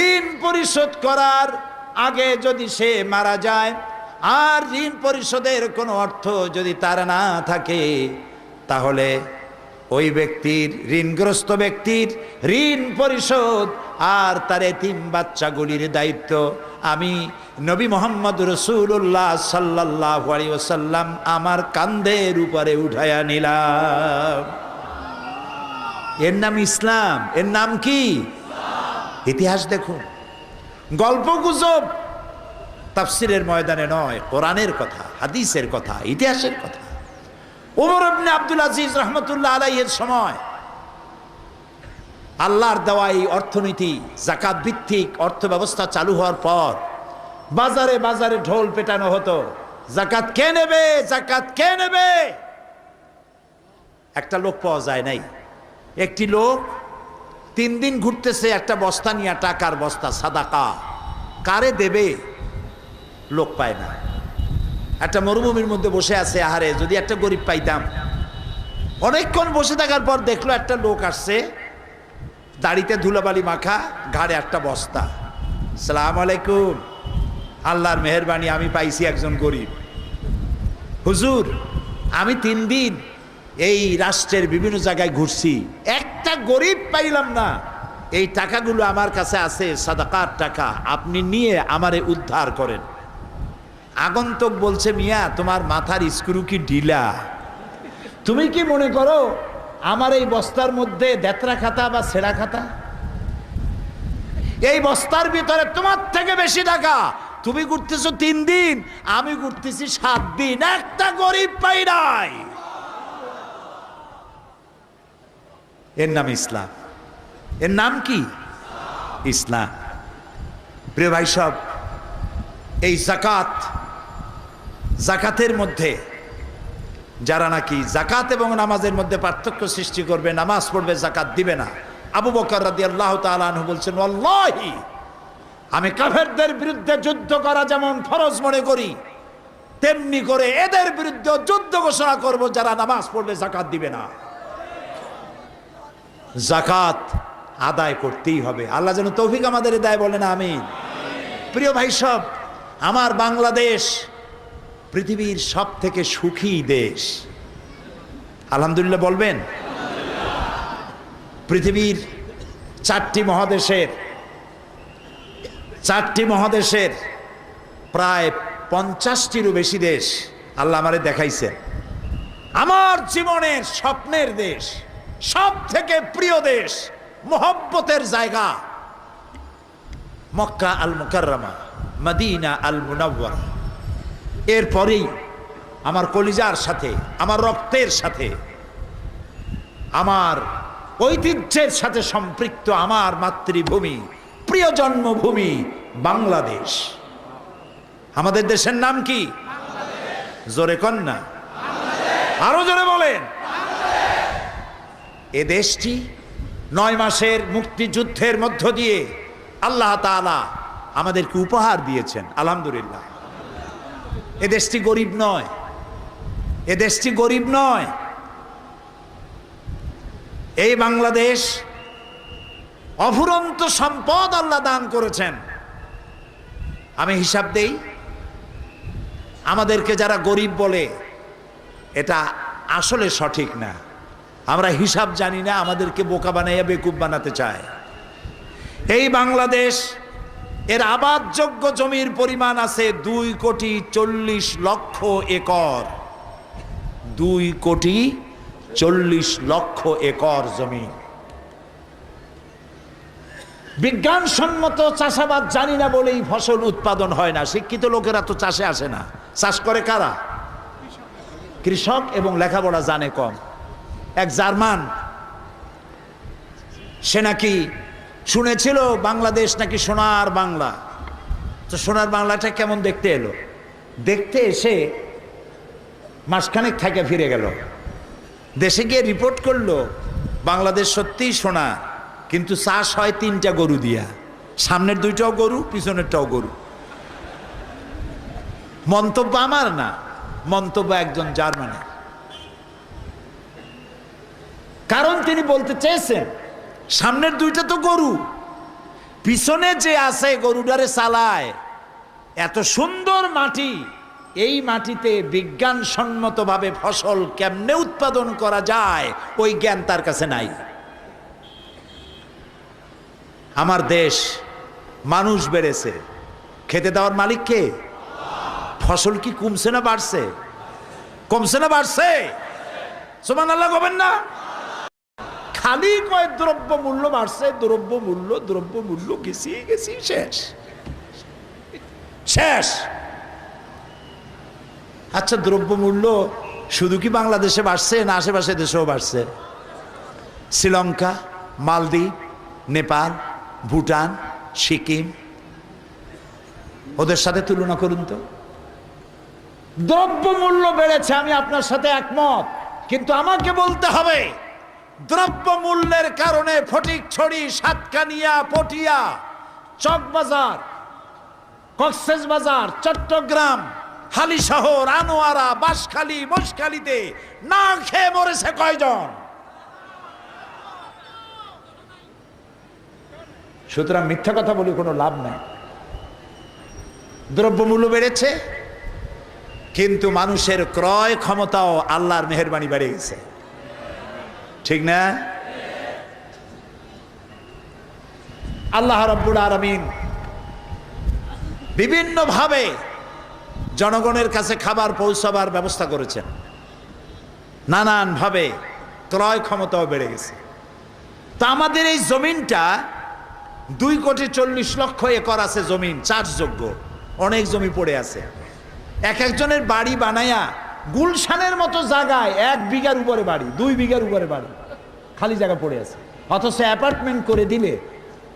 ঋণ পরিশোধ করার আগে যদি সে মারা যায়, আর ঋণ পরিশোধের কোনো অর্থ যদি তার না থাকে, তাহলে ওই ব্যক্তির, ঋণগ্রস্ত ব্যক্তির ঋণ পরিশোধ আর তার এতিম বাচ্চাগুলির দায়িত্ব আমি নবী মুহাম্মদ রাসূলুল্লাহ সাল্লাল্লাহু আলাইহি ওয়াসাল্লাম আমার কাঁধের উপরে উঠায়া নিলাম। এর নাম ইসলাম। এর নাম কি? ইতিহাস দেখুন, গল্প গুজব তাফসীরের ময়দানে নয়, কোরআনের কথা, হাদিসের কথা, ইতিহাসের কথা। ওমর ইবনে আব্দুল আজিজ রাহমাতুল্লাহ আলাইহির সময় আল্লাহর দেওয়া এই অর্থনীতি, যাকাত ভিত্তিক অর্থ ব্যবস্থা চালু হওয়ার পর বাজারে বাজারে ঢোল পেটানো হতো, যাকাত কে নেবে, যাকাত কে নেবে। একটা লোক পাওয়া যায় নাই। একটি লোক 3 দিন ঘুরতেছে একটা বস্তা নিয়ে, টাকার বস্তা, সাদাকা। কারে দেবে লোক পায় না। একটা মরুভূমির মধ্যে বসে আছে, আহারে যদি একটা গরিব পাইতাম। অনেকক্ষণ বসে থাকার পর দেখলো একটা লোক আসছে, দাড়িতে ধুলাবালি মাখা, ঘাড়ে একটা বস্তা। আসসালামু আলাইকুম, আল্লাহর মেহেরবানি আমি পাইছি একজন গরিব। হুজুর, আমি 3 দিন এই রাষ্ট্রের বিভিন্ন জায়গায় ঘুরছি, একটা গরিব পাইলাম না। এই টাকাগুলো আমার কাছে আছে, সাদাকার টাকা, আপনি নিয়ে আমারে উদ্ধার করেন। আগন্তুক বলছে, মিয়া তোমার মাথার স্ক্রু কি ঢিলা? তুমি কি মনে করো আমার এই বস্তার মধ্যে দেতরা খাতা বা ছেঁড়া খাতা? এই বস্তার ভিতরে তোমার থেকে বেশি টাকা। তুমি ঘুরতেছো 3 দিন, আমি ঘুরতেছি 7 দিন, একটা গরিব পাই নাই। এর নাম ইসলাম। এর নাম কি? ইসলাম। প্রিয় ভাই সব, এই যাকাত, যাকাতের মধ্যে যারা নাকি যাকাত এবং নামাজের মধ্যে পার্থক্য সৃষ্টি করবে, নামাজ পড়বে যাকাত দিবে না, আবু বকর রাদিয়াল্লাহু তাআলা আনহু বলছেন, ওয়াল্লাহি আমি কাফেরদের বিরুদ্ধে যুদ্ধ করা যেমন ফরজ মনে করি, তেমনি করে এদের বিরুদ্ধে যুদ্ধ ঘোষণা করব যারা নামাজ পড়বে যাকাত দিবে না। যাকাত আদায় করতেই হবে। আল্লাহ যেন তৌফিক আমাদের দেয়, বলেন আমিন। প্রিয় ভাই সব, আমার বাংলাদেশ পৃথিবীর সব থেকে সুখী দেশ। আলহামদুলিল্লাহ বলবেন। পৃথিবীর 4টি মহাদেশের প্রায় 50টিরও বেশি দেশ আল্লাহ আমারে দেখাইছেন। আমার জীবনের স্বপ্নের দেশ, সব থেকে প্রিয় দেশ, মোহব্বতের জায়গা মক্কা আল মুকাররমা, মদিনা আল মুনাওয়ারা। এরপরেই আমার কলিজার সাথে, আমার রক্তের সাথে, আমার ঐতিহ্যের সাথে সম্পৃক্ত আমার মাতৃভূমি, প্রিয় জন্মভূমি বাংলাদেশ। আমাদের দেশের নাম কি? জোরে কন্যা, আরো জোরে বলেন। এ দেশটি 9 মাসের মুক্তিযুদ্ধের মধ্য দিয়ে আল্লাহ তাআলা আমাদেরকে উপহার দিয়েছেন, আলহামদুলিল্লাহ। এ দেশটি গরিব নয়, এ দেশটি গরিব নয়। এই বাংলাদেশ অফুরন্ত সম্পদ আল্লাহ দান করেছেন। আমি হিসাব দেই, আমাদেরকে যারা গরিব বলে এটা আসলে সঠিক না। আমরা হিসাব জানি না, আমাদেরকে বোকা বানাইয়া বেকুব বানাতে চায়। এই বাংলাদেশ এর আবাদযোগ্য জমির পরিমাণ আছে 2,40,00,000 একর। 2,40,00,000 একর জমি। বিজ্ঞানসম্মত চাষাবাদ জানি না বলেই ফসল উৎপাদন হয় না। শিক্ষিত লোকেরা তো চাষে আসে না। চাষ করে কারা? কৃষক, এবং লেখাপড়া জানে কম। এক জার্মান, সে নাকি শুনেছিল বাংলাদেশ নাকি সোনার বাংলা। তো সোনার বাংলাটা কেমন দেখতে এলো, দেখতে এসে মাসখানেক থেকে ফিরে গেল। দেশে গিয়ে রিপোর্ট করলো বাংলাদেশ সত্যিই সোনা, কিন্তু চাষ হয় 3টা গরু দিয়া। সামনের 2টাও গরু, পিছনেরটাও গরু। মন্তব্য আমার না, মন্তব্য একজন জার্মানের। কারণ তিনি বলতে চেয়েছেন সামনের 2টা তো গরু, পিছনে যে আছে গরুটারে চালায়। এত সুন্দর মাটি, এই মাটিতে বিজ্ঞানসম্মতভাবে ফসল কেমনে উৎপাদন করা যায় ওই জ্ঞান তার কাছে নাই। আমার দেশ, মানুষ বেড়েছে, খেতে দেওয়ার মালিক কে? ফসল কি কমছে না বাড়ছে? কমছে না বাড়ছে? সুবহানাল্লাহ বলেন না? খালি কয় দ্রব্য মূল্য বাড়ছে, দ্রব্য মূল্য গেছি শেষ শেষ। আচ্ছা, দ্রব্য মূল্য শুধু কি বাংলাদেশে বাড়ছে না আশেপাশে দেশেও বাড়ছে? শ্রীলঙ্কা, মালদ্বীপ, নেপাল, ভুটান, সিকিম, ওদের সাথে তুলনা করুন তো। দ্রব্য মূল্য বেড়েছে, আমি আপনার সাথে একমত, কিন্তু আমাকে বলতে হবে দ্রব্য মূল্যের কারণে ফটিকছড়ি, সাতকানিয়া, পটিয়া, চকবাজার, কক্সবাজার, চট্টগ্রাম, হালিশহর, আনোয়ারা, বাঁশখালী, মশখালীতে না খেয়ে মরেছে কয়জন? সুতরাং মিথ্যা কথা বলে কোনো লাভ নাই। দ্রব্যমূল্য বেড়েছে, কিন্তু মানুষের ক্রয় ক্ষমতাও আল্লাহর মেহেরবানি বেড়ে গেছে, ঠিক না? আল্লাহ রাব্বুল আলামিন বিভিন্ন ভাবে জনগণের কাছে খাবার পৌঁছাবার ব্যবস্থা করেছেন। নানান ভাবে ক্রয় ক্ষমতাও বেড়ে গেছে। তা আমাদের এই জমিনটা 2,40,00,000 একর আছে জমিন, চাষযোগ্য অনেক জমি পড়ে আছে। এক একজনের বাড়ি বানায়া গুলশানের মতো জায়গায় 1 বিঘার উপরে বাড়ি, 2 বিঘার উপরে বাড়ি, খালি জায়গা পড়ে আছে। অথচ অ্যাপার্টমেন্ট করে দিলে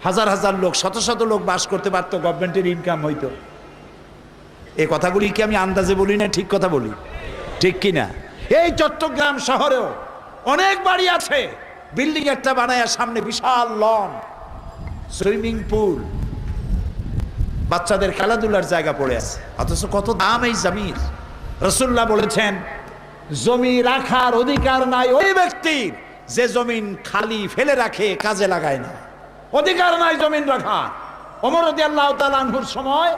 হাজার হাজার লোক, শত শত লোক বাস করতে পারত, গভর্নমেন্টের ইনকাম হইতো। এই কথাগুলি কি আমি আন্দাজে বলি না, ঠিক কথা বলি, ঠিক কিনা? এই চট্টগ্রাম শহরেও অনেক বাড়ি আছে, বিল্ডিং একটা বানায়া সামনে বিশাল লন, সুইমিং পুল, বাচ্চাদের খেলাধুলার জায়গা পড়ে আছে। অথচ কত দাম এই জমির। রাসূলুল্লাহ বলেছেন, জমি রাখার অধিকার নাই ওই ব্যক্তির যে জমিন খালি ফেলে রাখে, কাজে লাগায় না। অধিকার নাই জমিন রাখা। ওমর রাদিয়াল্লাহু তাআলা আনহুর সময়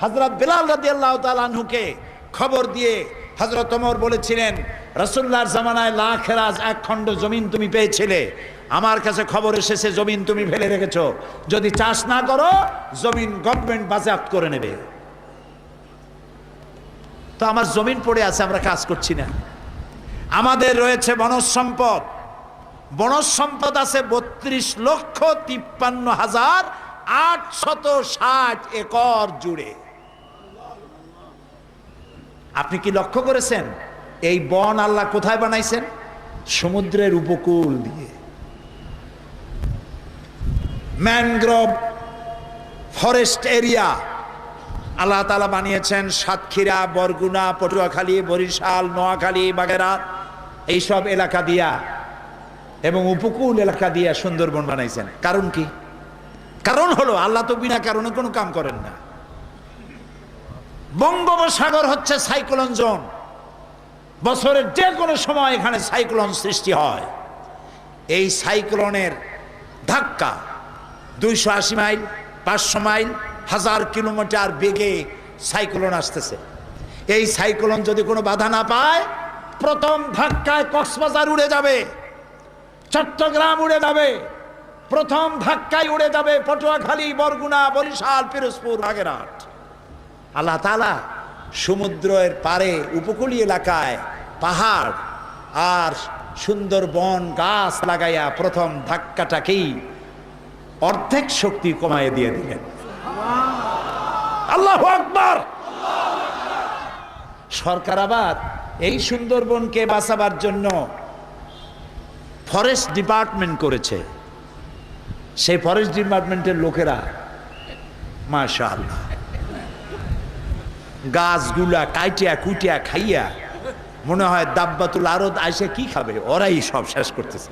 হযরত বিলাল রাদিয়াল্লাহু তাআলা আনহুকে খবর দিয়ে হযরত ওমর বলেছিলেন, রাসূলুল্লাহর জামানায় লাখেরাজ 1 খণ্ড জমিন তুমি পেয়েছিলে, আমার কাছে খবর এসেছে জমিন তুমি ফেলে রেখেছো, যদি চাষ না করো জমিন গভর্নমেন্ট বাজেয়াপ্ত করে নেবে। তো আমার জমিন পড়ে আছে, আমরা কাজ করছি না। আমাদের রয়েছে বনজ সম্পদ। বনজ সম্পদ আছে 32,53,860 একর জুড়ে। আপনি কি লক্ষ্য করেছেন এই বন আল্লাহ কোথায় বানাইছেন? সমুদ্রের উপকূল দিয়ে। ম্যানগ্রোভ ফরেস্ট এরিয়া আল্লাহ তাআলা বানিয়েছেন সাতক্ষীরা, বরগুনা, পটুয়াখালী, বরিশাল, নোয়াখালী, বাগেরহাট এইসব এলাকা দিয়া, এবং উপকূল এলাকা দিয়া সুন্দরবন বানাইছেন। কারণ কি? কারণ হলো আল্লাহ তো বিনা কারণে কোনো কাম করেন না। বঙ্গোপসাগর হচ্ছে সাইক্লোন জোন। বছরের যে কোনো সময় এখানে সাইক্লোন সৃষ্টি হয়। এই সাইক্লোনের ধাক্কা 280 মাইল, 500 মাইল, 1000 কিলোমিটার বেগে সাইক্লোন আসতেছে। এই সাইক্লোন যদি কোনো বাধা না পায়, প্রথম ধাক্কায় কক্সবাজার উড়ে যাবে, চট্টগ্রাম উড়ে যাবে, প্রথম ধাক্কায় উড়ে যাবে পটুয়াখালী, বরগুনা, বরিশাল, পিরোজপুর, বাগেরহাট। আল্লাহ তাআলা সমুদ্রের পারে উপকূলীয় এলাকায় পাহাড় আর সুন্দর বন গাছ লাগাইয়া প্রথম ধাক্কাটাকেই অর্ধেক শক্তি কমায় দিয়ে দিলেন। আল্লাহু আকবার। সরকার আবার এই সুন্দরবনকে বাঁচাবার জন্য ফরেস্ট ডিপার্টমেন্ট করেছে। সেই ফরেস্ট ডিপার্টমেন্টের লোকেরা মাশাআল্লাহ গাছগুলা কাইটিয়া কুটিয়া খাইয়া মনে হয় দাব্বাতুল আরদ আইসে কি খাবে, ওরাই সব শেষ করতেছে।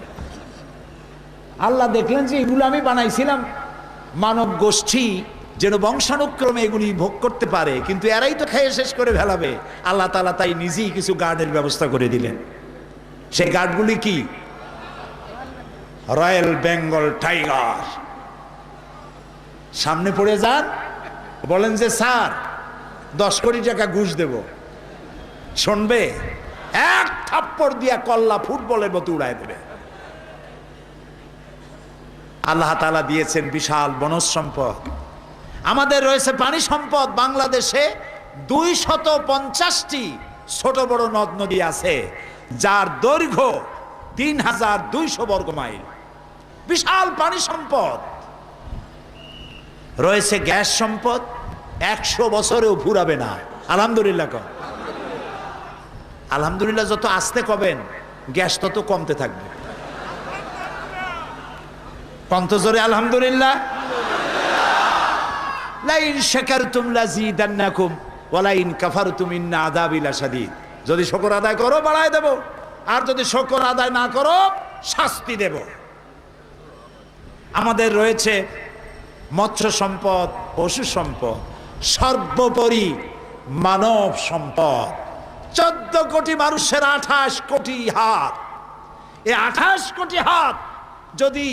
আল্লাহ দেখলেন যে এগুলো আমি বানাইছিলাম মানব গোষ্ঠী যেন বংশানুক্রমে এগুলি ভোগ করতে পারে, কিন্তু এরাই তো খেয়ে শেষ করে ফেলাবে। আল্লাহ তাআলা তাই নিজেই কিছু গার্ডের ব্যবস্থা করে দিলেন। সেই গার্ডগুলি কি? Royal Bengal tiger. সামনে পড়ে যান, বলেন যে স্যার 10 কোটি টাকা ঘুষ দেব, শুনবে? এক থাপ্পড় দিয়া কল্লা ফুটবলের মতো উড়ায় দেবে। আল্লাহ তাআলা দিয়েছেন বিশাল বনজ সম্পদ। আমাদের রয়েছে পানি সম্পদ। বাংলাদেশে 250টি ছোট বড় নদ নদী আছে, যার দৈর্ঘ্য 3200 বর্গ মাইল। বিশাল পানি সম্পদ রয়েছে। গ্যাস সম্পদ 100 বছরেও ফুরাবে না। আলহামদুলিল্লাহ কর। আলহামদুলিল্লাহ যত আস্তে কবেন গ্যাস তত কমতে থাকবে। কত জোরে আলহামদুলিল্লাহ। লাইন শাকারতুম লাযীদান্নাকুম ওয়া লাইন কাফারতুম ইন্না আযাবি লাশাদীদ। যদি শুকর আদায় করো বাড়ায় দেব, আর যদি শুকর আদায় না করো শাস্তি দেব। আমাদের রয়েছে মৎস্য সম্পদ, পশু সম্পদ, সর্বোপরি মানব সম্পদ। 14 কোটি মানুষের 28 কোটি হাত। এই 28 কোটি হাত যদি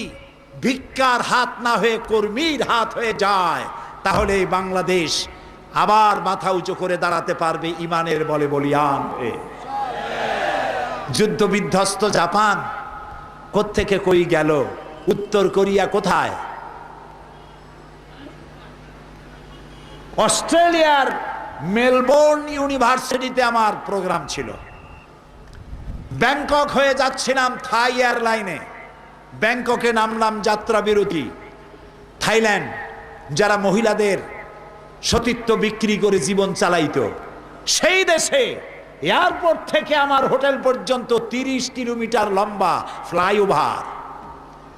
ভিক্ষার হাত না হয়ে কর্মীর হাত হয়ে যায়, তাহলে বাংলাদেশ আবার মাথা উঁচু করে দাঁড়াতে পারবে ইমানের বলে বলিয়ান হয়ে। যুদ্ধ বিধ্বস্ত জাপান কোত্থেকে কই গেল? উত্তর কোরিয়া কোথায়? অস্ট্রেলিয়ার মেলবোর্ন ইউনিভার্সিটিতে আমার প্রোগ্রাম ছিল। ব্যাংকক হয়ে যাচ্ছিলাম থাই এয়ারলাইনে। ব্যাংককে নামলাম যাত্রা বিরতি। থাইল্যান্ড, যারা মহিলাদের সতীত্ব বিক্রি করে জীবন চালাইতো, সেই দেশে এয়ারপোর্ট থেকে আমার হোটেল পর্যন্ত 30 কিলোমিটার লম্বা ফ্লাইওভার,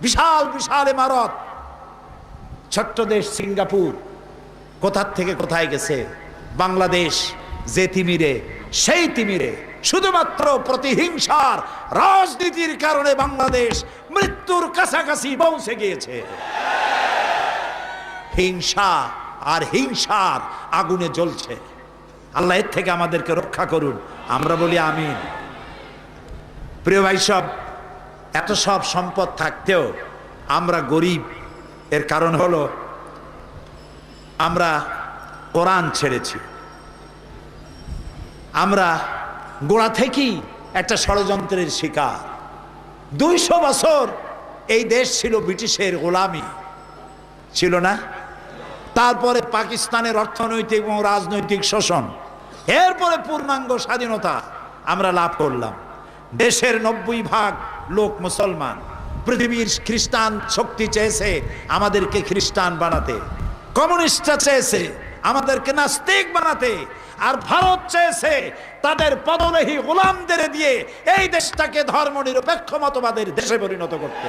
বিশাল বিশাল ইমারত। ছোট্ট দেশ সিঙ্গাপুর কোথার থেকে কোথায় গেছে। বাংলাদেশ যে তিমিরে, সেই তিমিরে শুধুমাত্র প্রতিহিংসার রাজনীতির কারণে বাংলাদেশ মৃত্যুর কাছাকাছি পৌঁছে গিয়েছে। হিংসা আর হিংসার আগুনে জ্বলছে। আল্লাহ এর থেকে আমাদেরকে রক্ষা করুন, আমরা বলি আমিন। প্রিয় ভাই সব, এত সব সম্পদ থাকতেও আমরা গরিব। এর কারণ হলো আমরা কোরআন ছেড়েছি। আমরা গোড়া থেকেই একটা ষড়যন্ত্রের শিকার। 200 বছর এই দেশ ছিল ব্রিটিশের গোলামি, ছিল না? তারপরে পাকিস্তানের অর্থনৈতিক এবং রাজনৈতিক শোষণ, এরপরে পূর্ণাঙ্গ স্বাধীনতা আমরা লাভ করলাম। দেশের 90% লোক মুসলমান। পৃথিবীর খ্রিস্টান শক্তি চেয়েছে আমাদেরকে খ্রিস্টান বানাতে, কমিউনিস্টরা চেয়েছে আমাদেরকে নাস্তিক বানাতে, আর ভারত চেয়েছে তাদের পদলেহী গোলামদের দিয়ে এই দেশটাকে ধর্মনিরপেক্ষ মতবাদের দেশে পরিণত করতে।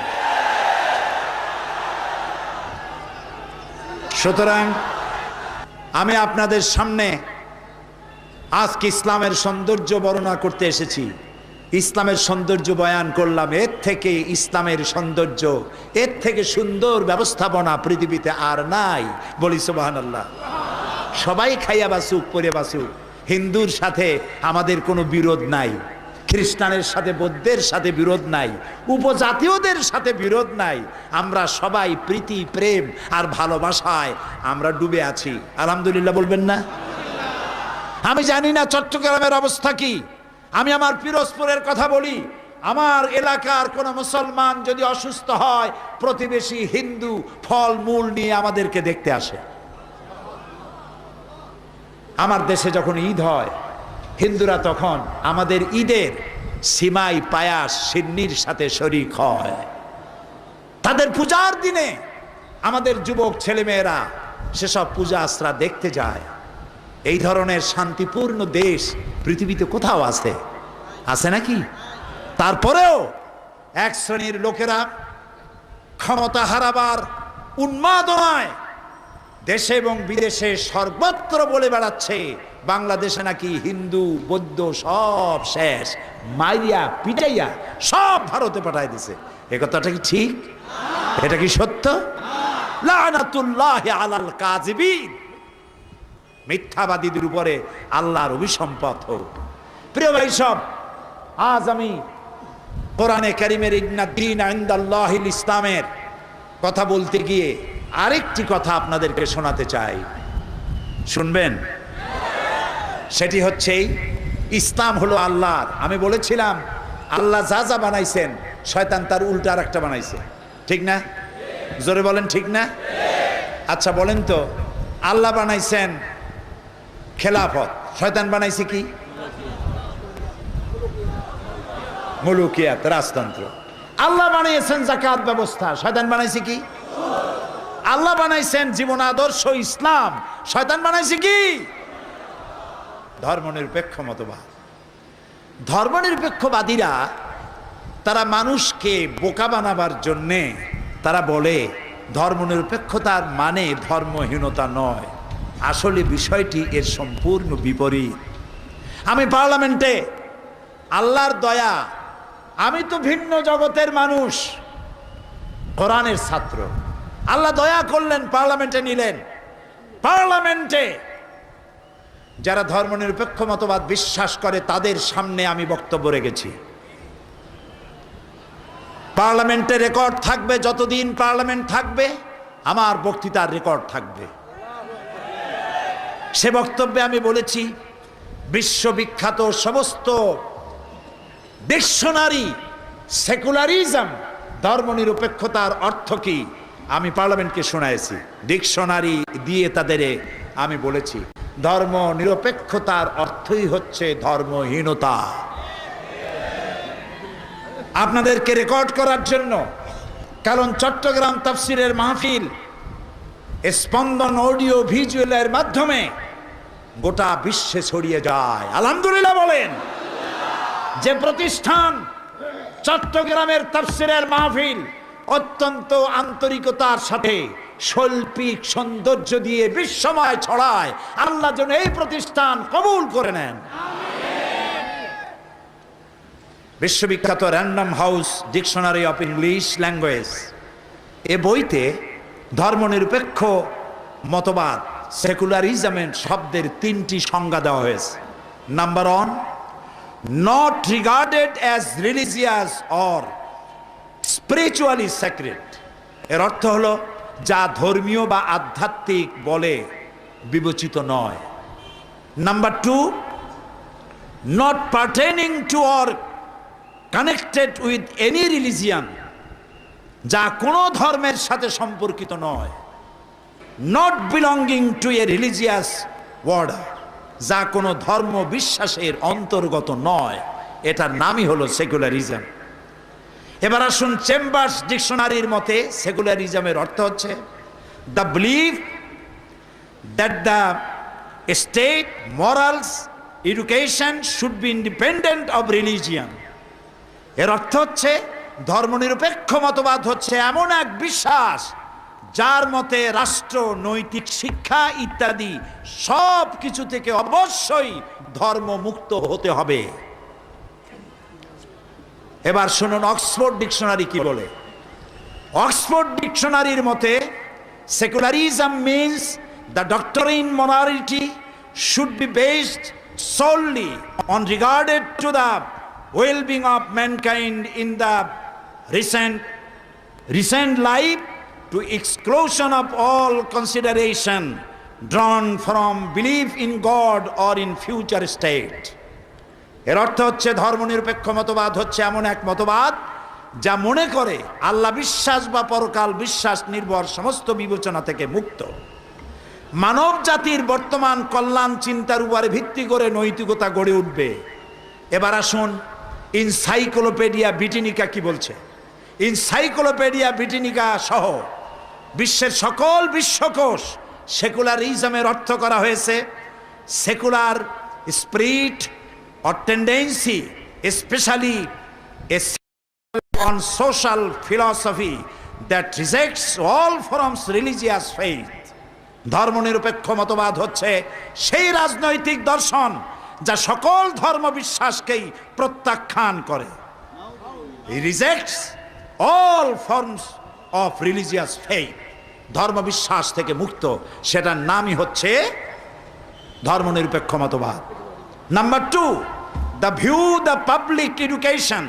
সুতরাং আমি আপনাদের সামনে আজকে ইসলামের সৌন্দর্য বর্ণনা করতে এসেছি। ইসলামের সৌন্দর্য বয়ান করলাম। এর থেকে ইসলামের সৌন্দর্য, এর থেকে সুন্দর ব্যবস্থাপনা পৃথিবীতে আর নাই। বলি সুবহানাল্লাহ। সবাই খাইয়া বাসুক, পরে বাসুক। হিন্দুর সাথে আমাদের কোনো বিরোধ নাই, খ্রিস্টানের সাথে, বৌদ্ধের সাথে বিরোধ নাই, উপজাতীয়দের সাথে বিরোধ নাই। আমরা সবাই প্রীতি, প্রেম আর ভালোবাসায় আমরা ডুবে আছি। আলহামদুলিল্লাহ বলবেন না? আমি জানি না চট্টগ্রামের অবস্থা কি, আমি আমার পিরোজপুরের কথা বলি, আমার এলাকার কোন মুসলমান যদি অসুস্থ হয়, প্রতিবেশী হিন্দু ফল মূল নিয়ে আমাদেরকে দেখতে আসে। আমার দেশে যখন ঈদ হয়, হিন্দুরা তখন আমাদের ঈদের সিমাই পায়াস সিন্নির সাথে শরীক হয়। তাদের পূজার দিনে আমাদের যুবক ছেলেমেয়েরা সেসব পূজা আশ্রা দেখতে যায়। এই ধরনের শান্তিপূর্ণ দেশ পৃথিবীতে কোথাও আছে? আছে নাকি? তারপরেও এক শ্রেণীর লোকেরা ক্ষমতা হারাবার উন্মাদনায় দেশে এবং বিদেশে সর্বত্র বলে বেড়াচ্ছে বাংলাদেশে নাকি হিন্দু বৌদ্ধ সব শেষ, মাইরিয়া পিটাইয়া সব ভারতে পাঠায় দিছে। এ কথাটা কি ঠিক? এটা কি সত্য? লানাতুল্লাহি আলাল কাযিবিন, মিথ্যাবাদীদের উপরে আল্লাহর অভিসম্পাত হোক। প্রিয় ভাই সব, আজ আমি কোরআনে কারীমের ইন্নাদ-দীন ইনদাল্লাহিল ইসলামের কথা বলতে গিয়ে আরেকটি কথা আপনাদেরকে শোনাতে চাই, শুনবেন? সেটি হচ্ছে ইসলাম হলো আল্লাহর। আমি বলেছিলাম আল্লাহ যা যা বানাইছেন শয়তান তার উল্টা আর একটা বানাইছে, ঠিক না? জোরে বলেন ঠিক না? আচ্ছা বলেন তো, আল্লাহ বানাইছেন খেলাফত, শয়তান বানাইছে কি? মুলুকিয়াত, রাজতন্ত্র। আল্লাহ বানিয়েছেন জাকাত ব্যবস্থা, শয়তান বানাইছে কি? আল্লাহ বানাইছেন জীবন আদর্শ ইসলাম, শয়তান বানাইছে কি? ধর্মনিরপেক্ষ মতবাদ। ধর্মনিরপেক্ষবাদীরা তারা মানুষকে বোকা বানাবার জন্যে তারা বলে ধর্মনিরপেক্ষতার মানে ধর্মহীনতা নয়। আসলে বিষয়টি এর সম্পূর্ণ বিপরীত। আমি পার্লামেন্টে, আল্লাহর দয়া, আমি তো ভিন্ন জগতের মানুষ, কোরআনের ছাত্র, আল্লাহ দয়া করলেন পার্লামেন্টে নিলেন। পার্লামেন্টে যারা ধর্মনিরপেক্ষ মতবাদ বিশ্বাস করে তাদের সামনে আমি বক্তব্য রেখেছি। পার্লামেন্টে রেকর্ড থাকবে, যতদিন পার্লামেন্ট থাকবে আমার বক্তৃতার রেকর্ড থাকবে। সে বক্তব্যে আমি বলেছি বিশ্ববিখ্যাত সমস্ত ডিকশনারি সেকুলারিজম, ধর্মনিরপেক্ষতার অর্থ কি আমি পার্লামেন্টকে শোনাইছি। ডিকশনারি দিয়ে তাদের আমি বলেছি ধর্ম নিরপেক্ষতার অর্থই হচ্ছে ধর্মহীনতা। আপনাদেরকে রেকর্ড করার জন্য, কারণ চট্টগ্রাম তাফসিরের মাহফিল স্পন্দন অডিও ভিজুয়ালের মাধ্যমে গোটা বিশ্বে ছড়িয়ে যায়। আলহামদুলিল্লাহ বলেন। যে প্রতিষ্ঠান চট্টগ্রামের তাফসিরের মাহফিল অত্যন্ত আন্তরিকতার সাথে শৈল্পিক সৌন্দর্য দিয়ে বিশ্বময় ছড়ায়, আল্লাহ যেন এই প্রতিষ্ঠান কবুল করে নেন। বিশ্ববিখ্যাত random house dictionary of English language, এ বইতে ধর্মনিরপেক্ষ মতবাদ সেকুলারিজমের শব্দের 3টি সংজ্ঞা দেওয়া হয়েছে। Number 1, not regarded as religious or spiritually sacred, এর অর্থ হলো যা ধর্মীয় বা আধ্যাত্মিক বলে বিবেচিত নয়। Number 2, not pertaining to or connected with any religion, যা কোনো ধর্মের সাথে সম্পর্কিত নয়। not belonging to a religious order, যা কোনো ধর্ম বিশ্বাসের অন্তর্গত নয়, এটার নামই হলো সেকুলারিজম। এবার আসুন চেম্বার্স ডিকশনারির মতে সেকুলারিজমের অর্থ হচ্ছে the believe that the state morals education should be independent of religion. এর অর্থ হচ্ছে ধর্মনিরপেক্ষ মতবাদ হচ্ছে এমন এক বিশ্বাস যার মতে রাষ্ট্র, নৈতিক শিক্ষা ইত্যাদি সব কিছু থেকে অবশ্যই ধর্মমুক্ত হতে হবে। এবার শুনুন অক্সফোর্ড ডিকশনারি কি বলে। অক্সফোর্ড ডিকশনারির মতে secularism means the ডক্টরিন morality should be based solely on regarded to the well-being of mankind in the recent life, to exclusion of all consideration drawn from belief in God or in future state. এর অর্থ হচ্ছে ধর্মনিরপেক্ষ মতবাদ হচ্ছে এমন এক মতবাদ যা মনে করে আল্লাহ বিশ্বাস বা পরকাল বিশ্বাস নির্ভর সমস্ত বিবেচনা থেকে মুক্ত। মানব জাতির বর্তমান কল্যাণ চিন্তার উপরে ভিত্তি করে নৈতিকতা গড়ে উঠবে। এবার আসুন এনসাইক্লোপিডিয়া ব্রিটানিকা কি বলছে। এনসাইক্লোপিডিয়া ব্রিটানিকা সহ বিশ্বের সকল বিশ্বকোষ সেকুলারিজমের অর্থ করা হয়েছে secular spirit or tendency, especially on social philosophy that rejects all forms religious faith. ধর্মনিরপেক্ষ মতবাদ হচ্ছে সেই রাজনৈতিক দর্শন যা সকল ধর্ম বিশ্বাসকেই প্রত্যাখ্যান করে। It rejects all forms of religious faith. ধর্ম বিশ্বাস থেকে মুক্ত, সেটার নামই হচ্ছে ধর্মনিরপেক্ষ মতবাদ। Number 2, the view the public education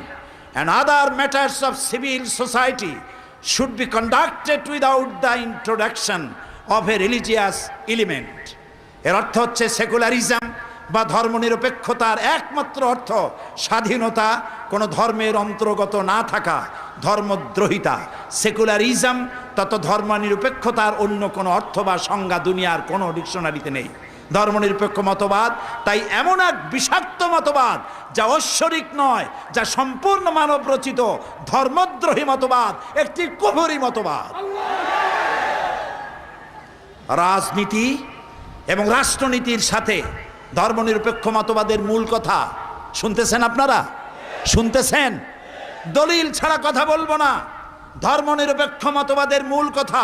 and other matters of civil society should be conducted without the introduction of a religious element. এর অর্থ হচ্ছে সেকুলারিজম বা ধর্মনিরপেক্ষতার একমাত্র অর্থ স্বাধীনতা, কোনো ধর্মের অন্তর্গত না থাকা, ধর্মদ্রোহিতা। সেকুলারিজম তত ধর্মনিরপেক্ষতার অন্য কোনো অর্থ বা সংজ্ঞা দুনিয়ার কোনো ডিকশনারিতে নেই। ধর্মনিরপেক্ষ মতবাদ তাই এমন এক বিষাক্ত মতবাদ যা ঐশ্বরিক নয়, যা সম্পূর্ণ মানব রচিত ধর্মদ্রোহী মতবাদ, একটি কুফরি মতবাদ। রাজনীতি এবং রাষ্ট্রনীতির সাথে ধর্মনিরপেক্ষ মতবাদের মূল কথা শুনতেছেন আপনারা? শুনতেছেন? দলিল ছাড়া কথা বলবো না। ধর্মনিরপেক্ষ মতবাদের মূল কথা,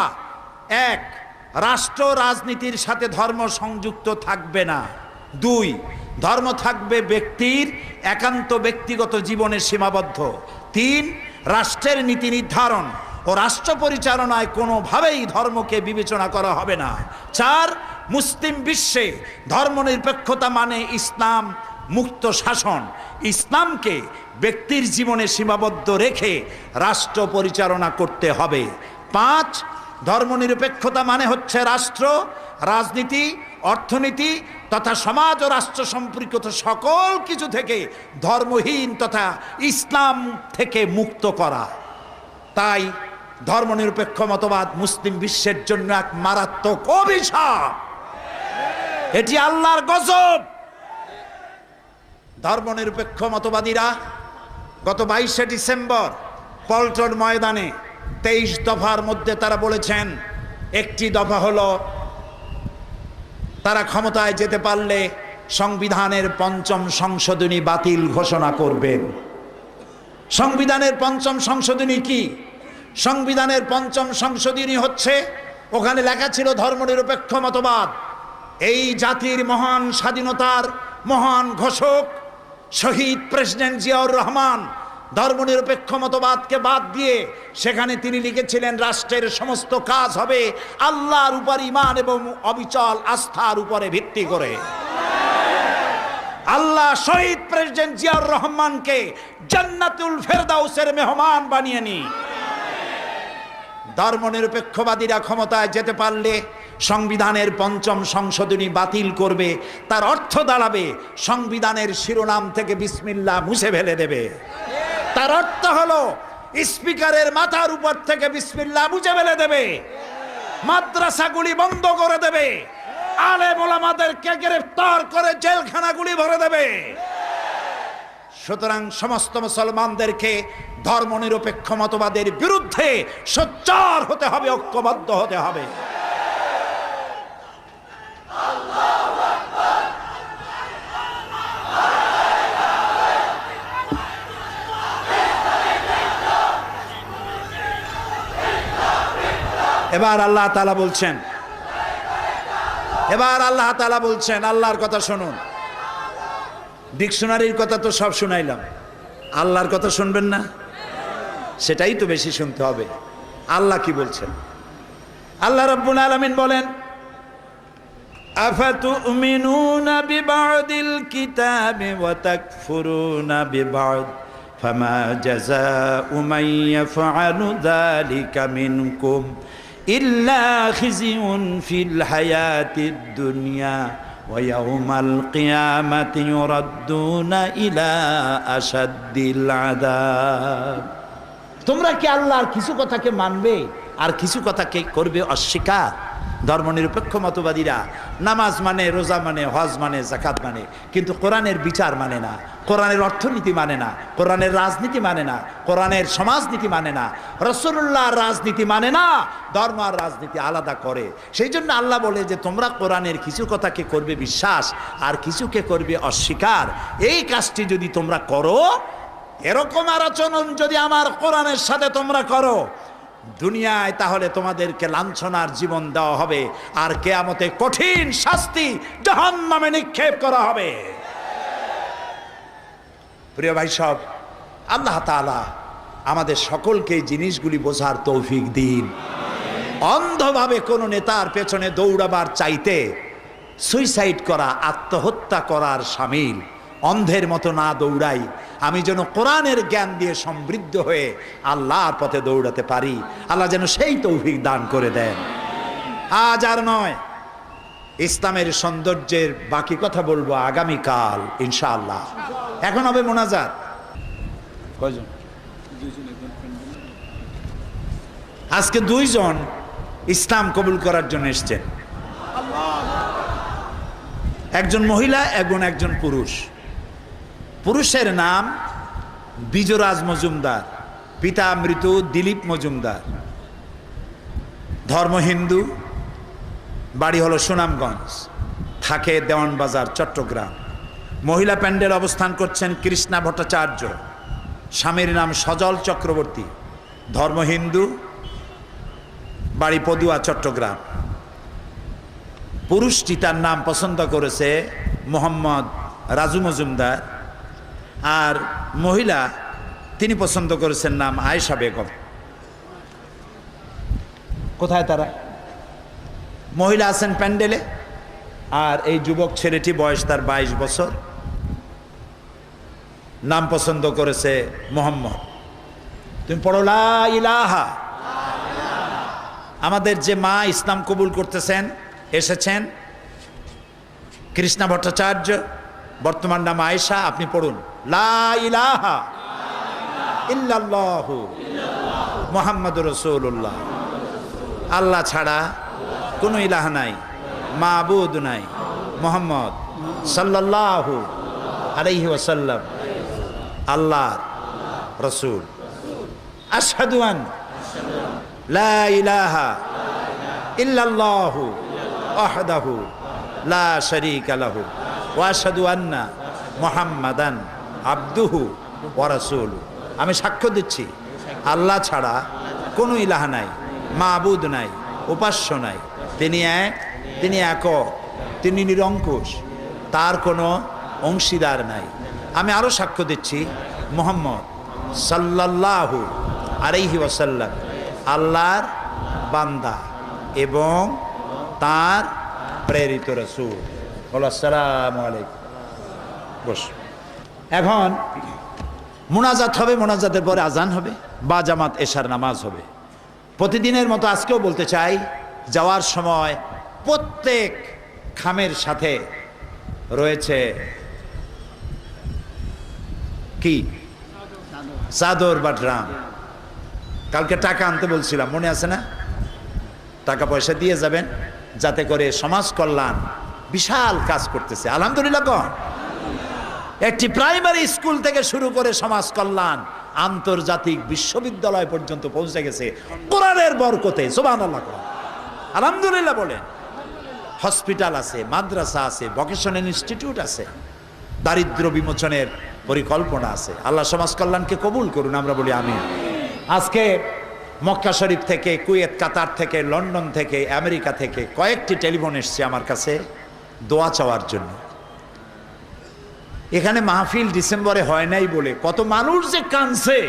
এক, রাষ্ট্র রাজনীতির সাথে ধর্ম সংযুক্ত থাকবে না। 2, ধর্ম থাকবে ব্যক্তির একান্ত ব্যক্তিগত জীবনে সীমাবদ্ধ। 3, রাষ্ট্রের নীতি নির্ধারণ ও রাষ্ট্র পরিচালনায় কোনোভাবেই ধর্মকে বিবেচনা করা হবে না। 4, মুসলিম বিশ্বে ধর্মনিরপেক্ষতা মানে ইসলাম মুক্ত শাসন। ইসলামকে ব্যক্তির জীবনে সীমাবদ্ধ রেখে রাষ্ট্র পরিচালনা করতে হবে। 5, ধর্মনিরপেক্ষতা মানে হচ্ছে রাষ্ট্র, রাজনীতি, অর্থনীতি তথা সমাজ ও রাষ্ট্র সম্পর্কিত সকল কিছু থেকে ধর্মহীন তথা ইসলাম থেকে মুক্ত করা। তাই ধর্মনিরপেক্ষ মতবাদ মুসলিম বিশ্বের জন্য এক মারাত্মক অভিশাপ। এটি আল্লাহর গজব। ধর্মনিরপেক্ষ মতবাদীরা গত 22শে ডিসেম্বর পল্টন ময়দানে 23 দফার মধ্যে তারা বলেছেন, একটি দফা হলো তারা ক্ষমতায় যেতে পারলে সংবিধানের 5ম সংশোধনী বাতিল ঘোষণা করবেন। সংবিধানের 5ম সংশোধনী কি? সংবিধানের 5ম সংশোধনী হচ্ছে, ওখানে লেখা ছিল ধর্মনিরপেক্ষ মতবাদ এই জাতির মহান স্বাধীনতার মহান ঘোষক শহীদ প্রেসিডেন্ট জিয়াউর রহমান ধর্মনিরপেক্ষ মতবাদকে বাদ দিয়ে সেখানে তিনি লিখেছিলেন রাষ্ট্রের সমস্ত কাজ হবে আল্লাহর উপর ঈমান এবং অবিচল আস্থার উপরে ভিত্তি করে। আল্লাহ শহীদ প্রেসিডেন্ট জিয়াউর রহমানকে জান্নাতুল ফেরদাউসের মেহমান বানিয়ে নি। ধর্মনিরপেক্ষবাদীরা ক্ষমতায় যেতে পারলে সংবিধানের 5ম সংশোধনী বাতিল করবে। তার অর্থ দাঁড়াবে সংবিধানের শিরোনাম থেকে বিসমিল্লাহ মুছে ফেলে দেবে। তার অর্থ হলো স্পিকারের মাথার উপর থেকে বিসমিল্লাহ মুছে ফেলে দেবে, মাদ্রাসাগুলি বন্ধ করে দেবে, আলেম ওলামাদেরকে গ্রেফতার করে জেলখানাগুলি ভরে দেবে। সুতরাং সমস্ত মুসলমানদেরকে ধর্মনিরপেক্ষ মতবাদের বিরুদ্ধে সোচ্চার হতে হবে, ঐক্যবদ্ধ হতে হবে। এবার আল্লাহ তাআলা বলছেন, আল্লাহর কথা শুনুন। ডিকশনারির কথা তো সব শুনাইলাম, আল্লাহর কথা শুনবেন না? সেটাই তো বেশি শুনতে হবে। আল্লাহ কি বলছেন? আল্লাহ রাব্বুল আলামিন বলেন, আফাতুমিনুনা বিবাদিল কিতাবি ওয়া তাকফুরুনা বিবাদ ফামা জাযাউ মান ইয়াফআলু যালিকা মিনকুম ইল্লা খিজিউন ফিল হায়াতিদ দুনিয়া ওয়ায়াউমাল কিয়ামাতি ইউরাদ্দুনা ইলা আশাদ্দিল আযাব। তোমরা কি আল্লাহর কিছু কথাকে মানবে আর কিছু কথাকে করবে অস্বীকার? ধর্মনিরপেক্ষ মতবাদীরা নামাজ মানে, রোজা মানে, হজ মানে, যাকাত মানে, কিন্তু কোরআনের বিচার মানে না, কোরআনের অর্থনীতি মানে না, কোরআনের রাজনীতি মানে না, কোরআনের সমাজনীতি মানে না, রাসূলুল্লাহর রাজনীতি মানে না। ধর্ম আর রাজনীতি আলাদা করে। সেই জন্য আল্লাহ বলে যে তোমরা কোরআনের কিছু কথাকে করবে বিশ্বাস আর কিছুকে করবে অস্বীকার। এই কাজটি যদি তোমরা করো, এরকম আচরণ যদি আমার কোরআনের সাথে তোমরা করো দুনিয়ায়, তাহলে তোমাদেরকে লাঞ্ছনার জীবন দেওয়া হবে আর কিয়ামতে কঠিন শাস্তি জাহান্নামে নিক্ষেপ করা হবে। প্রিয় ভাই সব, আল্লাহ তাআলা আমাদের সকলকে এই জিনিসগুলি বোঝার তৌফিক দিন। অন্ধভাবে কোনো নেতার পেছনে দৌড়াবার চাইতে সুইসাইড করা, আত্মহত্যা করার শামিল। অন্ধের মতো না দৌড়াই, আমি যেন কোরআনের জ্ঞান দিয়ে সমৃদ্ধ হয়ে আল্লাহর পথে দৌড়াতে পারি। আল্লাহ যেন সেই তৌফিক দান করে দেন। আজ আর নয়, ইসলামের সৌন্দর্যের বাকি কথা বলবো আগামীকাল ইনশাআল্লাহ। এখন হবে মোনাজাত। কয়জন? আজকে 2 জন ইসলাম কবুল করার জন্য এসছেন, একজন মহিলা এবং একজন পুরুষ। পুরুষের নাম বিজরাজ মজুমদার, পিতা মৃত দিলীপ মজুমদার, ধর্ম হিন্দু, বাড়ি হলো সুনামগঞ্জ, থাকে দেওয়ানবাজার চট্টগ্রাম। মহিলা প্যান্ডেল অবস্থান করছেন কৃষ্ণা ভট্টাচার্য, স্বামীর নাম সজল চক্রবর্তী, ধর্ম হিন্দু, বাড়ি পদুয়া চট্টগ্রাম। পুরুষটি তার নাম পছন্দ করেছে মোহাম্মদ রাজু মজুমদার, আর মহিলা তিনি পছন্দ করেছেন নাম আয়েশা বেগম। কোথায় তারা? মহিলা আছেন প্যান্ডেলে, আর এই যুবক ছেলেটি বয়স তার 22 বছর, নাম পছন্দ করেছে মোহাম্মদ। তুমি পড়ো লা ইলাহা। আমাদের যে মা ইসলাম কবুল করতেছেন এসেছেন, কৃষ্ণা ভট্টাচার্য, বর্তমান নাম আয়েশা, আপনি পড়ুন লা ইলাহা ইল্লাল্লাহু মুহাম্মাদুর রাসূলুল্লাহ। আল্লাহ ছাড়া কোনো ইলাহ নাই, মাবুদ নাই, মুহাম্মদ সাল্লাল্লাহু আলাইহি ওয়াসাল্লাম আল্লাহর রাসূল। আশহাদু আন লা ইলাহা ইল্লাল্লাহু ওয়াহদাহু লা শারীকা লাহু ওয়া আশহাদু আন্না মুহাম্মাদান আবদুহু ওয়া রাসূলুহু। আমি সাক্ষ্য দিচ্ছি আল্লাহ ছাড়া কোনো ইলাহ নাই, মাবুদ নাই, উপাস্য নাই, তিনি এক, তিনি একক, তিনি নিরঙ্কুশ, তার কোনো অংশীদার নাই। আমি আরও সাক্ষ্য দিচ্ছি মুহাম্মদ সাল্লাল্লাহু আলাইহি ওয়াসাল্লাম আল্লাহর বান্দা এবং তার প্রেরিত রাসূল। আসসালামু আলাইকুম। বস। এখন মুনাজাত হবে, মুনাজাতের পরে আজান হবে, বা জামাত এশার নামাজ হবে। প্রতিদিনের মতো আজকেও বলতে চাই, যাওয়ার সময় প্রত্যেক খামের সাথে রয়েছে কি? চাদর বা ড্রাম। কালকে টাকা আনতে বলছিলাম, মনে আছে না? টাকা পয়সা দিয়ে যাবেন, যাতে করে সমাজ কল্যাণ বিশাল কাজ করতেছে। আলহামদুলিল্লাহ। কন একটি প্রাইমারি স্কুল থেকে শুরু করে সমাজ কল্যাণ আন্তর্জাতিক বিশ্ববিদ্যালয় পর্যন্ত পৌঁছে গেছে কোরআনের বরকতে। সুবহানাল্লাহ। আলহামদুলিল্লাহ বলেন। হসপিটাল আছে, মাদ্রাসা আছে, ভোকেশনাল ইনস্টিটিউট আছে, দারিদ্র বিমোচনের পরিকল্পনা আছে। আল্লাহ সমাজ কল্যাণকে কবুল করুন, আমরা বলি আমিন। আজকে মক্কা শরীফ থেকে, কুয়েত, কাতার থেকে, লন্ডন থেকে, আমেরিকা থেকে কয়েকটি টেলিফোন এসছে আমার কাছে দোয়া চাওয়ার জন্য। এখানে মাহফিল ডিসেম্বরে হয় নাই বলে কত মানুষ যে কাঁদছে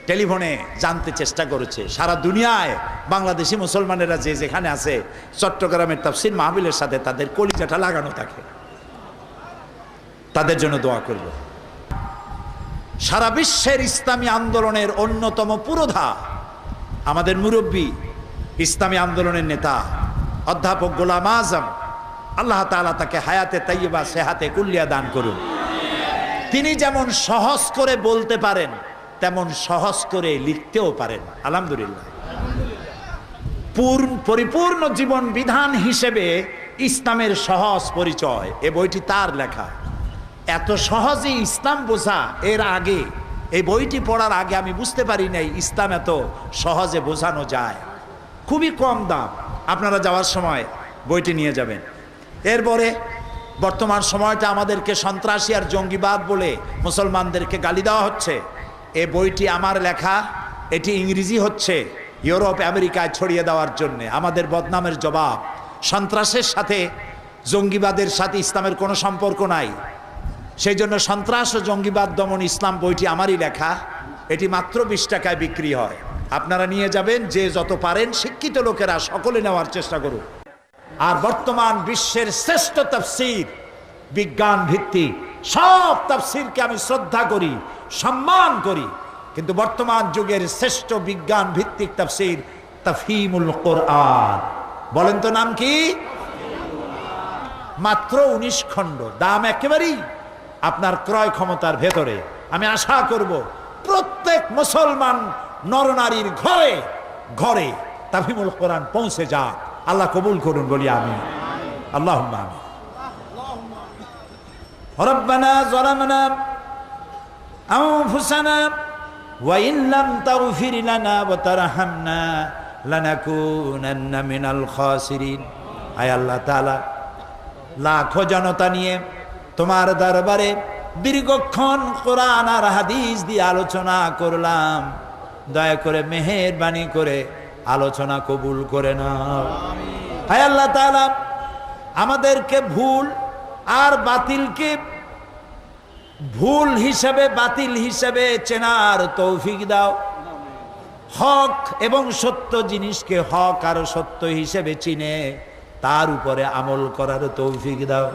টেলিফোনে জানতে চেষ্টা করেছে। সারা দুনিয়ায় বাংলাদেশি মুসলমানেরা যে যেখানে আছে, চট্টগ্রামের তাফসীর মাহফিলের সাথে তাদের কলিজাটা লাগানো থাকে। তাদের জন্য দোয়া করব। সারা বিশ্বের ইসলামী আন্দোলনের অন্যতম পুরোধা, আমাদের মুরব্বী, ইসলামী আন্দোলনের নেতা অধ্যাপক গোলাম আজম আল্লাহ তাআলা তাকে হায়াতে তাইয়্যিবা সেহাতে কুল্লিয়া দান করুন। তিনি যেমন সহজ করে বলতে পারেন তেমন সহজ করে লিখতেও পারেন, আলহামদুলিল্লাহ। পরিপূর্ণ জীবন বিধান হিসেবে ইসলামের সহজ পরিচয় এ বইটি তার লেখা। এত সহজে ইসলাম বোঝা, এর আগে এই বইটি পড়ার আগে আমি বুঝতে পারি নাই ইসলাম এত সহজে বোঝানো যায়। খুবই কম দাম, আপনারা যাওয়ার সময় বইটি নিয়ে যাবেন। এরপরে বর্তমান সময়টা আমাদেরকে সন্ত্রাসী আর জঙ্গিবাদ বলে মুসলমানদেরকে গালি দেওয়া হচ্ছে। এই বইটি আমার লেখা, এটি ইংরেজি হচ্ছে ইউরোপ আমেরিকায় ছড়িয়ে দেওয়ার জন্য। আমাদের বদনামের জবাব। সন্ত্রাসের সাথে জঙ্গিবাদের সাথে ইসলামের কোনো সম্পর্ক নাই, সেই জন্য সন্ত্রাস ও জঙ্গিবাদ দমন ইসলাম বইটি আমারই লেখা। এটি মাত্র 20 টাকায় বিক্রি হয়, আপনারা নিয়ে যাবেন। যে যত পারেন শিক্ষিত লোকেরা সকলে নেওয়ার চেষ্টা করুন। আর বর্তমান বিশ্বের শ্রেষ্ঠ তাফসীর বিজ্ঞান ভিত্তিক, সব তাফসীরকে আমি শ্রদ্ধা করি, সম্মান করি, কিন্তু বর্তমান যুগের শ্রেষ্ঠ বিজ্ঞান ভিত্তিক তাফসীর তাফহিমুল কোরআন। বলেন তো নাম কি? মাত্র 19 খণ্ড, দাম একেবারেই আপনার ক্রয় ক্ষমতার ভেতরে। আমি আশা করব প্রত্যেক মুসলমান নরনারীর ঘরে ঘরে তাফহিমুল কোরআন পৌঁছে যাক। আল্লাহ কবুল করুন, বলি আমিন। আল্লাহুম্মা আমিন। রব্বানা যালামনা আনফুসানা ওয়া ইন লাম তাগফির লানা ওয়া তারহামনা লানাকুনান্না মিনাল খাসিরিন। আয় আল্লাহ তাআলা, লাখো জনতা নিয়ে তোমার দরবারে দীর্ঘক্ষণ কোরআন আর হাদিস দিয়ে আলোচনা করলাম। দয়া করে মেহেরবানি করে আলোচনা কবুল করে নাও। হায় আল্লাহ তাআলা, আমাদেরকে ভুল আর বাতিলকে ভুল হিসেবে বাতিল হিসেবে চেনার তৌফিক দাও। হক এবং সত্য জিনিসকে হক আর সত্য হিসেবে চিনে তার উপরে আমল করার তৌফিক দাও।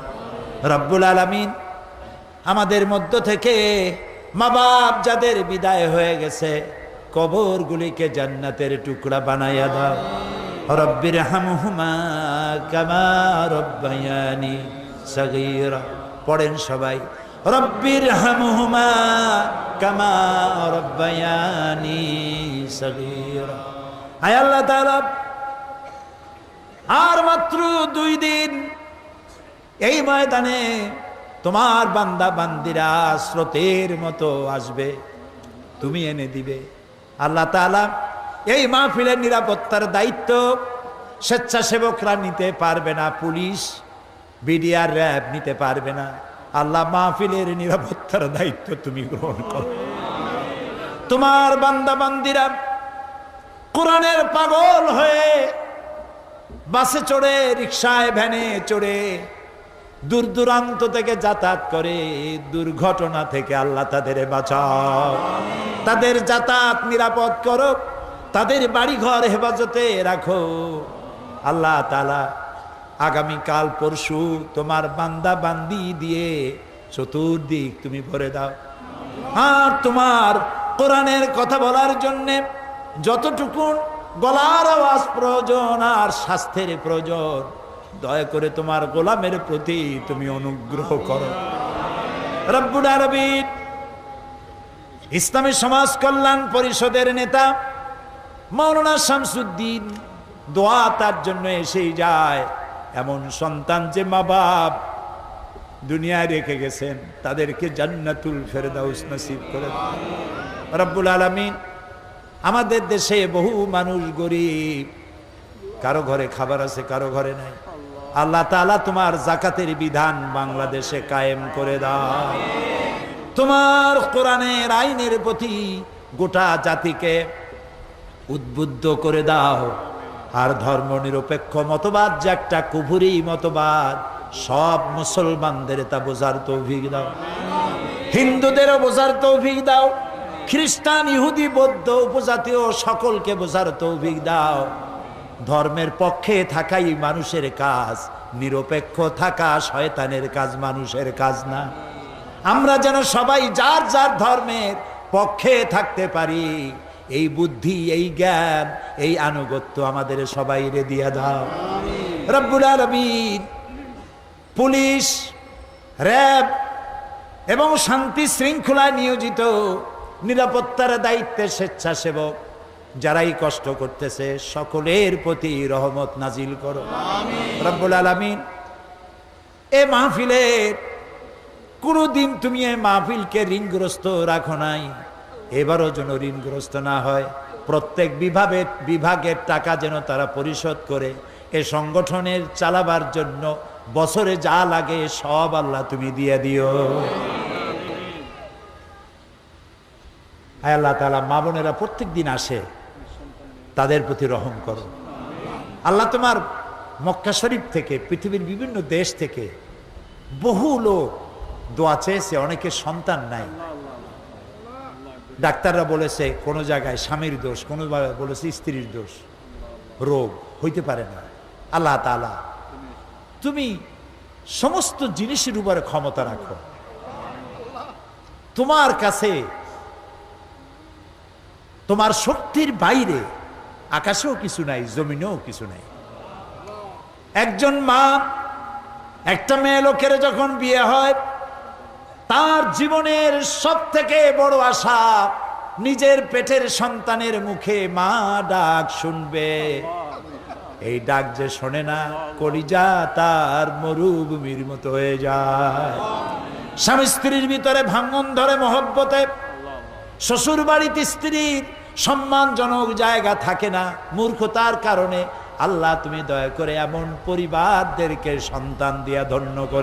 রব্বুল আলামিন, আমাদের মধ্য থেকে মা বাপ যাদের বিদায় হয়ে গেছে, কবরগুলিকে জান্নাতের টুকরা বানাইয়া দাও। রব্বির হামহুমা কামা রব্বায়ানি সগীরা। পড়েন সবাই, রব্বির হামহুমা কামা রব্বায়ানি সগীরা। আয় আল্লাহ তাআলা, আর মাত্র 2 দিন এই ময়দানে তোমার বান্দা বান্দিরা স্রোতের মতো আসবে, তুমি এনে দিবে। আল্লাহ তাআলা, এই মাহফিলের নিরাপত্তার দায়িত্ব স্বেচ্ছাসেবকরা নিতে পারবে না, পুলিশ বিডিআর র্যাব নিতে পারবে না। আল্লাহ, মাহফিলের নিরাপত্তার দায়িত্ব তুমি গ্রহণ করো। তোমার বান্দা বান্দিরা কোরআনের পাগল হয়ে বাসে চড়ে, রিকশায়, ভ্যানে চড়ে দূর দূরান্ত থেকে যাতায়াত করে, দুর্ঘটনা থেকে আল্লাহ তাদের বাঁচাও। তাদের যাতায়াত নিরাপদ করো, তাদের বাড়িঘর হেফাজতে রাখো। আল্লাহ তাআলা, আগামীকাল পরশু তোমার বান্দা বান্দি দিয়ে চতুর্দিক তুমি ভরে দাও। আর তোমার কোরআনের কথা বলার জন্যে যতটুকু গলার আওয়াজ প্রয়োজন আর স্বাস্থ্যের প্রয়োজন, দয়া করে তোমার গোলামের প্রতি তুমি অনুগ্রহ করো। রব্বুল আলামিন, ইসলামী সমাজ কল্যাণ পরিষদের নেতা মাওলানা শামসুদ্দিন, দোয়া তার জন্য এসেই যায়। এমন সন্তান যে মা বাপ দুনিয়ায় রেখে গেছেন, তাদেরকে জান্নাতুল ফেরদাউস নসিব করে দাও। রব্বুল আলামিন, আমাদের দেশে বহু মানুষ গরিব, কারো ঘরে খাবার আছে, কারো ঘরে নাই। আল্লাহ তাআলা, তোমার যাকাতের বিধান বাংলাদেশে কায়েম করে দাও। তোমার কোরআনের আইনের প্রতি গোটা জাতিকে উদ্বুদ্ধ করে দাও। আর ধর্ম নিরপেক্ষ মতবাদ যে একটা কুফরি মতবাদ, সব মুসলমানদের তা বোঝার তৌফিক দাও। হিন্দুদেরও বোঝার তৌফিক দাও, খ্রিস্টান, ইহুদি, বৌদ্ধ, উপজাতীয় সকলকে বোঝার তৌফিক দাও। ধর্মের পক্ষে থাকাই মানুষের কাজ, নিরপেক্ষ থাকা শয়তানের কাজ, মানুষের কাজ না। আমরা যেন সবাই যার যার ধর্মের পক্ষে থাকতে পারি, এই বুদ্ধি, এই জ্ঞান, এই আনুগত্য আমাদের সবাইরে দিয়া দাও। রব্বুল আলামিন, পুলিশ, র্যাব এবং শান্তি শৃঙ্খলায় নিয়োজিত নিরাপত্তার দায়িত্বে স্বেচ্ছাসেবক যারাই কষ্ট করতেছে সকলের প্রতি রহমত নাজিল করো রব্বুল আলামিন। এ মাহফিলের কোনদিন তুমি এই মাহফিলকে ঋণগ্রস্ত রাখো নাই, এবারও যেন ঋণগ্রস্ত না হয়। প্রত্যেক বিভাগের টাকা যেন তারা পরিশোধ করে এ সংগঠনের চালাবার জন্য বছরে যা লাগে সব আল্লাহ তুমি দিয়ে দিও। আয় আল্লাহ তাআলা, মা বোনেরা প্রত্যেক দিন আসে, তাদের প্রতি রহম করো আল্লাহ। তোমার মক্কা শরীফ থেকে, পৃথিবীর বিভিন্ন দেশ থেকে বহু লোক দোয়া চেয়েছে, অনেকের সন্তান নাই। ডাক্তাররা বলেছে কোনো জায়গায় স্বামীর দোষ, কোনো বলেছে স্ত্রীর দোষ, রোগ হইতে পারে না। আল্লাহ তাআলা তুমি সমস্ত জিনিসের উপরে ক্ষমতা রাখো। তোমার কাছে, তোমার শক্তির বাইরে আকাশেও কিছু নাই, জমিনেও কিছু নাই। একজন মা একটা মেয়ে লোকের যখন বিয়ে হয়, তার জীবনের সব থেকে বড় আশা নিজের পেটের সন্তানের মুখে মা ডাক শুনবে। এই ডাক যে শোনে না, কলিজা তার মরুভূমির মতো হয়ে যায়। স্বামী স্ত্রীর ভিতরে ভাঙন ধরে মহব্বতে, শ্বশুর বাড়িতে স্ত্রীর সম্মানজনক জায়গা থাকে না মূর্খতার কারণে। আল্লাহ তুমি দয়া করে এমন পরিবারদেরকে সন্তান দিয়া ধন্য করে